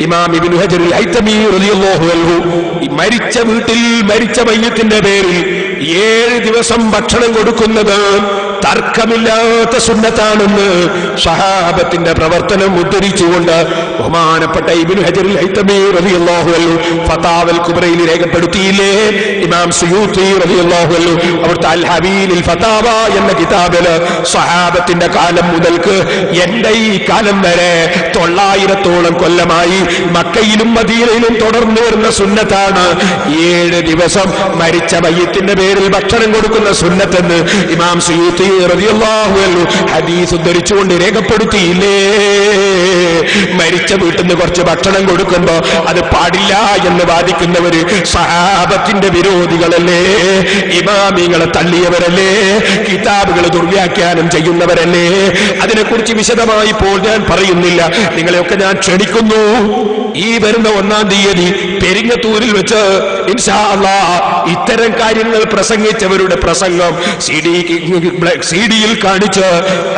ഇമാം ഇബ്നു ഹജർ അൽ ഹൈതമി റളിയല്ലാഹു അൻഹു മരിച്ച വീട്ടിൽ മരിച്ച മയ്യത്തിന്റെ പേരിൽ 7 ദിവസം ഭക്ഷണം കൊടുക്കുന്നത് തർക്കമില്ലാത്ത സുന്നത്താണെന്ന് സഹാബത്തിന്റെ പ്രവർത്തനം ഉദ്ധരിച്ചുകൊണ്ട് ബഹുമാനപ്പെട്ട ഇബ്നു ഹജർ അൽ ഹൈതമി റളിയല്ലാഹു അൻഹു ഫതാവൽ കുബ്രയിൽ രേഖപ്പെടുത്തിയില്ലേ? ഇമാം സുയൂത്തി റളിയല്ലാഹു അൻഹു അവിടുത്തെ അൽ ഹബീലിൽ ഫതാവ എന്ന കിതാബില് സഹാബത്തിന്റെ കാലം മുതൽക്ക് എന്റെ ഈ കാലം വരെ 900ഓളം കൊല്ലമായി മക്കയിലും മദീനയിലും തുടർന്നു വരുന്ന സുന്നത്താണ് 7 ദിവസം മരിച്ച മയ്യത്തിന്റെ പേരിൽ ഭക്ഷണം കൊടുക്കുന്ന സുന്നത്തെന്ന് ഇമാം സുയൂത്തി റളിയല്ലാഹു അൻഹു ഹദീസ് ഉദ്ധരിച്ചുകൊണ്ട് രേഖപ്പെടുത്തിയില്ലേ? മരിച്ച വീട്ടിൽ നിന്ന് കുറച്ച് ഭക്ഷണം കൊടുക്കുമ്പോ അത് പാടില്ല എന്ന് വാദിക്കുന്നവര് സഹാബത്തിന്റെ വിരോധികളല്ലേ, ഇമാമിങ്ങളെ തള്ളിയവരല്ലേ, കിതാബുകൾ ദുർവ്യാഖ്യാനം ചെയ്യുന്നവരല്ലേ? അതിനെക്കുറിച്ച് വിശദമായി ഇപ്പോൾ ഞാൻ പറയുന്നില്ല. നിങ്ങളെയൊക്കെ ഞാൻ ക്ഷണിക്കുന്നു. ഈ വരുന്ന 1-ാം തീയതി പെരിങ്ങത്തൂരിൽ വെച്ച് ഇൻഷാ അല്ലാഹ് ഇത്തരം കാര്യങ്ങൾ പ്രസംഗിച്ചവരുടെ പ്രസംഗം സിഡിയിൽ കാണിച്ച്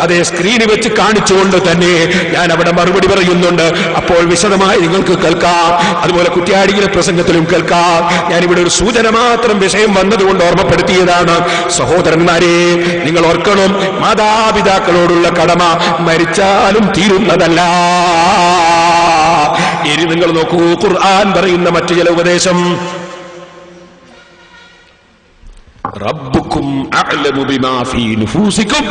അതേ സ്ക്രീനിൽ വെച്ച് കാണിച്ചുകൊണ്ട് തന്നെ ഞാൻ അവിടെ മറുപടി പറയുന്നുണ്ട്. അപ്പോൾ വിശദമായി നിങ്ങൾക്ക് കേൾക്കാം. അതുപോലെ കുറ്റ്യാടിയിലെ പ്രസംഗത്തിലും കേൾക്കാം. ഞാനിവിടെ ഒരു സൂചന മാത്രം വിഷയം വന്നതുകൊണ്ട് ഓർമ്മപ്പെടുത്തിയതാണ്. സഹോദരന്മാരെ, നിങ്ങൾ ഓർക്കണം, മാതാപിതാക്കളോടുള്ള കടമ മരിച്ചാലും തീരുന്നതല്ല. ഇനി നിങ്ങൾ നോക്കൂ, ഖുർആൻ പറയുന്ന മറ്റു ചില ഉപദേശം. റബ്ബുക്കും അഅലമു ബിമാ ഫീ നുഫൂസിക്കും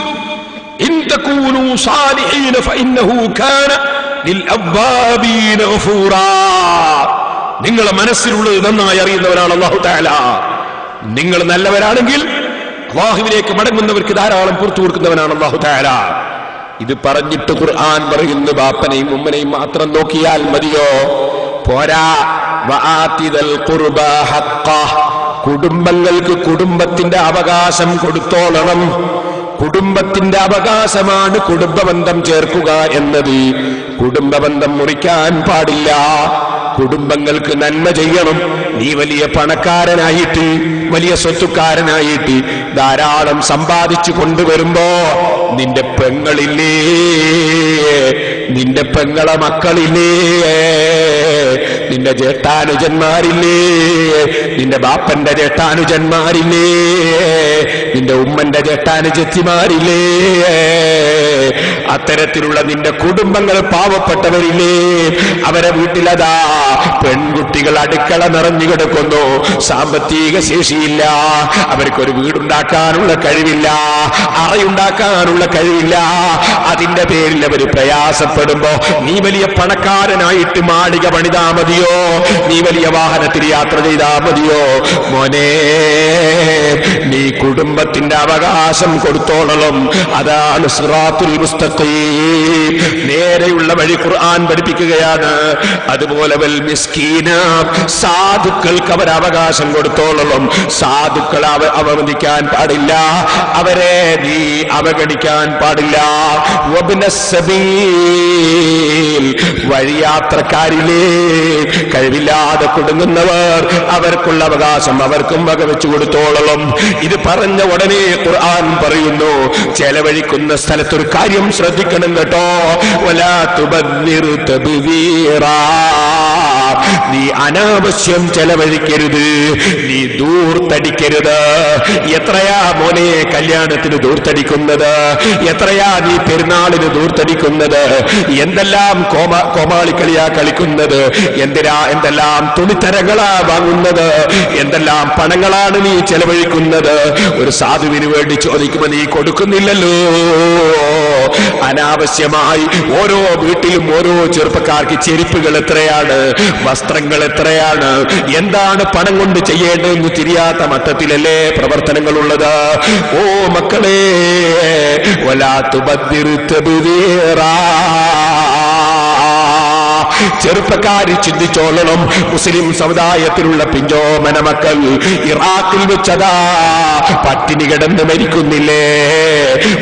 ഇൻ തകൂനൂ സാലിഹീന ഫഇന്നഹു കാന ലിൽഅവ്വാബീന ഗഫൂറാ. നിങ്ങളുടെ മനസ്സിലുള്ളത് നന്നായി അറിയുന്നവനാണ് അല്ലാഹു തആല. നിങ്ങൾ നല്ലവരാണെങ്കിൽ അല്ലാഹുവിലേക്ക് മടങ്ങുന്നവർക്ക് ധാരാളം പുറത്തു കൊടുക്കുന്നവനാണ് അല്ലാഹു തആല. ഇത് പറഞ്ഞിട്ട് ഖുർആൻ പറയുന്നു ബാപ്പനെയും ഉമ്മനെയും മാത്രം നോക്കിയാൽ മതിയോ? പോരാ. വആതിദൽ ഖുർബാ ഹഖ്ഖഹ്, കുടുംബങ്ങൾക്ക് കുടുംബത്തിന്റെ അവകാശം കൊടുത്തോളണം. കുടുംബത്തിന്റെ അവകാശമാണ് കുടുംബബന്ധം ചേർക്കുക എന്നത്. കുടുംബബന്ധം മുറിക്കാൻ പാടില്ല. കുടുംബങ്ങൾക്ക് നന്മ ചെയ്യണം. നീ വലിയ പണക്കാരനായിട്ട് വലിയ സ്വത്തുക്കാരനായിട്ട് ധാരാളം സമ്പാദിച്ചു കൊണ്ടുവരുമ്പോ നിന്റെ പെങ്ങളില്ലേ, നിന്റെ പെങ്ങളെ മക്കളില്ലേ, നിന്റെ ജേഷ്ഠാനുജന്മാരില്ലേ, നിന്റെ ബാപ്പന്റെ ജേഷ്ഠാനുജന്മാരില്ലേ, നിന്റെ ഉമ്മന്റെ ജേഷ്ഠാനുജത്തിമാരില്ലേ, അത്തരത്തിലുള്ള നിന്റെ കുടുംബങ്ങൾ പാവപ്പെട്ടവരില്ലേ, അവരെ വീട്ടിലതാ പെൺകുട്ടികൾ അടുക്കള നിറഞ്ഞു കിടക്കുന്നു. സാമ്പത്തിക ശേഷിയില്ല, അവർക്കൊരു വീടുണ്ടാക്കാനുള്ള കഴിവില്ല, അറയുണ്ടാക്കാനുള്ള കഴിവില്ല. അതിന്റെ പേരിൽ അവർ പ്രയാസപ്പെടുമ്പോ നീ വലിയ പണക്കാരനായിട്ട് മാളിക പണിതാ മതിയോ? നീ വലിയ വാഹനത്തിൽ യാത്ര ചെയ്താ മതിയോ? മോനെ, നീ കുടുംബത്തിന്റെ അവകാശം കൊടുത്തോളണം. അതാണ് സിറാത്തുൽ മുസ്തഖീം, നേരെയുള്ള വഴി ഖുർആൻ പഠിപ്പിക്കുകയാണ്. അതുപോലെ വൽ മിസ്കീന, സാധുക്കൾക്ക് അവർ അവകാശം കൊടുത്തോളണം. സാധുക്കൾ അവഗണിക്കാൻ പാടില്ല, അവരെ നീ അവഗണിക്കാൻ പാടില്ല. വബ്നസ് സബീൽ, വഴിയാത്രക്കാരിലെ കഴിവില്ലാതെ കുടുങ്ങുന്നവർ, അവർക്കുള്ള അവകാശം അവർക്കും വകവെച്ചു കൊടുത്തോളണം. ഇത് പറഞ്ഞ ഉടനെ ഖുർആൻ പറയുന്നു, ചെലവഴിക്കുന്ന സ്ഥലത്തൊരു കാര്യം ശ്രദ്ധിക്കണം കേട്ടോ. വലാ തുബദ്ദിർ തബ്ദീറാ, നീ അനാവശ്യം ചെലവഴിക്കരുത്, നീ ദൂർത്തടിക്കരുത്. എത്രയാ മോനെ കല്യാണത്തിന് ദൂർത്തടിക്കുന്നത്, എത്രയാ നീ പെരുന്നാളിന് ദൂർത്തടിക്കുന്നത്, എന്തെല്ലാം കോമാളിക്കളിയാ കളിക്കുന്നത്, എന്തെല്ലാം തുണിത്തരങ്ങളാ വാങ്ങുന്നത്, എന്തെല്ലാം പണങ്ങളാണ് നീ ചെലവഴിക്കുന്നത്. ഒരു സാധുവിന് വേണ്ടി ചോദിക്കുമ്പോൾ നീ കൊടുക്കുന്നില്ലല്ലോ. അനാവശ്യമായി ഓരോ വീട്ടിലും ഓരോ ചെറുപ്പക്കാർക്ക് ചെരുപ്പുകൾ എത്രയാണ്, വസ്ത്രങ്ങൾ എത്രയാണ്, എന്താണ് പണം കൊണ്ട് ചെയ്യേണ്ടതെന്ന് തിരിയാത്ത മട്ടത്തിലല്ലേ പ്രവർത്തനങ്ങളുള്ളത്. ഓ മക്കളെ, വലാ തുബദ്ദിർ തബ്ദീറാ. ചെറുപ്പക്കാരി ചിന്തിച്ചോളണം. മുസ്ലിം സമുദായത്തിലുള്ള പിഞ്ചോമന മക്കൾ ഇറാഖിൽ വെച്ചതാ പട്ടിണി കിടന്ന് മരിക്കുന്നില്ലേ,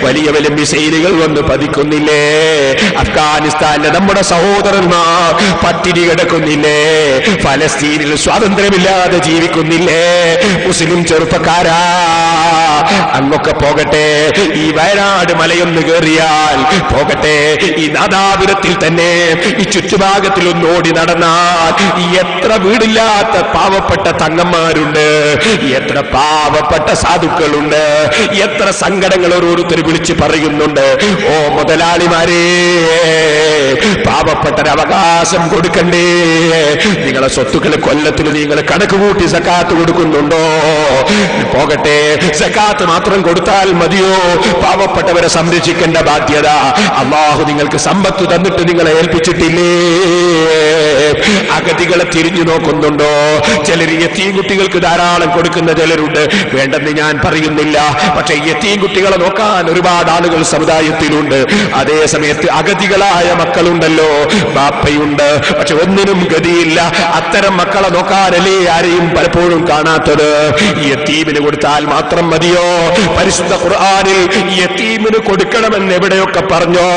വലിയ വലിയ മിസൈലുകൾ വന്ന് പതിക്കുന്നില്ലേ, അഫ്ഗാനിസ്ഥാനിലെ നമ്മുടെ സഹോദരന്മാർ പട്ടിണി കിടക്കുന്നില്ലേ, ഫലസ്തീനിൽ സ്വാതന്ത്ര്യമില്ലാതെ ജീവിക്കുന്നില്ലേ. മുസ്ലിം ചെറുപ്പക്കാരാ, അങ്ങൊക്കെ പോകട്ടെ, ഈ വയനാട് മലയൊന്ന് കയറിയാൽ പോകട്ടെ, ഈ നാദാപുരത്തിൽ തന്നെ ഈ ചുറ്റുഭാഗത്തിൽ ഒന്ന് ഓടി നടന്നാൽ എത്ര വീടില്ലാത്ത പാവപ്പെട്ട തങ്ങന്മാരുണ്ട്, എത്ര പാവപ്പെട്ട സാധുക്കളുണ്ട്, എത്ര സങ്കടങ്ങൾ ഓരോരുത്തർ വിളിച്ച് പറയുന്നുണ്ട്. ഓ മുതലാളിമാരെ, പാവപ്പെട്ടൊരു അവകാശം കൊടുക്കണ്ടേ? നിങ്ങളെ സ്വത്തുക്കൾ കൊല്ലത്തിൽ നിങ്ങൾ കണക്ക് കൂട്ടി സക്കാത്ത് കൊടുക്കുന്നുണ്ടോ? പോകട്ടെ, സക്കാത്ത് മാത്രം കൊടുത്താൽ മതിയോ? പാവപ്പെട്ടവരെ സംരക്ഷിക്കേണ്ട ബാധ്യത അല്ലാഹു നിങ്ങൾക്ക് സമ്പത്ത് തന്നിട്ട് നിങ്ങളെ ഏൽപ്പിച്ചിട്ടില്ലേ? അഗതികളെ തിരിഞ്ഞു നോക്കുന്നുണ്ടോ? ചിലർ യതീം കുട്ടികൾക്ക് ധാരാളം കൊടുക്കുന്ന ചിലരുണ്ട്, വേണ്ടെന്ന് ഞാൻ പറയുന്നില്ല. പക്ഷെ യതീം കുട്ടികളെ നോക്കാൻ ഒരുപാട് ആളുകൾ സമുദായത്തിലുണ്ട്. അതേ സമയത്ത് അഗതികളായ മക്കളുണ്ടല്ലോ, ബാപ്പയുണ്ട്, പക്ഷെ ഒന്നിനും ഗതിയില്ല. അത്തരം മക്കളെ നോക്കാനല്ലേ ആരെയും പലപ്പോഴും കാണാത്തത്. യതീമിന് കൊടുത്താൽ മാത്രം മതിയോ? പരിശുദ്ധ ഖുർആനിൽ യതീമിന് കൊടുക്കണമെന്ന് എവിടെയൊക്കെ പറഞ്ഞോ,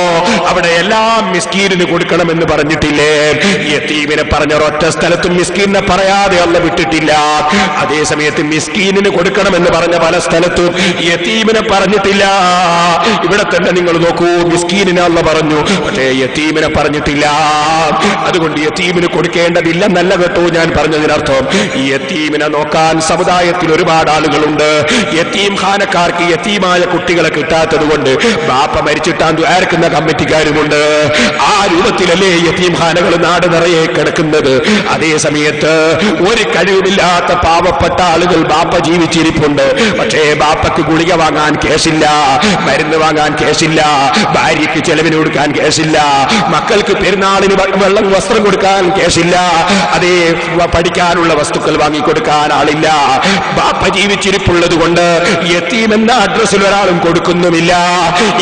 അവിടെ എല്ലാം മിസ്കീനിന് കൊടുക്കണമെന്ന് പറഞ്ഞിട്ടില്ലേ? യതീമിനെ പറഞ്ഞ ഒറ്റ സ്ഥലത്തും മിസ്കീനെ പറയാതെ അല്ല വിട്ടിട്ടില്ല. അതേ സമയത്ത് മിസ്കീനിന് കൊടുക്കണമെന്ന് പറഞ്ഞ പല സ്ഥലത്തും യതീമിനെ പറഞ്ഞിട്ടില്ല. ഇവിടെ തന്നെ നിങ്ങൾ നോക്കൂ, മിസ്കീനിനെ അല്ല പറഞ്ഞു, പക്ഷേ യതീമിനെ പറഞ്ഞിട്ടില്ല. അതുകൊണ്ട് യതീമിന് കൊടുക്കേണ്ടതില്ലെന്നല്ല കേട്ടോ ഞാൻ പറഞ്ഞതിനർത്ഥം. ഈ യതീമിനെ നോക്കാൻ സമുദായത്തിൽ ഒരുപാട് ആളുകളുണ്ട്. യതീം ഖാനക്കാർക്ക് യതീമായ കുട്ടികളെ കിട്ടാത്തത് കൊണ്ട് ബാപ്പ മരിച്ചിട്ടാൻ ദുആർക്കുന്ന കമ്മിറ്റിക്കാരുമുണ്ട്. ആ രൂപത്തിലല്ലേ യതീം ഖാനകൾ നാട് നിറയെ കിടക്കുന്നത്. അതേ സമയത്ത് ഒരു കഴിവില്ലാത്ത പാവപ്പെട്ട ആളുകൾ ബാപ്പ ജീവിച്ചിരിപ്പുണ്ട്, പക്ഷേ ബാപ്പക്ക് ഗുളിക വാങ്ങാൻ കേസില്ല, മരുന്ന് വാങ്ങാൻ കേസില്ല, ഭാര്യയ്ക്ക് ചെലവിന് കൊടുക്കാൻ കേസില്ല, മക്കൾക്ക് പെരുന്നാളിന് വെള്ളം വസ്ത്രം കൊടുക്കാൻ കേസില്ല, അതേ പഠിക്കാനുള്ള വസ്തുക്കൾ വാങ്ങിക്കൊടുക്കാൻ ആളില്ല. ബാപ്പ ജീവിച്ചിരിപ്പുള്ളത് കൊണ്ട് യതീം എന്ന അഡ്രസ്സിൽ ഒരാളും കൊടുക്കുന്നുമില്ല.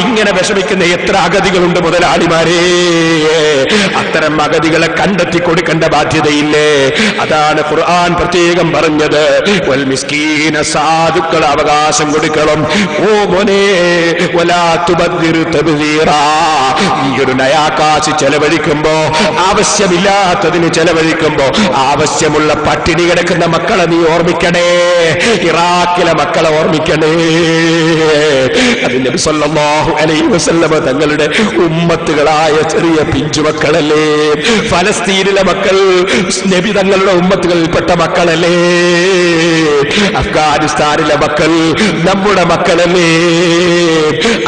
ഇങ്ങനെ വിഷമിക്കുന്ന എത്ര അഗതികളുണ്ട് മുതലാളിമാരെ. അത്തരം അഗതികളെ കണ്ടെത്തി കൊടുക്കേണ്ട ബാധ്യതയില്ലേ? അതാണ് ഖുർആൻ പ്രത്യേകം പറഞ്ഞത്, വൽ മിസ്കീന, സാധുക്കൾ അവകാശം കൊടുക്കണം. ഓ മോനെ, വലാ തുബദ്ദിർ തബ്ദീറാ. ഈ ഒരു നയാകാശ് ചെലവഴിക്കുമ്പോ, ആവശ്യമില്ലാത്തതിന് ചെലവഴിക്കുമ്പോ, ആവശ്യമുള്ള പട്ടിണി കിടക്കുന്ന മക്കളെ നീ ഓർമ്മിക്കണേ. ഇറാഖിലെ മക്കളെ ഓർമ്മിക്കണേ. അതിന്റെ നബി സല്ലല്ലാഹു അലൈഹി വസല്ലമ തങ്ങളുടെ ഉമ്മത്തുകളായ ചെറിയ പിഞ്ചുമക്കളല്ലേ? ഫലസ്തീനിലെ മക്കൾ നബി തങ്ങളുടെ ഉമ്മത്തുകളിൽപ്പെട്ട മക്കളല്ലേ? അഫ്ഗാനിസ്ഥാനിലെ മക്കൾ നമ്മുടെ മക്കളല്ലേ?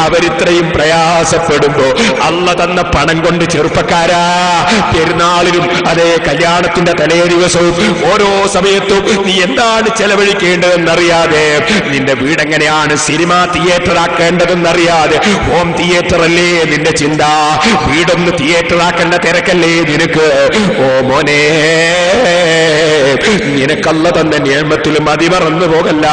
അവരിത്രയും പ്രയാസപ്പെടുമ്പോ അള്ള തന്ന പണം കൊണ്ട് ചെറുപ്പക്കാരാ, പെരുന്നാളിനും അതേ കല്യാണത്തിന്റെ തലേ ദിവസവും ഓരോ സമയത്തും നീ എന്താണ് ചെലവഴിക്കേണ്ടതെന്നറിയാതെ, നിന്റെ വീടെങ്ങനെയാണ് സിനിമ തിയേറ്റർ ആക്കേണ്ടതെന്നറിയാതെ, ഹോം തിയേറ്റർ അല്ലേ നിന്റെ ചിന്ത, വീടൊന്ന് തിയേറ്റർ ആക്കേണ്ട തിരക്കല്ലേ നിനക്ക്. ഓ മോനെ, നിനക്കല്ല തന്നെ നിഅമത്തിലും അതിമറന്നു പോകല്ല.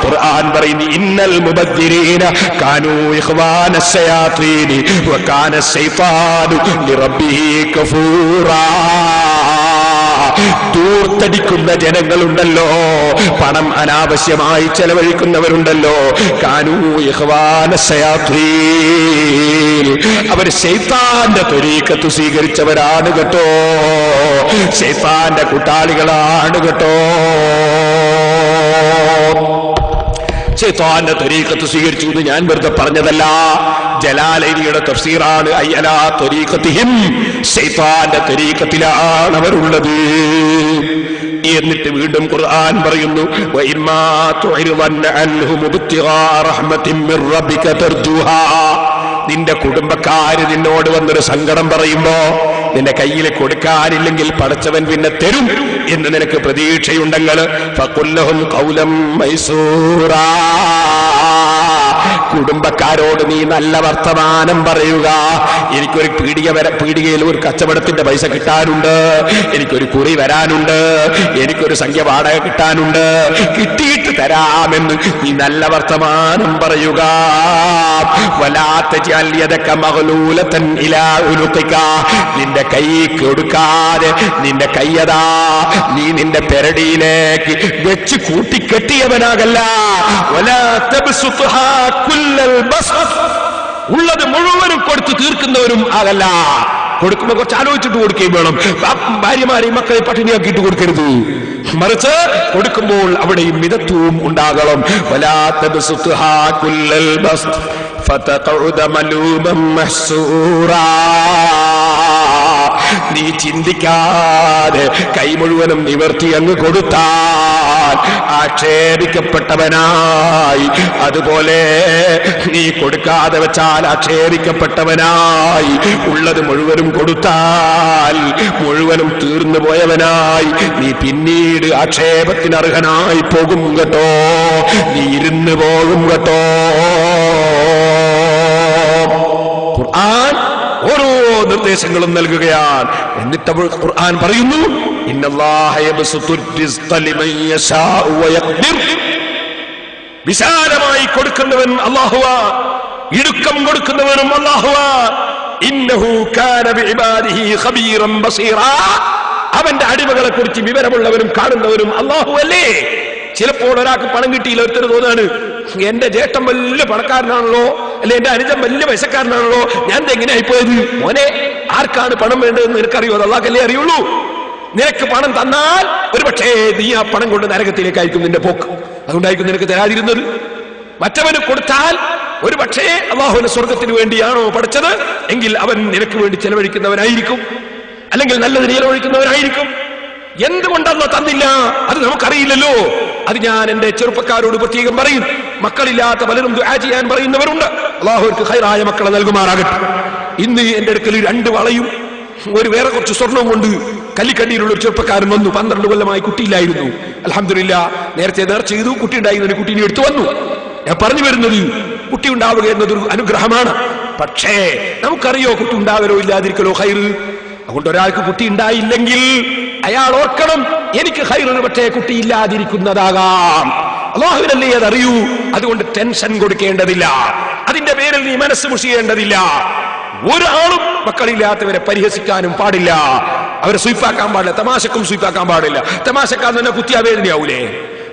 ഖുർആൻ പറയുന്നു, ഇന്നൽ മുബദ്ദിരീന കാനൂ ഇഖ്വാന ശയാത്തീൻ വകാന ശൈത്താനു ലിറബ്ബിഹി കഫൂറാ. ദൂർത്തടിക്കുന്ന ജനങ്ങളുണ്ടല്ലോ, പണം അനാവശ്യമായി ചെലവഴിക്കുന്നവരുണ്ടല്ലോ, കാനൂ ഇഖ്വാന ശയാത്തീൻ, അവർ ശൈത്താന്റെ ത്വരീഖത്ത് സ്വീകരിച്ചവരാണ് കേട്ടോ, ശൈത്താന്റെ കൂട്ടാളികളാണ് കേട്ടോ. ശൈത്താന്റെ ത്വരീഖത്ത് സ്വീകരിച്ചു എന്ന് ഞാൻ വെറുതെ പറഞ്ഞതല്ല. ജലാലൈനിയുടെ തഫ്സീറാണ്. ഐ അലാ ത്വരീഖത്തിഹിം, ശൈത്താന്റെ ത്വരീഖത്തിലാണ് അവരുള്ളത്. എന്നിട്ട് വീണ്ടും ഖുർആൻ പറയുന്നു, വഇമ്മാ തുഇറദന്ന അൻഹും ഇബ്തിഗാ റഹ്മത്തിൻ മിർ റബ്ബിക തർജൂഹാ. നിന്റെ കുടുംബക്കാര് നിന്നോട് വന്നൊരു സങ്കടം പറയുമ്പോ നിന്റെ കയ്യിൽ കൊടുക്കാനില്ലെങ്കിൽ പടച്ചവൻ പിന്നെ തരും എന്ന് നിനക്ക് പ്രതീക്ഷയുണ്ടെങ്കിൽ ഫഖുൽ ലഹും ഖൗലം മൈസൂറാ, കുടുംബക്കാരോട് നീ നല്ല വർത്തമാനം പറയുക. എനിക്കൊരു പീടികയിൽ ഒരു കച്ചവടത്തിന്റെ പൈസ കിട്ടാനുണ്ട്, എനിക്കൊരു കുറി വരാനുണ്ട്, എനിക്കൊരു സംഖ്യ വാടക കിട്ടാനുണ്ട്, കിട്ടിയിട്ട് തരാമെന്ന് നീ നല്ല വർത്തമാനം പറയുക. നിന്റെ കൈ കൊടുക്കാതെ നിന്റെ കയ്യതാ നീ നിന്റെ പെരടിയിലേക്ക് വെച്ച് കൂട്ടിക്കെട്ടിയവനാകല്ല. ഉള്ളത് മുഴുവനും കൊടുത്തു തീർക്കുന്നവരും ആകല്ല. കൊടുക്കുമ്പോ കുറച്ച് ആലോചിച്ചിട്ട് കൊടുക്കുകയും വേണം. ഭാര്യമാരെയും മക്കളെ പട്ടിണിയാക്കിയിട്ട് കൊടുക്കരുത്. മറിച്ച് കൊടുക്കുമ്പോൾ അവിടെയും മിതത്വവും ഉണ്ടാകണം. നീ ചിന്തിക്കാതെ കൈ മുഴുവനും നിവർത്തി അങ്ങ് കൊടുത്താൽ ആക്ഷേപിക്കപ്പെട്ടവനായി, അതുപോലെ നീ കൊടുക്കാതെ വെച്ചാൽ ആക്ഷേപിക്കപ്പെട്ടവനായി, ഉള്ളത് മുഴുവനും കൊടുത്താൽ മുഴുവനും തീർന്നു പോയവനായി നീ പിന്നീട് ആക്ഷേപത്തിന് അർഹനായി പോകും കേട്ടോ, നീ ഇരുന്ന് പോകും കേട്ടോ. ഖുർആൻ ഓരോ നിർദ്ദേശങ്ങളും നൽകുകയാണ്. എന്നിട്ട് ഖുർആൻ പറയുന്നു, ഇന്നല്ലാഹ യബ്സുത്തു റിസ്ഖ ലിമൻ യശാഉ വയഖ്ദിർ. വിശാലമായി കൊടുക്കുന്നവൻ അല്ലാഹുവാ, ഇടുക്കം കൊടുക്കുന്നവനും അല്ലാഹുവാ. ഇന്നഹു കാന ബിഇബാദിഹി ഖബീറൻ ബസീറാ. അവന്റെ അടിമകളെ കുറിച്ച് വിവരമുള്ളവരും കാണുന്നവരും അല്ലാഹു അല്ലേ. ചിലപ്പോൾ ഒരാൾക്ക് പണം കിട്ടിയില്ല, ഒരുത്തര് തോന്നാണ് എന്റെ ജ്യേഷ്ഠൻ വലിയ പണക്കാരനാണല്ലോ, അല്ലെ എന്റെ അനുജൻ വലിയ പൈസക്കാരനാണല്ലോ, ഞാൻ എങ്ങനെയായി പോയത്? മോനെ, ആർക്കാണ് പണം വേണ്ടതെന്ന് നിനക്കറിയോ? അത് അല്ലാഹുവല്ലേ അറിയുള്ളൂ. നിനക്ക് പണം തന്നാൽ ഒരു പക്ഷേ നീ ആ പണം കൊണ്ട് നരകത്തിലേക്കായിരിക്കും നിന്റെ പോക്ക്. അതുകൊണ്ടായിരിക്കും നിനക്ക് തരാതിരുന്നത്. മറ്റവന് കൊടുത്താൽ ഒരു പക്ഷേ അല്ലാഹുവിന്റെ സ്വർഗത്തിന് വേണ്ടിയാണോ പഠിച്ചത് എങ്കിൽ അവൻ നിനക്ക് വേണ്ടി ചെലവഴിക്കുന്നവനായിരിക്കും, അല്ലെങ്കിൽ നല്ലതിന് ചെലവഴിക്കുന്നവനായിരിക്കും. എന്തുകൊണ്ടല്ലോ തന്നില്ല അത് നമുക്കറിയില്ലല്ലോ. അത് ഞാൻ എന്റെ ചെറുപ്പക്കാരോട് പ്രത്യേകം പറയും. മക്കളില്ലാത്ത പലരും ദുആ ചെയ്യാൻ പറയുന്നവരുണ്ട്. അല്ലാഹുവിற்கு ഖൈറായ മക്കളെ നൽകുമാറാകട്ടെ. ഇന്ന് എന്റെ അടുക്കൽ 2 വളയും വേറെ കുറച്ച് സ്വർണവും കൊണ്ട് കല്ലിക്കണ്ടിയിലുള്ള ഒരു ചെറുപ്പക്കാരൻ വന്നു. 12 കൊല്ലമായി കുട്ടിയില്ലായിരുന്നു. അൽഹംദുലില്ലാ, നേരത്തെ നേർച്ച ചെയ്തു, കുട്ടി ഉണ്ടായിരുന്നു, കുട്ടീനെ എടുത്തു വന്നു. ഞാൻ പറഞ്ഞു വരുന്നത്, കുട്ടി ഉണ്ടാവുക എന്നതൊരു അനുഗ്രഹമാണ്. പക്ഷേ നമുക്കറിയോ കുട്ടി ഉണ്ടാകലോ ഇല്ലാതിരിക്കലോ ഖൈറ്. അതുകൊണ്ട് ഒരാൾക്ക് കുട്ടി ഉണ്ടായില്ലെങ്കിൽ അയാൾ ഓർക്കണം, എനിക്ക് ഖൈറ് പക്ഷേ കുട്ടി ഇല്ലാതിരിക്കുന്നതാകാം. അല്ലാഹുവിനല്ലേ അതറിയൂ. അതുകൊണ്ട് ടെൻഷൻ കൊടുക്കേണ്ടതില്ല, അതിന്റെ പേരിൽ നീ മനസ്സ് മുഷിയേണ്ടതില്ല. ഒരാളും മക്കളില്ലാത്തവരെ പരിഹസിക്കാനും പാടില്ല, അവരെ സ്വീപ്പാക്കാൻ പാടില്ല, തമാശക്കും സ്വീപ്പാക്കാൻ പാടില്ല. തമാശക്കാൻ തന്നെ കുത്തിയാ വേദനയാവൂലേ,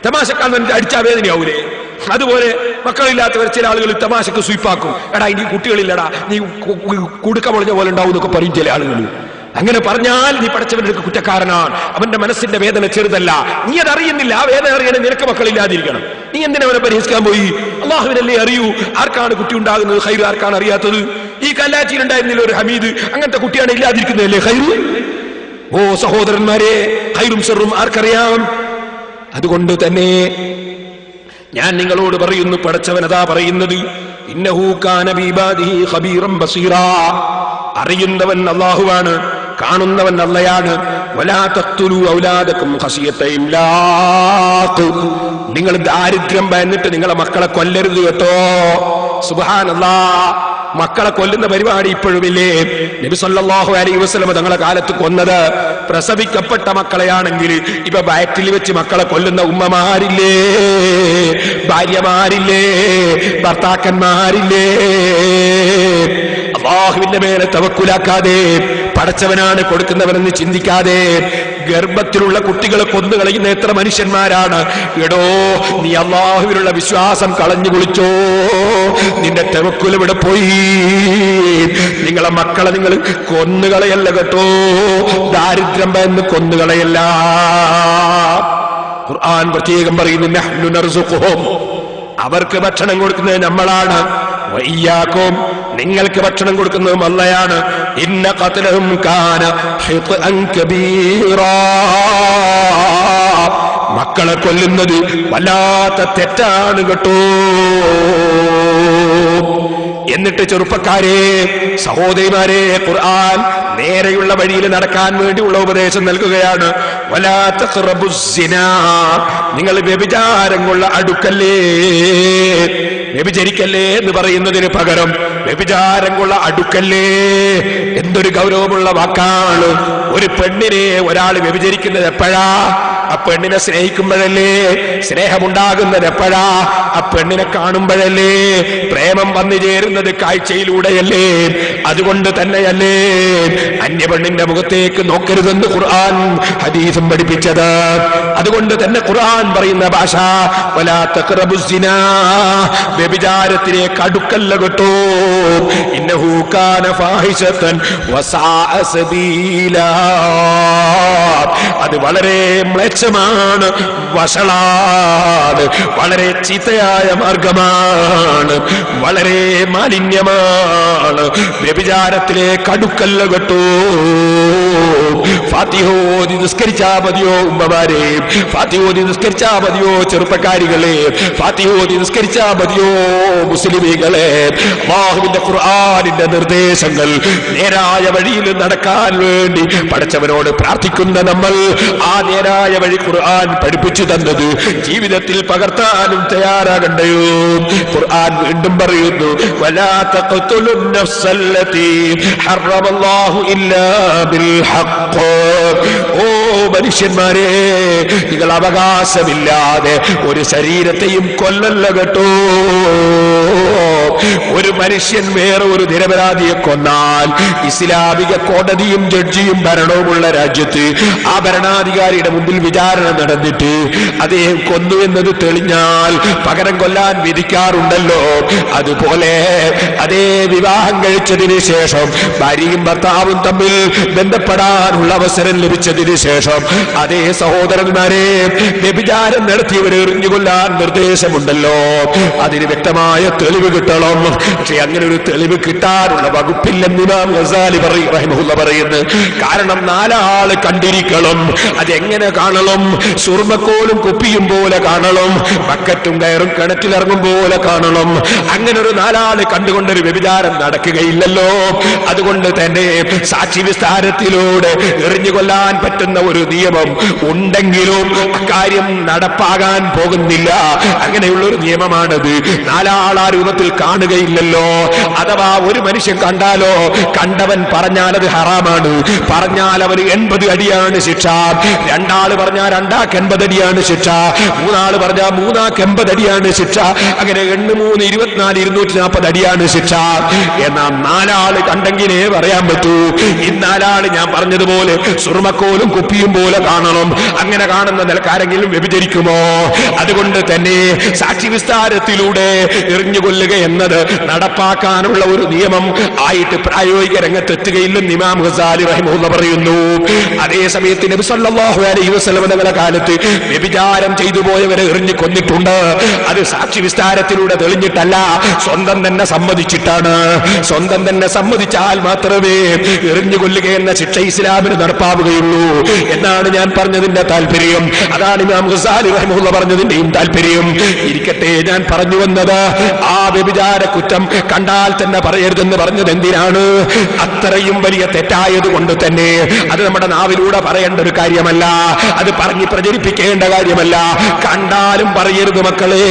തമാശക്കാൻ തന്നെ അടിച്ചാ വേദനയാവൂലേ? അതുപോലെ മക്കളില്ലാത്തവർ ചില ആളുകൾ തമാശക്ക് സ്വീപ്പാക്കും. എടാ ഇനി കുട്ടികളില്ലടാ, നീ കുടുക്ക മുളഞ്ഞ പോലെ ഉണ്ടാവും എന്നൊക്കെ പറയും ചില ആളുകൾ. അങ്ങനെ പറഞ്ഞാൽ നീ പടച്ചവന്റെ കുറ്റക്കാരനാണ്. അവന്റെ മനസ്സിന്റെ വേദന ചെറുതല്ല, നീ അതറിയുന്നില്ല. ആ വേദന അറിയണേ നിനക്ക് മക്കളില്ലാതിരിക്കണം. നീ എന്തിനാ അവനെ പരിഹസിക്കാൻ പോയി? അല്ലാഹുവിനല്ലേ അറിയൂ ആർക്കാണ് കുട്ടി ഉണ്ടാകുന്നത്, ഖൈർ ആർക്കാണ് അറിയാത്തത്. ഈ കല്ലാച്ചിയിൽ ഉണ്ടായിരുന്നില്ല ഒരു ഹമീദ്, അങ്ങനത്തെ കുട്ടിയാണ് ഇല്ലാതിരിക്കുന്നതല്ലേ ഖൈർ? ഓ സഹോദരന്മാരെ, ഖൈറും ശർറും ആർക്കറിയാം? അതുകൊണ്ട് തന്നെ ഞാൻ നിങ്ങളോട് പറയുന്നു, പടച്ചവനതാ പറയുന്നത്, ഇന്നഹു കാന ബിഇബാദിഹി ഖബീറൻ ബസീറാ. അറിയുന്നവൻ അല്ലാഹുവാണ്, കാണുന്നവൻ അല്ലയാണ്. വലാ തഖ്തുലു ഔലാദകും ഖശിയത ഇംലാഖ്. നിങ്ങൾ ദാരിദ്ര്യം ഭയന്നിട്ട് നിങ്ങളെ മക്കളെ കൊല്ലരുത് കേട്ടോ. സുബ്ഹാനല്ലാഹ്, മക്കളെ കൊല്ലുന്ന പരിപാടി ഇപ്പോഴുമില്ലേ? നബി സല്ലല്ലാഹു അലൈഹി വസല്ലം തങ്ങളെ കാലത്ത് കൊന്നത് പ്രസവിക്കപ്പെട്ട മക്കളെയാണെങ്കിൽ ഇപ്പൊ വയറ്റിൽ വെച്ച് മക്കളെ കൊല്ലുന്ന ഉമ്മമാരില്ലേ, ഭാര്യമാരില്ലേ, ഭർത്താക്കന്മാരില്ലേ? അല്ലാഹുവിന്റെ മേലെ തവക്കുലാക്കാതെ, പടച്ചവനാണ് കൊടുക്കുന്നവനെന്ന് ചിന്തിക്കാതെ ഗർഭത്തിലുള്ള കുട്ടികളെ കൊന്നുകളയുന്ന എത്ര മനുഷ്യന്മാരാണ്. എടോ, നീ അല്ലാഹുവിനുള്ള വിശ്വാസം കളഞ്ഞു കുളിച്ചോ? നിന്റെ തവക്കുൽ ഇവിടെ പോയി. നിങ്ങളെ മക്കളെ നിങ്ങൾ കൊന്നുകളയല്ല കേട്ടോ, ദാരിദ്ര്യം ഭയന്ന് കൊന്നുകളയല്ല. ഖുർആൻ പ്രത്യേകം പറയുന്നു, നഹ്നു നർസുഖുഹും, അവർക്ക് ഭക്ഷണം കൊടുക്കുന്നത് നമ്മളാണ്. വയ്യാക്കും, നിങ്ങൾക്ക് ഭക്ഷണം കൊടുക്കുന്നതും അള്ളയാണ്. ഇന്ന ഖത്ലഹും കാന ഖിത്അൻ കബീറാ, മക്കളെ കൊല്ലുന്നത് വല്ലാത്ത തെറ്റാണ് കേട്ടോ. എന്നിട്ട് ചെറുപ്പക്കാരെ, സഹോദരിമാരെ, ഖുർആൻ നേരെയുള്ള വഴിയിൽ നടക്കാൻ വേണ്ടിയുള്ള ഉപദേശം നൽകുകയാണ്. വലാ തഖ്റബുസ്സിനാ, നിങ്ങൾ വ്യഭിചാരം കൊള്ള അടുക്കല്ലേ. വ്യഭിചരിക്കല്ലേ എന്ന് പറയുന്നതിന് പകരം വ്യഭിചാരം കൊള്ള അടുക്കല്ലേ. എന്തൊരു ഗൗരവമുള്ള വാക്കാണ്. ഒരു പെണ്ണിനെ ഒരാൾ വ്യഭിചരിക്കുന്നത് എപ്പോഴാ? ആ പെണ്ണിനെ സ്നേഹിക്കുമ്പോഴല്ലേ. സ്നേഹമുണ്ടാകുന്നത് എപ്പോഴാ? ആ പെണ്ണിനെ കാണുമ്പോഴല്ലേ. പ്രേമം വന്നു ചേരുന്നത് കാഴ്ചയിലൂടെയല്ലേ. അതുകൊണ്ട് തന്നെയല്ലേ അന്യ പെണ്ണിന്റെ മുഖത്തേക്ക് നോക്കരുതെന്ന് ഖുർആൻ ഹദീസും പഠിപ്പിച്ചത്. അതുകൊണ്ട് തന്നെ ഖുർആൻ പറയുന്ന ഭാഷ വലാ തഖ്റബുസ്സിനാ, വ്യഭിചാരത്തിലേക്ക് അടുക്കല്ല കേട്ടോ. ഇന്നഹു കാന ഫാഹിശതൻ വസാഅ സബീലാ, അത് വളരെ മ്ലേച്ഛമാണ്, വഷളാണ്, വളരെ ചീത്തയായ മാർഗമാണ്, വളരെ മാലിന്യമാണ്. വ്യഭിചാരത്തിലേക്ക് അടുക്കല്ല കേട്ടോ. ഫാത്തിഹോദി നിസ്കരിച്ചാ മതിയോ ഉമ്മമാരെ? ഫാത്തിഹോദി നിസ്കരിച്ചാ മതിയോ ചെറുപ്പക്കാരികളെ? ഫാത്തിഹോദി നിസ്കരിച്ചാ മതിയോ മുസ്ലിമീങ്ങളെ? അല്ലാഹുവിന്റെ ഖുർആനിന്റെ നിർദ്ദേശങ്ങൾ നേരായ വഴിയിൽ നടക്കാൻ വേണ്ടി പടച്ചവനോട് പ്രാർത്ഥിക്കുന്ന നമ്മൾ ആ നേരായ വഴി ഖുർആൻ പഠിപ്പിച്ചു തന്നത് ജീവിതത്തിൽ പകർത്താനും തയ്യാറാകണ്ടയോ? ഖുർആൻ വീണ്ടും പറയുന്നു, വലാ തഖ്തുലുൻ നഫ്സല്ലതി ഹറമല്ലാഹു ഇല്ലാ ബിൽ ഹഖ്. ഓ മനുഷ്യന്മാരെ, നിങ്ങൾ അവകാശമില്ലാതെ ഒരു ശരീരത്തെയും കൊല്ലല്ല കേട്ടോ. ഒരു മനുഷ്യൻ വേറെ ഒരു നിരപരാധിയെ കൊന്നാൽ ഇസ്ലാമിക കോടതിയും ജഡ്ജിയും ഭരണവുമുള്ള രാജ്യത്ത് ആ ഭരണാധികാരിയുടെ മുമ്പിൽ വിചാരണ നടന്നിട്ട് അദ്ദേഹം കൊന്നു എന്നത് തെളിഞ്ഞാൽ പകരം കൊല്ലാൻ വിധിക്കാറുണ്ടല്ലോ. അതുപോലെ അതേ വിവാഹം കഴിച്ചതിന് ശേഷം ഭാര്യയും ഭർത്താവും തമ്മിൽ ബന്ധപ്പെടാനുള്ള അവസരം ലഭിച്ചതിന് ശേഷം അതേ സഹോദരന്മാരെ, വ്യഭിചാരം നടത്തിയവരെ എറിഞ്ഞുകൊല്ലാൻ നിർദ്ദേശമുണ്ടല്ലോ. അതിന് വ്യക്തമായ തെളിവ് കിട്ടണം. പക്ഷെ അങ്ങനെ ഒരു തെളിവ് കിട്ടാനുള്ള വകുപ്പില്ലെന്ന് ഇമാം ഗസാലി റഹിമഹുല്ലാഹ് പറയുന്നു. കാരണം നാലാള് കണ്ടിരിക്കണം. അതെങ്ങനെ കാണണം? സുർമക്കോലും കുപ്പിയും പോലെ കാണണം, ബക്കറ്റും കയറും കിണറ്റിലിറങ്ങും പോലെ കാണണം. അങ്ങനെ ഒരു നാലാള് കണ്ടുകൊണ്ടൊരു വ്യഭിചാരം നടക്കുകയില്ലല്ലോ. അതുകൊണ്ട് തന്നെ സാക്ഷി വിസ്താരത്തിലൂടെ എറിഞ്ഞുകൊല്ലാൻ പറ്റുന്ന ഒരു നിയമം ഉണ്ടെങ്കിലും അക്കാര്യം നടപ്പാകാൻ പോകുന്നില്ല. അങ്ങനെയുള്ള ഒരു നിയമമാണത്. നാലാൾ ആ രൂപത്തിൽ കാണുകയില്ലല്ലോ. അഥവാ ഒരു മനുഷ്യൻ കണ്ടാലോ, കണ്ടവൻ പറഞ്ഞാൽ അത് ഹറാമാണ്, പറഞ്ഞാൽ അവന് 80 അടിയാണ് ശിക്ഷ. രണ്ടാള് പറഞ്ഞാൽ 2 80 അടിയാണ് ശിക്ഷ. 3 ആള് പറഞ്ഞാൽ 3 80 അടിയാണ് ശിക്ഷ. അങ്ങനെ 8 3 24 240 അടിയാണ് ശിക്ഷ. എന്നാൽ 4 ആള് കണ്ടെങ്കിലേ പറയാൻ പറ്റൂ. ഈ 4 ആള് ഞാൻ പറഞ്ഞതുപോലെ സുർമക്കോലും കുപ്പിയും പോലെ കാണണം. അങ്ങനെ കാണുന്ന നിലക്കാരെങ്കിലും വ്യഭിചരിക്കുമോ? അതുകൊണ്ട് തന്നെ സാക്ഷി വിസ്താരത്തിലൂടെ എറിഞ്ഞുകൊല്ലുക എന്നത് നടപ്പാക്കാനുള്ള ഒരു നിയമം ആയിട്ട് പ്രായോഗിക രംഗത്തെത്തുകയില്ലെന്ന് ഇമാം ഗസാലി റഹിമഹുല്ലാഹ് പറയുന്നു. അതേ സമയത്ത് നബി സല്ലല്ലാഹു അലൈഹി വസല്ലം തങ്ങളുടെ കാലത്ത് വ്യഭിചാരം ചെയ്തു പോയവരെ എറിഞ്ഞു കൊന്നിട്ടുണ്ട്. അത് സാക്ഷി വിസ്താരത്തിലൂടെ തെളിഞ്ഞിട്ടല്ല, സ്വന്തം തന്നെ സമ്മതിച്ചിട്ടാണ്. സ്വന്തം തന്നെ സമ്മതിച്ചാൽ മാത്രമേ എറിഞ്ഞു കൊല്ലുക എന്ന ശിക്ഷ ഇസ്ലാമിന് നടപ്പാവുകയുള്ളൂ എന്നാണ് ഞാൻ പറഞ്ഞതിന്റെ താല്പര്യം. അതാണ് ഇമാം ഗസാലി റഹിമഹുല്ലാഹ് പറഞ്ഞതിന്റെയും താല്പര്യം. ഇരിക്കട്ടെ, ഞാൻ പറഞ്ഞു വന്നത് ആ വ്യഭിചാര കുറ്റം കണ്ടാൽ തന്നെ പറയരുതെന്ന് പറഞ്ഞത് എന്തിനാണ്? അത്രയും വലിയ തെറ്റായത് കൊണ്ട് തന്നെ. അത് നമ്മുടെ നാവിലൂടെ പറയേണ്ട ഒരു കാര്യമല്ല, അത് പറഞ്ഞ് പ്രചരിപ്പിക്കേണ്ട കാര്യമല്ല. കണ്ടാലും പറയരുത് മക്കളെ.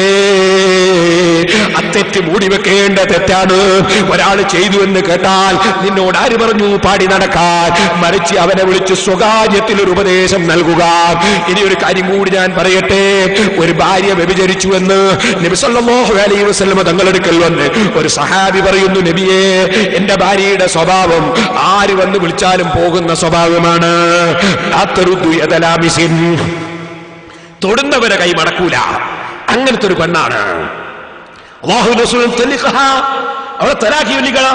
അത്തെറ്റ് മൂടി വെക്കേണ്ട തെറ്റാണ്. ഒരാൾ ചെയ്തു എന്ന് കേട്ടാൽ നിന്നോട് ആര് പറഞ്ഞു പാടി നടക്കാൻ? മറിച്ച് അവനെ വിളിച്ച് സ്വകാര്യത്തിൽ ഒരു ഉപദേശം നൽകുക. ഇനി ഒരു കാര്യം കൂടി ഞാൻ പറയട്ടെ. ഒരു ഭാര്യ വ്യഭിചരിച്ചു എന്ന് നബി സല്ലല്ലാഹു അലൈഹി വസല്ലം തങ്ങളെടുക്കൽ വന്ന് ഒരു സഹാബി പറയുന്നു, നബിയേ, എന്റെ ഭാര്യയുടെ സ്വഭാവം ആര് വന്ന് വിളിച്ചാലും പോകുന്ന സ്വഭാവമാണ്. തൊടുന്നവരെ കൈ മടക്കൂല. അങ്ങനത്തെ ഒരു പെണ്ണാണ്. അവളെ തലാഖ് ചൊല്ലിക്കള.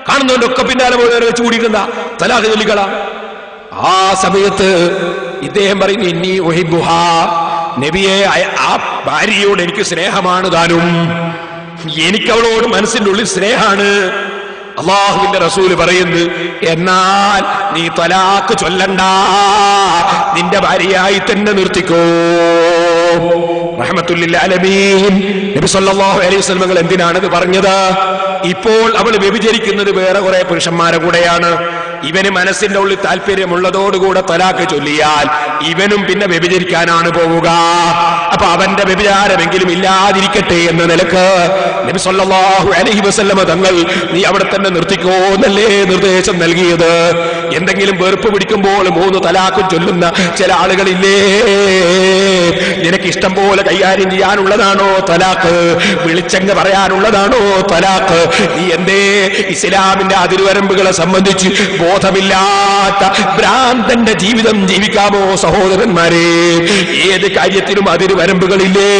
കാണുന്നവന്റെ ഒക്കെ പിന്നാലെ പോലെ വെച്ച് കൂടിയിട്ടുണ്ട തലാഖ് ചൊല്ലിക്കള. ആ സമയത്ത് ഇദ്ദേഹം പറയുന്നു, ഇന്നി ഉഹിബ്ബുഹാ, നബിയെ, ആ ഭാര്യയോട് എനിക്ക് സ്നേഹമാണ് താനും, എനിക്കവളോട് മനസ്സിന്റെ ഉള്ളിൽ സ്നേഹാണ്. അള്ളാഹുവിന്റെ റസൂല് പറയുന്നു, എന്നാൽ നീ തലാക്ക് ചൊല്ലണ്ട, നിന്റെ ഭാര്യയായി തന്നെ നിർത്തിക്കോ. റഹ്മത്തുല്ലിൽ ആലമീൻ നബി സല്ലല്ലാഹു അലൈഹി വസല്ലം എന്തിനാണിത് പറഞ്ഞത്? ഇപ്പോൾ അവൾ വ്യഭിചരിക്കുന്നത് വേറെ കുറെ പുരുഷന്മാരെ കൂടെയാണ്. ഇവന് മനസ്സിന്റെ ഉള്ളിൽ താല്പര്യമുള്ളതോടുകൂടെ തലാക്ക് ചൊല്ലിയാൽ ഇവനും പിന്നെ വ്യഭിചരിക്കാനാണ് പോവുക. അപ്പൊ അവന്റെ വ്യഭിചാരമെങ്കിലും ഇല്ലാതിരിക്കട്ടെ എന്ന നിലക്ക് നബി സല്ലല്ലാഹു അലൈഹി വസല്ലം തങ്ങൾ നീ അവിടെ തന്നെ നിർത്തിക്കോ എന്നല്ലേ നിർദ്ദേശം നൽകിയത്. എന്തെങ്കിലും വെറുപ്പ് പിടിക്കുമ്പോൾ 3 തലാക്കും ചൊല്ലുന്ന ചില ആളുകളില്ലേ? നിനക്ക് ഇഷ്ടം പോലെ കൈകാര്യം ചെയ്യാനുള്ളതാണോ തലാക്ക്? വിളിച്ചങ്ങ് പറയാനുള്ളതാണോ തലാക്ക്? നീ എന്തേ ഇസ്ലാമിന്റെ അതിർവരമ്പുകളെ സംബന്ധിച്ച് ബോധമില്ലാത്ത ഭ്രാന്തന്റെ ജീവിതം ജീവിക്കാമോ സഹോദരന്മാരെ? ഏത് കാര്യത്തിനും അതിർവരമ്പുകളില്ലേ?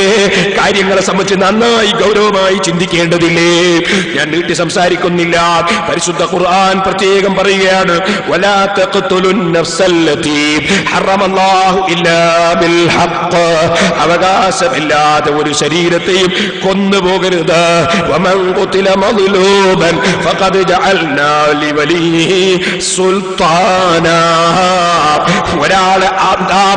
കാര്യങ്ങളെ സംബന്ധിച്ച് നന്നായി ഗൗരവമായി ചിന്തിക്കേണ്ടതില്ലേ? ഞാൻ നീട്ടി സംസാരിക്കുന്നില്ല. പരിശുദ്ധ ഖുർആൻ പ്രത്യേകം പറയുകയാണ്, വലാ തഖ്തുലുൻ നഫ്സല്ലതി ഹറമല്ലാഹു ഇല്ലാ ബിൽ ഹഖ്. അവകാശമില്ലാതെ ഒരു ശരീരത്തെയും കൊന്നുപോകരുത്. വമൻ ഖുതില മദ്ലൂബൻ ഫഖദ് ജഅൽനാ ലിവലിഹി സുൽത്താനാ. ഒരാളെ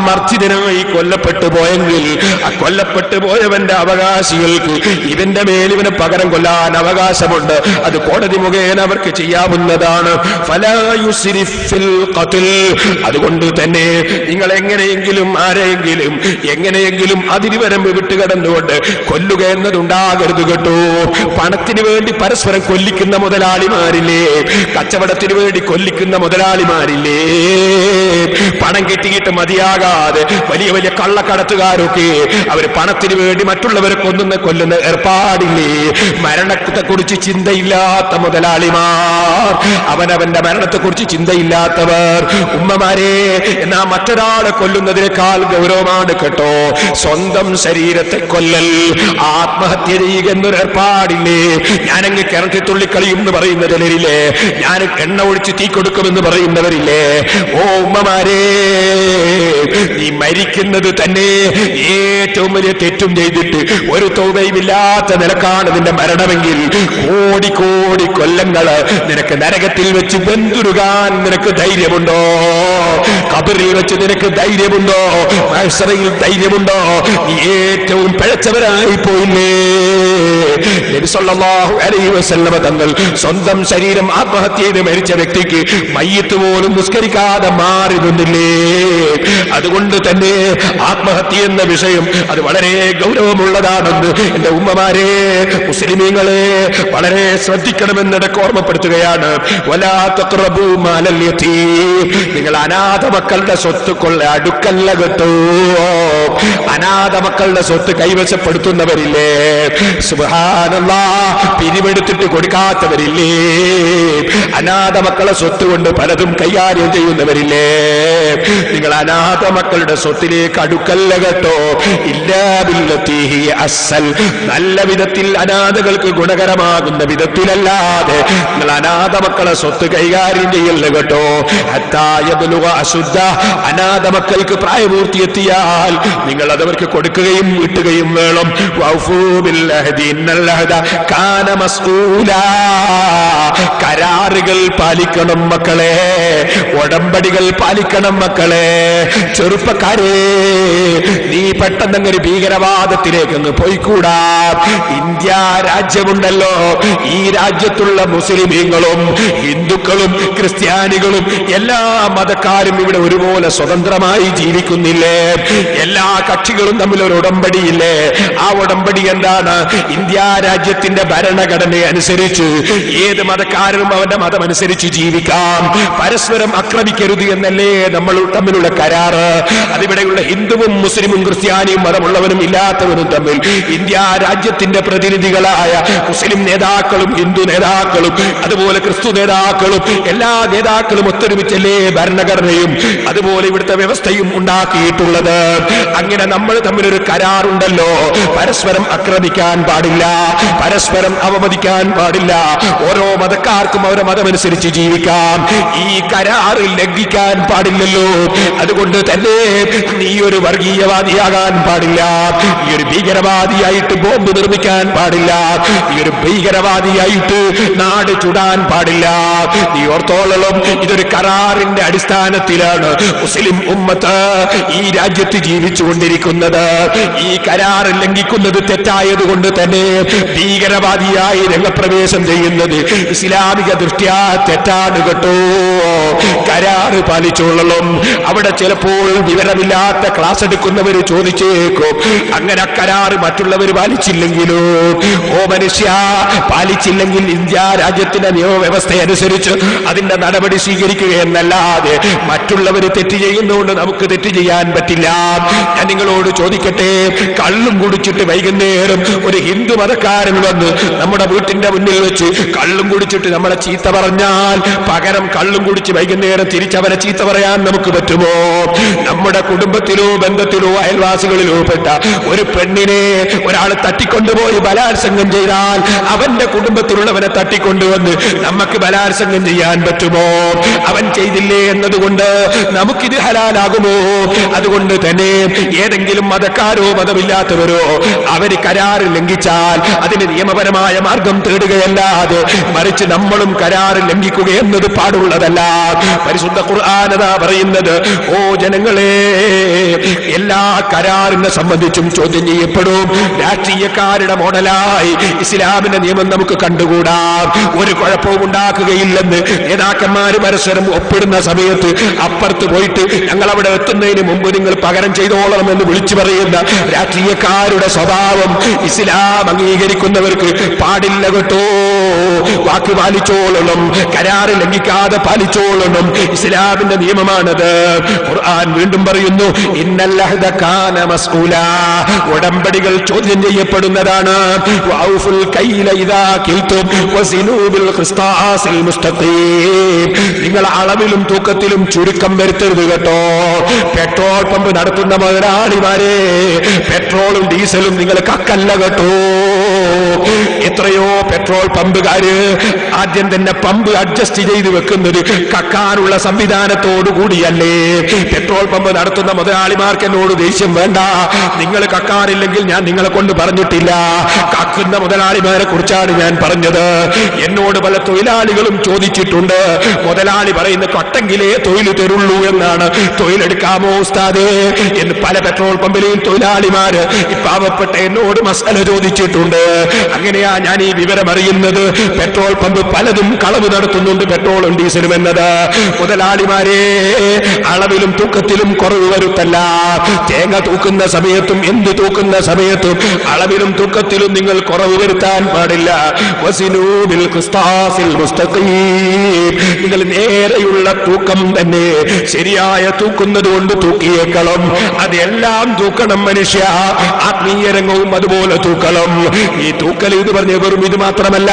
മർജിതനായി കൊല്ലപ്പെട്ടു പോയെങ്കിൽ ആ കൊല്ലപ്പെട്ടു പോയവന്റെ അവകാശികൾക്ക് ഇവന്റെ മേൽ ഇവന് പകരം കൊല്ലാൻ അവകാശമുണ്ട്. അത് കോടതി മുഖേന അവർക്ക് ചെയ്യാവുന്നതാണ്. ഫലാ യുസ്രിഫ് ഫിൽ ഖത്ൽ. അതുകൊണ്ട് തന്നെ നിങ്ങൾ എങ്ങനെയെങ്കിലും ആരെയെങ്കിലും എങ്ങനെയെങ്കിലും അതിരുവരമ്പ് വിട്ടുകടന്നുകൊണ്ട് കൊല്ലുക എന്നതുണ്ടാകരുത് കേട്ടോ. പണത്തിന് വേണ്ടി പരസ്പരം കൊല്ലിക്കുന്ന മുതലാളിമാരില്ലേ? കച്ചവടത്തിന് വേണ്ടി കൊല്ലിക്കുന്ന മുതലാളിമാരില്ലേ? പണം കിട്ടിയിട്ട് മതിയാകാതെ വലിയ വലിയ കള്ളക്കടത്തുകാരൊക്കെ അവര് പണത്തിന് വേണ്ടി മറ്റുള്ളവരെ കൊല്ലുന്ന ഏർപ്പാടില്ലേ? മരണത്തെ കുറിച്ച് ചിന്തയില്ലാത്ത മുതലാളിമാർ, അവനവന്റെ മരണത്തെ കുറിച്ച് ചിന്തയില്ലാത്തവർ. ഉമ്മമാരെ, എന്നാ മറ്റൊരാളെ കൊല്ലുന്നതിനേക്കാൾ ഗൗരവമാണ് കേട്ടോ സ്വന്തം ശരീരത്തെ കൊല്ലൽ. ആത്മഹത്യ ചെയ്യുക എന്നൊരു ഏർപ്പാടില്ലേ? ഞാനങ്ങ് കിണറ്റി തുള്ളിക്കളിയും എന്ന് പറയുന്നവരില്ലേ? ഞാൻ എണ്ണ ഒഴിച്ച് തീ കൊടുക്കുമെന്ന് പറയുന്നവരില്ലേ? ഓ ഉമ്മമാരെ, നീ മരിക്കുന്നത് തന്നെ ഏറ്റവും വലിയ തെറ്റും ചെയ്തിട്ട് ഒരു തൗബയുമില്ലാത്ത നിലക്കാണ് നിന്റെ മരണമെങ്കിൽ കോടി കോടി കൊല്ലങ്ങള് നിനക്ക് നരകത്തിൽ വെച്ച് വെന്തുരുകാൻ നിനക്ക് ധൈര്യമുണ്ടോ? ഖബറിൽ വെച്ച് നിനക്ക് ധൈര്യമുണ്ടോ? മഹ്ശറിൽ ധൈര്യമുണ്ടോ? നീ ഏറ്റവും പിഴച്ചവരായി പോയില്ലേ? നബി സല്ലല്ലാഹു അലൈഹി വസല്ലം തങ്ങൾ സ്വന്തം ശരീരം ആത്മഹത്യ ചെയ്ത് മരിച്ച വ്യക്തിക്ക് മയ്യിത്ത് പോലും നിസ്കരിക്കാതെ മാറി നിന്നില്ലേ? അതുകൊണ്ട് തന്നെ ആത്മഹത്യ എന്ന വിഷയം അത് വളരെ ഗൗരവമുള്ളതാണെന്ന് എന്റെ ഉമ്മമാരെ, മുസ്ലിമീങ്ങളെ വളരെ ശ്രദ്ധിക്കണമെന്നിടക്ക് ഓർമ്മപ്പെടുത്തുകയാണ്. വലാ തഖ്റബൂ മാലൽ യതീം. നിങ്ങൾ അനാഥ മക്കളുടെ സ്വത്ത് കൊള്ള അടുക്കല്ല കേട്ടോ. അനാഥ മക്കളുടെ സ്വത്ത് കൈവശപ്പെടുത്തുന്നവരില്ലേ? സുബ്ഹാനല്ലാഹ്, പിരിവെടുത്തിട്ട് കൊടുക്കാത്തവരില്ലേ? അനാഥ മക്കളെ സ്വത്ത് കൊണ്ട് പലതും കൈകാര്യം ചെയ്യുന്നവരില്ലേ? നിങ്ങൾ അനാഥ മക്കളുടെ സ്വത്തിലേക്ക് അടുക്കല്ല കേട്ടോ. ഇല്ലാ ബില്ലതീ ഹിയ അസ്സൽ. നല്ല വിധത്തിൽ അനാഥകൾക്ക് ഗുണകരമാകുന്ന വിധത്തിലല്ലാതെ നിങ്ങൾ അനാഥ മക്കളെ സ്വത്ത് കൈകാര്യം ചെയ്യല്ല കേട്ടോ. ഹത്താ യബ്ലുഗ അശുദ്ധ. അനാഥ മക്കൾക്ക് പ്രായപൂർത്തി എത്തിയാൽ നിങ്ങൾ അതവർക്ക് കൊടുക്കുകയും വിട്ടുകയും വേണം. വൗഫൂ ബിൽ അഹ്ദി ഇന്നൽ അഹ്ദ കാന മസ്ഊലാ. കരാറുകൾ പാലിക്കണം മക്കളെ, ഉടമ്പടികൾ പാലിക്കണം മക്കളെ. ചെറുപ്പക്കാരെ, നീ പെട്ടെന്നൊരു ഭീകരവാദത്തിലേക്ക് അങ്ങ് പോയിക്കൂടാ. ഇന്ത്യ രാജ്യമുണ്ടല്ലോ, ഈ രാജ്യത്തുള്ള മുസ്ലിമീങ്ങളും ഹിന്ദുക്കളും ക്രിസ്ത്യാനികളും എല്ലാ മതക്കാരും ഇവിടെ ഒരുപോലെ സ്വതന്ത്രമായി ജീവിക്കുന്നില്ലേ? എല്ലാ കക്ഷികളും തമ്മിൽ ഒരു ഉടമ്പടിയില്ലേ? ആ ഉടമ്പടി എന്താണ്? ഇന്ത്യ രാജ്യത്തിന്റെ ഭരണഘടന അനുസരിച്ച് ഏത് മതക്കാരനും അവന്റെ മതമനുസരിച്ച് ജീവിക്കാം, പരസ്പരം ആക്രമിക്കരുത് എന്നല്ലേ നമ്മൾ തമ്മിലുള്ള കരാറ്. അതിവിടെയുള്ള ഹിന്ദുവും മുസ്ലിമും ക്രിസ്ത്യാനിയും മതമുള്ളവനും ഇല്ലാത്തവനും തമ്മിൽ ഇന്ത്യ രാജ്യത്തിന്റെ പ്രതിനിധികളായ മുസ്ലിം നേതാക്കളും ഹിന്ദു നേതാക്കളും അതുപോലെ ക്രിസ്തു നേതാക്കളും എല്ലാ നേതാക്കളും ഒത്തൊരുമിച്ചല്ലേ ഭരണഘടനയും അതുപോലെ ഇവിടുത്തെ വ്യവസ്ഥയും ഉണ്ടാക്കിയിട്ടുള്ളത്. അങ്ങനെ നമ്മൾ തമ്മിലൊരു കരാറുണ്ടല്ലോ. പരസ്പരം ആക്രമിക്കാൻ പാടില്ല, പരസ്പരം അവമതിക്കാൻ പാടില്ല, ഓരോ മതക്കാർക്കും അവരുടെ മതമനുസരിച്ച് ജീവിക്കാം. ഈ കരാറിൽ ലംഘിക്കാൻ പാടില്ലല്ലോ. അതുകൊണ്ട് തന്നെ നീ ഒരു ഒരു വർഗീയവാദിയാകാൻ പാടില്ല, ഈ ഒരു ഭീകരവാദിയായിട്ട് ബോംബ് നിർമ്മിക്കാൻ പാടില്ല, ഈ ഒരു ഭീകരവാദിയായിട്ട് നാട് ചുടാൻ പാടില്ല. നീ ഓർത്തോളം ഇതൊരു കരാറിന്റെ അടിസ്ഥാനത്തിലാണ് മുസ്ലിം ഉമ്മത്ത് ഈ രാജ്യത്ത് ജീവിച്ചുകൊണ്ടിരിക്കുന്നത്. ഈ കരാർ ലംഘിക്കുന്നത് തെറ്റായത് കൊണ്ട് തന്നെ ഭീകരവാദിയായി രംഗപ്രവേശം ചെയ്യുന്നത് ഇസ്ലാമിക ദൃഷ്ട്യാ തെറ്റാണ് കേട്ടോ. കരാറ് പാലിച്ചോളണം. അവിടെ ചിലപ്പോൾ വിവരമില്ലാത്ത ക്ലാസ് എടുക്കുന്നവർ ചോദിച്ചേക്കും, അങ്ങനെ കരാറ് മറ്റുള്ളവർ പാലിച്ചില്ലെങ്കിലോ? ഓ മനുഷ്യ, പാലിച്ചില്ലെങ്കിൽ ഇന്ത്യ രാജ്യത്തിന്റെ നിയമവ്യവസ്ഥ അനുസരിച്ച് അതിന്റെ നടപടി സ്വീകരിക്കുക എന്നല്ലാതെ മറ്റുള്ളവർ തെറ്റ് ചെയ്യുന്നതുകൊണ്ട് നമുക്ക് തെറ്റ് ചെയ്യാൻ പറ്റില്ല. ഞാൻ നിങ്ങളോട് ചോദിക്കട്ടെ, കള്ളും കുടിച്ചിട്ട് വൈകുന്നേരം ഒരു ഹിന്ദു മതക്കാരൻ വന്ന് നമ്മുടെ വീട്ടിന്റെ മുന്നിൽ വെച്ച് കള്ളും കുടിച്ചിട്ട് നമ്മളെ ചീത്ത പറഞ്ഞാൽ പകരം കള്ളും കുടിച്ച് വൈകുന്നേരം തിരിച്ചവരെ ചീത്ത പറയാൻ നമുക്ക് പറ്റുമോ? നമ്മുടെ കുടുംബത്തിലോ ബന്ധത്തിലോ അയൽവാസികളിലോ പെട്ട ഒരു പെണ്ണിനെ ഒരാൾ തട്ടിക്കൊണ്ടുപോയി ബലാത്സംഗം ചെയ്താൽ അവന്റെ കുടുംബത്തിലുള്ളവനെ തട്ടിക്കൊണ്ടുവന്ന് നമുക്ക് ബലാത്സംഗം ചെയ്യാൻ പറ്റുമോ? അവൻ ചെയ്തില്ലേ എന്നതുകൊണ്ട് നമുക്കിത് ഹലാലാകുമോ? അതുകൊണ്ട് തന്നെ ഏതെങ്കിലും മതക്കാരോ മതമില്ലാത്തവരോ അവര് കരാറ് ലംഘിച്ചാൽ അതിന് നിയമപരമായ മാർഗം തേടുകയല്ലാതെ മറിച്ച് നമ്മളും കരാറ് ലംഘിക്കുക എന്നത് പാടുള്ളതല്ല. പരിശുദ്ധ ഖുർആൻ അതാ പറയുന്നത്, ഓ ജനങ്ങളെ, എല്ലാ കരാറിനെ സംബന്ധിച്ചും ചോദ്യം ചെയ്യപ്പെടും. രാഷ്ട്രീയക്കാരുടെ മോഡലായി ഇസ്ലാമിന്റെ നിയമം നമുക്ക് കണ്ടുകൂടാം. ഒരു കുഴപ്പവും ഉണ്ടാക്കുകയില്ലെന്ന് നേതാക്കന്മാര് പരസ്പരം ഒപ്പിടുന്ന സമയത്ത് അപ്പുറത്ത് പോയിട്ട് ഞങ്ങൾ അവിടെ എത്തുന്നതിന് മുമ്പ് നിങ്ങൾ പകരം ചെയ്തോളണം എന്ന് വിളിച്ചു പറയുന്ന രാഷ്ട്രീയക്കാരുടെ സ്വഭാവം ഇസ്ലാം അംഗീകരിക്കുന്നവർക്ക് പാടില്ല കേട്ടോ. വാക്ക് പാലിച്ചോളണം, കരാറ് ലംഘിക്കാതെ പാലിച്ചോളണം. ഇസ്ലാമിന്റെ നിയമമാണത്. ഖുർആൻ വീണ്ടും പറയുന്നു, ഇന്നൽ അഹ്ദ കാന മസ്ഊലാ, ഉടമ്പടികൾ ചോദ്യം ചെയ്യപ്പെടുന്നതാണ്. വഔഫുൽ കൈല ഇദാ കിൽതും വസിനൂ ബിൽ ഖിസ്താസിൽ മുസ്തഖീം, നിങ്ങൾ അളവിലും തൂക്കത്തിലും ചുരുക്കം വരുത്തരുത് കേട്ടോ. പെട്രോൾ പമ്പ് നടത്തുന്ന മുതലാളിമാരെ, പെട്രോളും ഡീസലും നിങ്ങൾ കക്കല്ല കേട്ടോ. എത്രയോ പെട്രോൾ പമ്പുകാര് ആദ്യം തന്നെ പമ്പ് അഡ്ജസ്റ്റ് ചെയ്ത് വെക്കുന്നത് കക്കാനുള്ള സംവിധാനത്തോടു കൂടിയല്ലേ? പെട്രോൾ പമ്പ് നടത്തുന്ന മുതലാളിമാർക്ക് എന്നോട് ദേഷ്യം വേണ്ട, നിങ്ങൾ കക്കാറില്ലെങ്കിൽ ഞാൻ നിങ്ങളെ കൊണ്ട് പറഞ്ഞിട്ടില്ല. കക്കുന്ന മുതലാളിമാരെ കുറിച്ചാണ് ഞാൻ പറഞ്ഞത്. എന്നോട് പല തൊഴിലാളികളും ചോദിച്ചിട്ടുണ്ട്, മുതലാളി പറയുന്ന കട്ടെങ്കിലേ തൊഴിൽ തരുള്ളൂ എന്നാണ്, തൊഴിലെടുക്കാമോ ഉസ്താദേ എന്ന് പല പെട്രോൾ പമ്പിലെയും തൊഴിലാളിമാര് പാവപ്പെട്ട എന്നോട് മസല ചോദിച്ചിട്ടുണ്ട്. അങ്ങനെയാ ഞാൻ ഈ വിവരം അറിയുന്നത്. പെട്രോൾ പമ്പ് പലതും കളവ് നടത്തുന്നുണ്ട്, പെട്രോളും ഡീസലും എന്നത്. മുതലാളിമാരെ, അളവിലും തൂക്കത്തിലും കുറവ് വരുത്തല്ല. തേങ്ങ തൂക്കുന്ന സമയത്തും എന്ത് തൂക്കുന്ന സമയത്തും അളവിലും തൂക്കത്തിലും നിങ്ങൾ കുറവ് വരുത്താൻ പാടില്ല. വസിനൂ ബിൽ ഖിസ്താസിൽ മുസ്തഖീം, നിങ്ങൾ നേരെയുള്ള തൂക്കം തന്നെ, ശരിയായ തൂക്കുന്നത് കൊണ്ട് തൂക്കിയേക്കണം. അതെല്ലാം തൂക്കണം മനുഷ്യ. ആത്മീയ രംഗവും അതുപോലെ തൂക്കണം. ഈ തൂക്കൽ ഇത് പറഞ്ഞ വെറും ഇത് മാത്രമല്ല.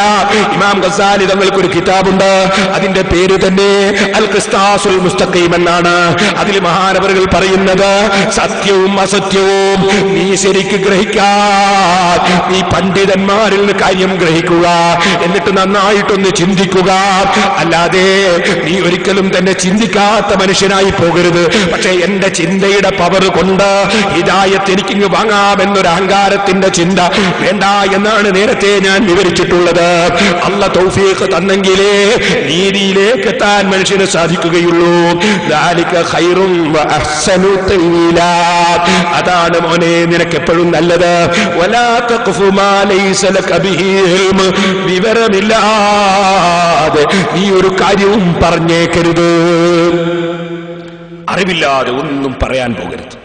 ഇമാം ഗസാലി തങ്ങൾക്കൊരു കിതാബുണ്ട്, അതിന്റെ പേര് തന്നെ അൽ ഖിസ്താസുൽ മുസ്തഖീം എന്നാണ്. അതിൽ മഹാനവറുകൾ പറയുന്നത്, സത്യവും അസത്യവും നീ ശരിക്ക് ഗ്രഹിക്കാൻ നീ പണ്ഡിതന്മാരിൽ നിന്ന് കാര്യം ഗ്രഹിക്കുക, എന്നിട്ട് നന്നായിട്ടൊന്ന് ചിന്തിക്കുക. അല്ലാതെ നീ ഒരിക്കലും തന്നെ ചിന്തിക്കാത്ത മനുഷ്യനായി പോകരുത്. പക്ഷെ എന്റെ ചിന്തയുടെ പവർ കൊണ്ട് ഹിദായത്ത് എനിക്കിങ്ങ് വാങ്ങാമെന്നൊരു അഹങ്കാരത്തിന്റെ ചിന്ത വേണ്ട എന്നാണ് നേരത്തെ ഞാൻ വിവരിച്ചിട്ടുള്ളത്. അല്ലാഹ് തൗഫീഖ് തന്നെങ്കിലേ നീതിയിലേക്ക് എത്താൻ മനുഷ്യന് സാധിക്കുകയുള്ളൂ. ദാലിക ഖൈറുൻ വ അഹ്സനു തഅ്വീലാ, അതാണ് മോനെ നിനക്ക് എപ്പോഴും നല്ലത്. വലാ തഖ്ഫു മാ ലൈസ ലക ബിഹി ഇൽം, വിവരമില്ലാതെ നീ ഒരു കാര്യവും പറഞ്ഞേക്കരുത്. അറിവില്ലാതെ ഒന്നും പറയാൻ പോകരുത്.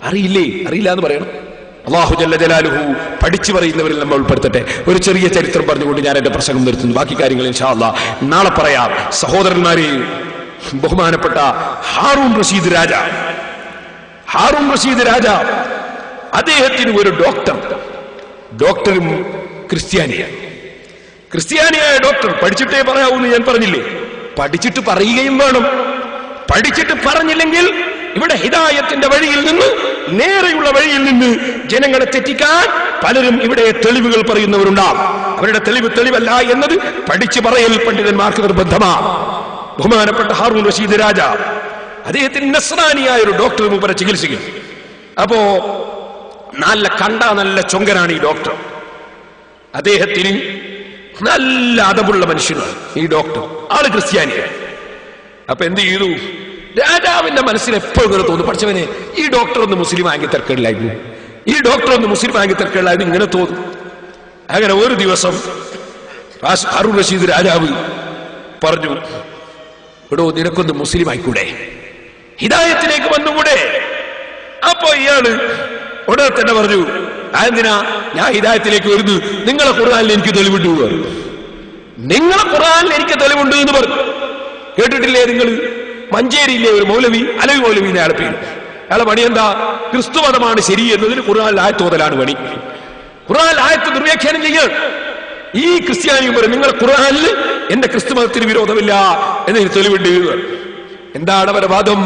അറിയില്ലേ, അറിയില്ല എന്ന് പറയണം. അല്ലാഹു ജല്ല ജലാലുഹു പഠിച്ചു പറയുന്നവരിൽ നമ്മൾ ഉൾപ്പെടുത്തട്ടെ. ഒരു ചെറിയ ചരിത്രം പറഞ്ഞുകൊണ്ട് ഞാൻ എന്റെ പ്രസംഗം നിർത്തുന്നു. ബാക്കി കാര്യങ്ങൾ ഇൻഷാ അല്ലാഹ് നാളെ പറയാം. സഹോദരന്മാരെ, ബഹുമാനപ്പെട്ട ഹാറൂൺ റഷീദ് രാജ, അദ്ദേഹത്തിന് ഒരു ഡോക്ടറും ക്രിസ്ത്യാനിയായ ഡോക്ടർ. പഠിച്ചിട്ടേ പറയാവൂന്ന് ഞാൻ പറഞ്ഞില്ലേ? പഠിച്ചിട്ട് പറയുകയും വേണം. പഠിച്ചിട്ട് പറഞ്ഞില്ലെങ്കിൽ ഇവിടെ ഹിദായത്തിന്റെ വഴിയിൽ നിന്ന്, നേരെയുള്ള വഴിയിൽ നിന്ന് ജനങ്ങളെ തെറ്റിക്കാൻ പലരും ഇവിടെ തെളിവുകൾ പറയുന്നവരുണ്ടാവും. അവരുടെ തെളിവല്ല എന്നത് പഠിച്ചു പറയൽ പണ്ഡിതന്മാർക്ക് നിർബന്ധമാണ്. ബഹുമാനപ്പെട്ട ഹാറൂൺ റഷീദ് രാജ, അദ്ദേഹത്തിന് നസ്രാനിയായ ഒരു ഡോക്ടർ മൂപ്പരെ ചികിത്സിക്കും. അപ്പോ നല്ല ചൊങ്കനാണ് ഈ ഡോക്ടർ. അദ്ദേഹത്തിന് നല്ല അതവുള്ള മനുഷ്യനാണ് ഈ ഡോക്ടർ. ആള് ക്രിസ്ത്യാനിയാണ്. അപ്പൊ എന്ത് ചെയ്തു? രാജാവിന്റെ മനസ്സിൽ എപ്പോഴും ഇങ്ങനെ തോന്നും, പഠിച്ചവനെ ഈ ഡോക്ടർ ഒന്ന് മുസ്ലിം ആക്കി തിരക്കേടില്ലായിരുന്നു, ഈ ഡോക്ടർ ഒന്ന് മുസ്ലിം ആക്കി തിരക്കേടില്ലായിരുന്നു, ഇങ്ങനെ തോന്നും. അങ്ങനെ ഒരു ദിവസം ഹാറൂൺ റഷീദ് രാജാവ് പറഞ്ഞു, എടോ നിനക്കൊന്ന് മുസ്ലിം ആയിക്കൂടെ, ഹിദായത്തിലേക്ക് വന്നുകൂടെ? അപ്പോ ഇയാള് ഉടനെ തന്നെ പറഞ്ഞു, അതെന്തിനാ ഞാൻ ഹിദായത്തിലേക്ക് വരുന്നു? നിങ്ങളെ ഖുർആനിൽ എനിക്ക് തെളിവുണ്ട് പറഞ്ഞു. നിങ്ങളെ ഖുർആനിൽ എനിക്ക് തെളിവുണ്ട് എന്ന് പറഞ്ഞു. കേട്ടിട്ടില്ലേ നിങ്ങൾ? മഞ്ചേരിയിലെ ഒരു മൗലവി, അലവി മൗലവി അയാളെ പേര്. അയാളെ പണി എന്താ? ക്രിസ്തുമതമാണ് ശരി എന്നതിന് ഖുർആനിൽ ആയത്ത് ഓതലാണ് പണി. ഖുർആനിൽ ആയത്ത് ദുർവ്യാഖ്യാനം ചെയ്യാൻ ഈ ക്രിസ്ത്യാനിയും പറയും, നിങ്ങൾ ഖുർആനിൽ എന്റെ ക്രിസ്തുമതത്തിന് വിരോധമില്ല എന്നതിന് തെളിവുണ്ട്. എന്താണ് അവരുടെ വാദം?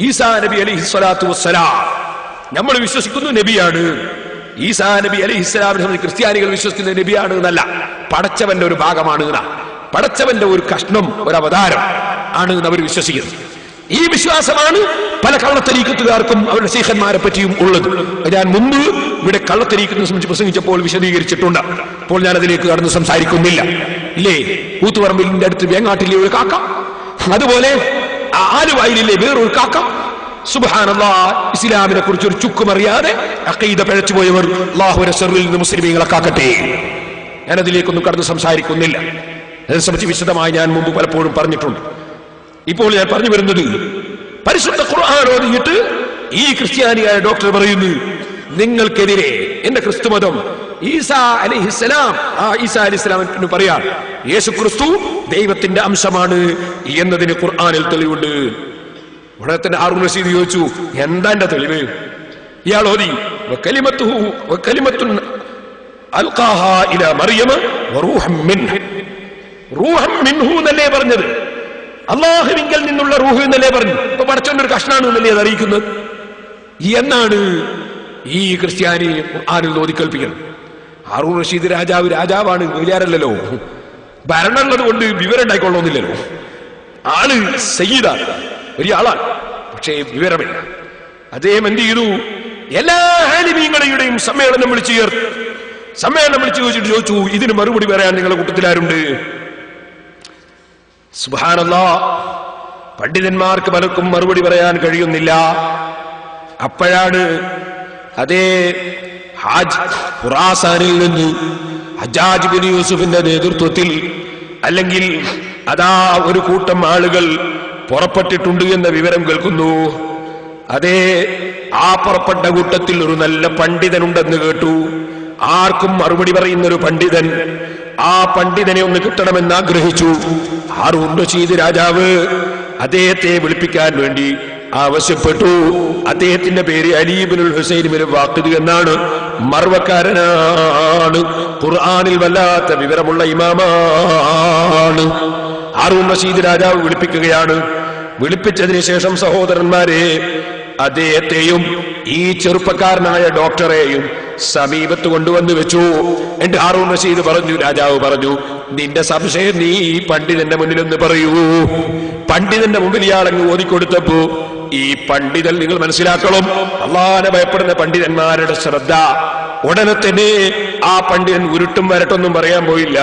ഈസാ നബി അലൈഹിസ്സലാത്തു വസ്സലാം നമ്മൾ വിശ്വസിക്കുന്നു നബിയാണ്. ഈസാ നബി അലൈഹിസ്സലാമിനെ സംബന്ധിച്ച് ക്രിസ്ത്യാനികൾ വിശ്വസിക്കുന്ന നബിയാണ് എന്നല്ല, പടച്ചവന്റെ ഒരു ഭാഗമാണ്, പടച്ചവന്റെ ഒരു കഷ്ണം, ഒരു അവതാരം ആണ് എന്ന് അവർ വിശ്വസിക്കുന്നത്. ഈ വിശ്വാസമാണ് പല കള്ളത്തരീക്കത്തുകാർക്കും അവരുടെ ശൈഖന്മാരെ പറ്റിയും ഉള്ളത്. ഞാൻ മുമ്പ് ഇവിടെ കള്ളത്തരീക്കത്തിനെ സംബന്ധിച്ച് പ്രസംഗിച്ചപ്പോൾ വിശദീകരിച്ചിട്ടുണ്ട്. അപ്പോൾ ഞാൻ അതിലേക്ക് കടന്ന് സംസാരിക്കുന്നില്ല. ഇല്ലേ, കൂത്തുപറമ്പിലിന്റെ അടുത്ത് വേങ്ങാട്ടിലെ ഒരു കാക്ക, അതുപോലെ ആലുവായിലെ വേറൊരു കാക്ക, സുബ്ഹാനല്ലാഹ്, ഇസ്ലാമിനെ കുറിച്ച് ഒരു ചുക്കുമറിയാതെ അഖീദ പിഴച്ചുപോയവർ അല്ലാഹുവിന്റെ ശർറിൽ നിന്ന് മുസ്ലിമീങ്ങളെ കാക്കട്ടെ. ഞാൻ അതിലേക്കൊന്നും കടന്ന് സംസാരിക്കുന്നില്ല. അതിനെ സംബന്ധിച്ച് വിശദമായി ഞാൻ മുമ്പ് പലപ്പോഴും പറഞ്ഞിട്ടുണ്ട്. ഇപ്പോൾ ഞാൻ പറഞ്ഞു വരുന്നത്, പരിശുദ്ധ ഖുർആൻ ഓതിയിട്ട് ഈ ക്രിസ്ത്യാനിയായ ഡോക്ടർ പറയുന്നു, നിങ്ങൾക്കെതിരെ എന്റെ ക്രിസ്തുമതം ഈസാ അലൈഹിസ്സലാം, ആ ഈസാ അലൈഹിസ്സലാമിന് പറയാം യേശു ക്രിസ്തു ദൈവത്തിന്റെ അംശമാണ് എന്നതിന് ഖുർആനിൽ തെളിവുണ്ട്. ഉടനെ തന്നെ ഹാറൂൺ റഷീദ് ചോദിച്ചു, എന്താ എന്റെ തെളിവ്? ഇയാൾ ഓതി, വകലിമത്തുൻ അൽഖാഹാ ഇലാ മറിയമ വറൂഹൻ മിൻഹു. റൂഹൻ മിൻഹു എന്നല്ലേ പറഞ്ഞത്? അല്ലാഹുവിങ്കൽ നിന്നുള്ള റൂഹ് എന്നല്ലേ പറഞ്ഞു? ഇപ്പൊ പടച്ചോന്റെ ഒരു കഷ്ണാണ് എന്നല്ലേ അത് അറിയിക്കുന്നത്? എന്നാണ് ഈ ക്രിസ്ത്യാനി ഖുർആനിൽ ഓതി കേൾപ്പിക്കുന്നത്. ഹാറൂൺ റഷീദ് രാജാവാണ്, വലിയാരല്ലോ. ഭരണമുള്ളത് കൊണ്ട് വിവരം ഉണ്ടായിക്കൊള്ളണമെന്നില്ലല്ലോ. ആള് സയ്യിദാണ്, വലിയ ആളാണ്, പക്ഷേ വിവരമില്ല. അദ്ദേഹം എന്ത് ചെയ്തു? എല്ലാ ആലിമീങ്ങളുടെയും സമ്മേളനം വിളിച്ചു ചേർത്തു. സമ്മേളനം വിളിച്ചു ചോദിച്ചു, ഇതിന് മറുപടി പറയാൻ നിങ്ങളുടെ കൂട്ടത്തിലാരുണ്ട്? സുബ്ഹാനല്ലാഹ്, പണ്ഡിതന്മാർക്ക് പലർക്കും മറുപടി പറയാൻ കഴിയുന്നില്ല. അപ്പോഴാണ് അതേ ഖുറാസാനിൽ നിന്ന് ഹജ്ജാജ് ബിൻ യൂസുഫിന്റെ നേതൃത്വത്തിൽ, അല്ലെങ്കിൽ അതാ ഒരു കൂട്ടം ആളുകൾ പുറപ്പെട്ടിട്ടുണ്ട് എന്ന വിവരം കേൾക്കുന്നു. അതേ, ആ പുറപ്പെട്ട കൂട്ടത്തിൽ ഒരു നല്ല പണ്ഡിതനുണ്ടെന്ന് കേട്ടു. ആർക്കും മറുപടി പറയുന്ന ഒരു പണ്ഡിതൻ. ആ പണ്ഡിതനെ ഒന്ന് കിട്ടണമെന്ന് ആഗ്രഹിച്ചു. ഹാറൂൺ റഷീദ് രാജാവ് അദ്ദേഹത്തെ വിളിപ്പിക്കാൻ വേണ്ടി ആവശ്യപ്പെട്ടു. അദ്ദേഹത്തിന്റെ പേര് അലി ഇബ്നുൽ ഹുസൈൻ ഇബ്നു വാഖിദ് എന്നാണ്. മർവക്കാരനാണ്, ഖുർആനിൽ വല്ലാത്ത വിവരമുള്ള ഇമാമാണ്. ഹാറൂൺ റഷീദ് രാജാവ് വിളിപ്പിക്കുകയാണ്. വിളിപ്പിച്ചതിന് ശേഷം സഹോദരന്മാരെ, അദ്ദേഹത്തെയും ഈ ചെറുപ്പക്കാരനായ ഡോക്ടറെയും സമീപത്ത് കൊണ്ടുവന്ന് വെച്ചു. എന്റെ ഹാറൂൺ റഷീദ് പറഞ്ഞു, രാജാവ് പറഞ്ഞു, നിന്റെ സംശയം നീ ഈ പണ്ഡിതന്റെ മുന്നിലൊന്ന് പറയൂ. പണ്ഡിതന്റെ മുമ്പിൽ ഇയാളങ്ങ് ഓതിക്കൊടുത്തപ്പോ, ഈ പണ്ഡിതൻ നിങ്ങൾ മനസ്സിലാക്കണം, അല്ലാഹുവിനെ ഭയപ്പെടുന്ന പണ്ഡിതന്മാരുടെ ശ്രദ്ധ. ഉടനെ തന്നെ ആ പണ്ഡിതൻ ഉരുട്ടും വരട്ടൊന്നും പറയാൻ പോയില്ല.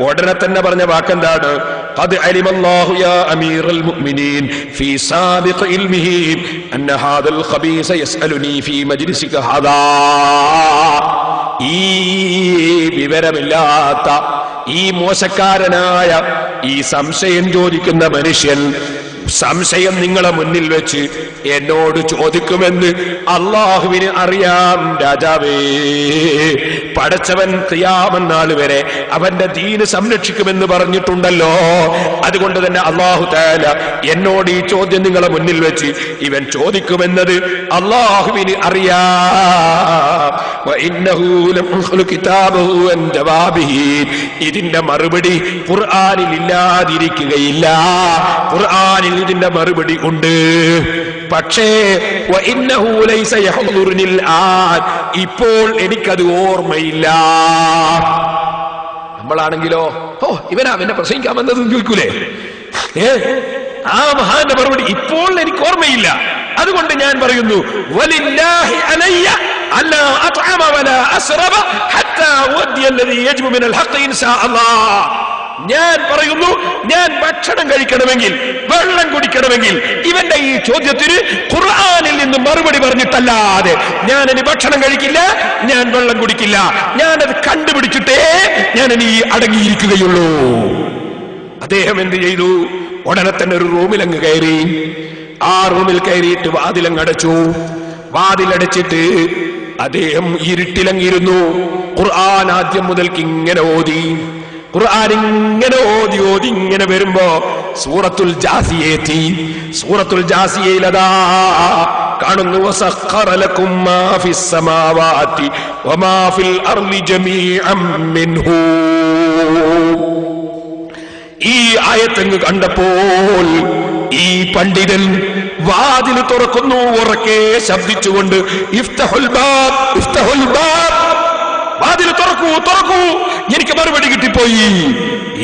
ഉടനെ തന്നെ പറഞ്ഞ വാക്കെന്താണ്? ഖദ് അലിമല്ലാഹു യാ അമീറൽ മുഅ്മിനീൻ ഫീ സാബിഖ ഇൽമിഹി അന്ന ഹാദൽ ഖബീസ യസ്അലുനി ഫീ മജ്ലിസിക ഹാദാ. ഈ വിവരമില്ലാത്ത, ഈ മോശക്കാരനായ, ഈ സംശയം ചോദിക്കുന്ന മനുഷ്യൻ സംശയം നിങ്ങളെ മുന്നിൽ വെച്ച് എന്നോട് ചോദിക്കുമെന്ന് അള്ളാഹുവിന് അറിയാം രാജാവേ. പടച്ചവൻ ഖിയാമത്ത് നാൾ വരെ അവന്റെ ദീന് സംരക്ഷിക്കുമെന്ന് പറഞ്ഞിട്ടുണ്ടല്ലോ. അതുകൊണ്ട് തന്നെ അല്ലാഹു തആല എന്നോട് ഈ ചോദ്യം നിങ്ങളെ മുന്നിൽ വെച്ച് ഇവൻ ചോദിക്കുമെന്നത് അള്ളാഹുവിന് അറിയാം. വഇന്നഹു ലമുഖ്ലു കിതാബഹു അൻ ജവാബിഹി. ഇതിന്റെ മറുപടി ഖുർആനിൽ ഇല്ലാതിരിക്കുകയില്ല. ഖുർആനിൽ ഇതിന്റെ മറുപടി ഉണ്ട്. പക്ഷേ വഇന്നഹു ലൈസ യഹ്ദുറുനിൽ ആൻ. ഇപ്പോൾ എനിക്കത് ഓർമ്മയില്ല. നമ്മളാണെങ്കിലോ, ഇവനാ എന്നെ പ്രസംഗിക്കാൻ വന്നത് ചോദിക്കൂലേ? ആ മഹാന്റെ മറുപടി ഇപ്പോൾ എനിക്ക് ഓർമ്മയില്ല. അതുകൊണ്ട് ഞാൻ പറയുന്നു വലില്ലാഹി അലയ്യ അല്ലാ അത്അമ വലാ അസ്റബ ഹത്താ ഉദ്ദിയ അല്ലദീ യജ്ബു മിനൽ ഹഖ് ഇൻഷാ അല്ലാഹ്. ഞാൻ പറയുന്നു, ഞാൻ ഭക്ഷണം കഴിക്കണമെങ്കിൽ, വെള്ളം കുടിക്കണമെങ്കിൽ ഇവന്റെ ഈ ചോദ്യത്തിന് ഖുർആനിൽ നിന്ന് മറുപടി പറഞ്ഞിട്ടല്ലാതെ ഞാൻ ഇനി ഭക്ഷണം കഴിക്കില്ല, ഞാൻ വെള്ളം കുടിക്കില്ല. ഞാനത് കണ്ടുപിടിച്ചിട്ടേ ഞാൻ ഇനി അടങ്ങിയിരിക്കുകയുള്ളൂ. അദ്ദേഹം എന്ത് ചെയ്തു? ഉടനെ തന്നെ ഒരു റൂമിലങ്ങ് കയറി. ആ റൂമിൽ കയറിയിട്ട് വാതിലങ്ങ് അടച്ചു. വാതിലടച്ചിട്ട് അദ്ദേഹം ഇരുട്ടിലങ്ങിരുന്നു. ഖുർആൻ ആദ്യം മുതൽക്ക് ഇങ്ങനെ ഓതി. ഖുർആൻ ഇങ്ങനെ ഓതി ഓതി ഇങ്ങനെ വരുമ്പോ സൂറത്തുൽ ജാസിയയെത്തി. സൂറത്തുൽ ജാസിയയിലതാ കാണുന്നു വസഖറ ലക്കും മാ ഫിസ് സമാവാതി വമാ ഫിൽ അർളി ജമീഅൻ മിൻഹു. ഈ ആയത്തങ്ങ് കണ്ടപ്പോൾ ഈ പണ്ഡിതൻ വാതിൽ തുറക്കുന്നു, ഉറക്കെ ശബ്ദിച്ചുകൊണ്ട് ഇഫ്തഹുൽ ബാബ് ഇഫ്തഹുൽ ബാബ്, വാതിൽ തുറക്കൂ തുറക്കൂ, എനിക്ക് മറുപടി കിട്ടിപ്പോയി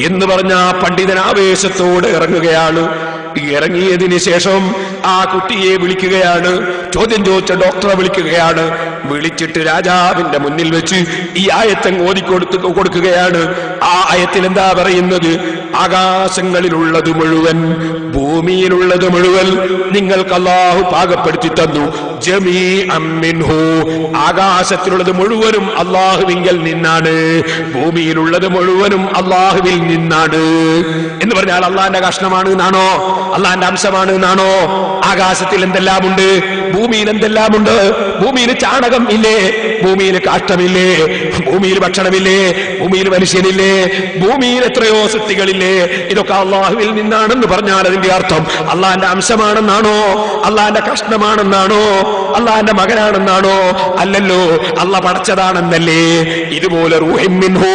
എന്ന് പറഞ്ഞ ആ പണ്ഡിതൻ ആവേശത്തോടെ ഇറങ്ങുകയാണ്. ഇറങ്ങിയതിന് ശേഷം ആ കുട്ടിയെ വിളിക്കുകയാണ്, ചോദ്യം ചോദിച്ച ഡോക്ടറെ വിളിക്കുകയാണ്. വിളിച്ചിട്ട് രാജാവിന്റെ മുന്നിൽ വെച്ച് ഈ ആയത്തങ്ങ് കൊടുക്കുകയാണ്. ആ ആയത്തിൽ എന്താ പറയുന്നത്? ആകാശങ്ങളിലുള്ളത് മുഴുവൻ, ഭൂമിയിലുള്ളത് മുഴുവൻ നിങ്ങൾക്ക് അല്ലാഹു പാകപ്പെടുത്തി തന്നു. ജമീഅൻ മിൻഹു, ആകാശത്തിലുള്ളത് മുഴുവനും അല്ലാഹുവിങ്കൽ നിന്നാണ്, ഭൂമിയിലുള്ളത് മുഴുവനും അല്ലാഹുവിൽ നിന്നാണ്. എന്ന് പറഞ്ഞാൽ അള്ളാന്റെ കഷ്ണമാണ് എന്നാണോ? അള്ളാന്റെ അംശമാണ് എന്നാണോ? ആകാശത്തിൽ എന്തെല്ലാമുണ്ട്, ഭൂമിയിൽ എന്തെല്ലാമുണ്ട്? ഭൂമിയിൽ ചാണകം ഇല്ലേ? ഭൂമിയിൽ കാഷ്ടമില്ലേ? ഭൂമിയിൽ ഭക്ഷണമില്ലേ? ഭൂമിയിൽ മനുഷ്യനില്ലേ? ഭൂമിയിൽ എത്രയോ സൃഷ്ടികളില്ലേ? ഇതൊക്കെ അള്ളാഹുവിൽ നിന്നാണെന്ന് പറഞ്ഞാൽ അതിന്റെ അർത്ഥം അള്ളാന്റെ അംശമാണെന്നാണോ? അള്ളാന്റെ കഷ്ണമാണെന്നാണോ? അള്ളാന്റെ മകനാണെന്നാണോ? അല്ലല്ലോ, അള്ളാഹ് പടച്ചതാണെന്നല്ലേ. ഇതുപോലെ റൂഹിൻ മിൻഹു,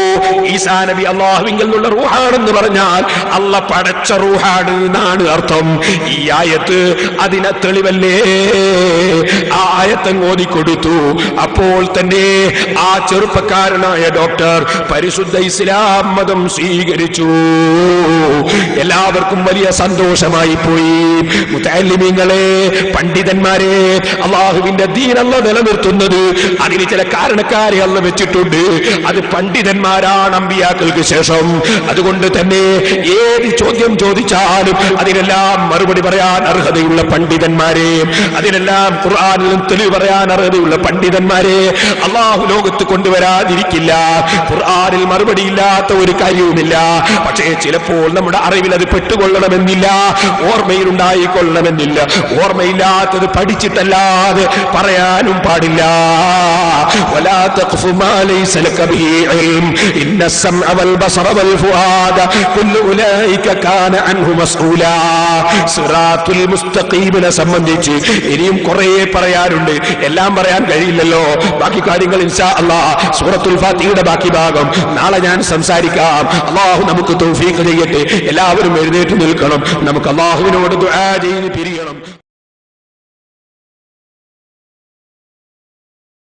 ഈസാ നബി അള്ളാഹുവിങ്കിൽ നിന്നുള്ള റൂഹാണെന്ന് പറഞ്ഞാൽ അള്ളാഹ് പടച്ച റൂഹാണ് എന്നാണ് അർത്ഥം. ഈ ആയത്ത് അതിനെ തെളിവല്ലേ? ആ ആയത്തങ്ങ് ഓതിക്കൊടുത്തു. അപ്പോൾ തന്നെ ആ ചെറുപ്പക്കാരനായ ഡോക്ടർ പരിശുദ്ധ ഇസ്ലാം മതം സ്വീകരിച്ചു. എല്ലാവർക്കും വലിയ സന്തോഷമായി പോയി. മുതഅല്ലിമീങ്ങളെ, പണ്ഡിതന്മാരെ, അള്ളാഹുവിന്റെ ദീൻ അല്ലാഹ് നിലനിർത്തുന്നത് അതിന് ചില കാരണക്കാരെ അല്ലാഹ് വെച്ചിട്ടുണ്ട്. അത് പണ്ഡിതന്മാരാണ് അമ്പിയാക്കൾക്ക് ശേഷം. അതുകൊണ്ട് തന്നെ ഏത് ചോദ്യം ചോദിച്ചാലും അതിനെല്ലാം മറുപടി പറയാൻ അർഹതയുള്ള പണ്ഡിതന്മാരെ, അതിനെല്ലാം ഖുർആനിലും തെളിവ് പറയാൻ അർഹതയുള്ള പണ്ഡിതന്മാരെ അള്ളാഹു ലോകത്ത് കൊണ്ടുവരാതിരിക്കില്ല. ഖുർആനിൽ മറുപടി ഇല്ലാത്ത ഒരു കാര്യവുമില്ല. പക്ഷേ ചിലപ്പോൾ നമ്മുടെ അറിവിൽ അത് പെട്ടുകൊള്ളണമെന്നില്ല, ഓർമ്മയിൽ ഉണ്ടായിക്കൊള്ളണമെന്നില്ല. ഓർമ്മയില്ലാത്തത് പഠിച്ചിട്ടല്ലാതെ പറയാനും പാടില്ല. വലാ തഖ്ഫു മാ ലൈസ ലക ബിഹി ഇൽം ഇന്ന السمع والبصر والفؤاد كل اولئك كان عنه مسؤولا. സിറാത്തുൽ മുസ്തഖീമിനെ സംബന്ധിച്ച് ഇനിയും കുറേ പറയാനുണ്ട്. എല്ലാം പറയാൻ കഴിയില്ലല്ലോ. ബാക്കി കാര്യങ്ങൾ ഇൻഷാ അല്ലാഹ് സൂറത്തുൽ ഫാത്തിഹയുടെ ബാക്കി ഭാഗം നാളെ ഞാൻ സംസാരിക്കാം. അല്ലാഹു നമുക്ക് തൗഫീഖ് ചെയ്യട്ടെ. എല്ലാവരും എഴുന്നേറ്റ് നിൽക്കണം. നമുക്ക് അല്ലാഹുവിനോട് ദുആ ചെയ്ത് പിരിയണം.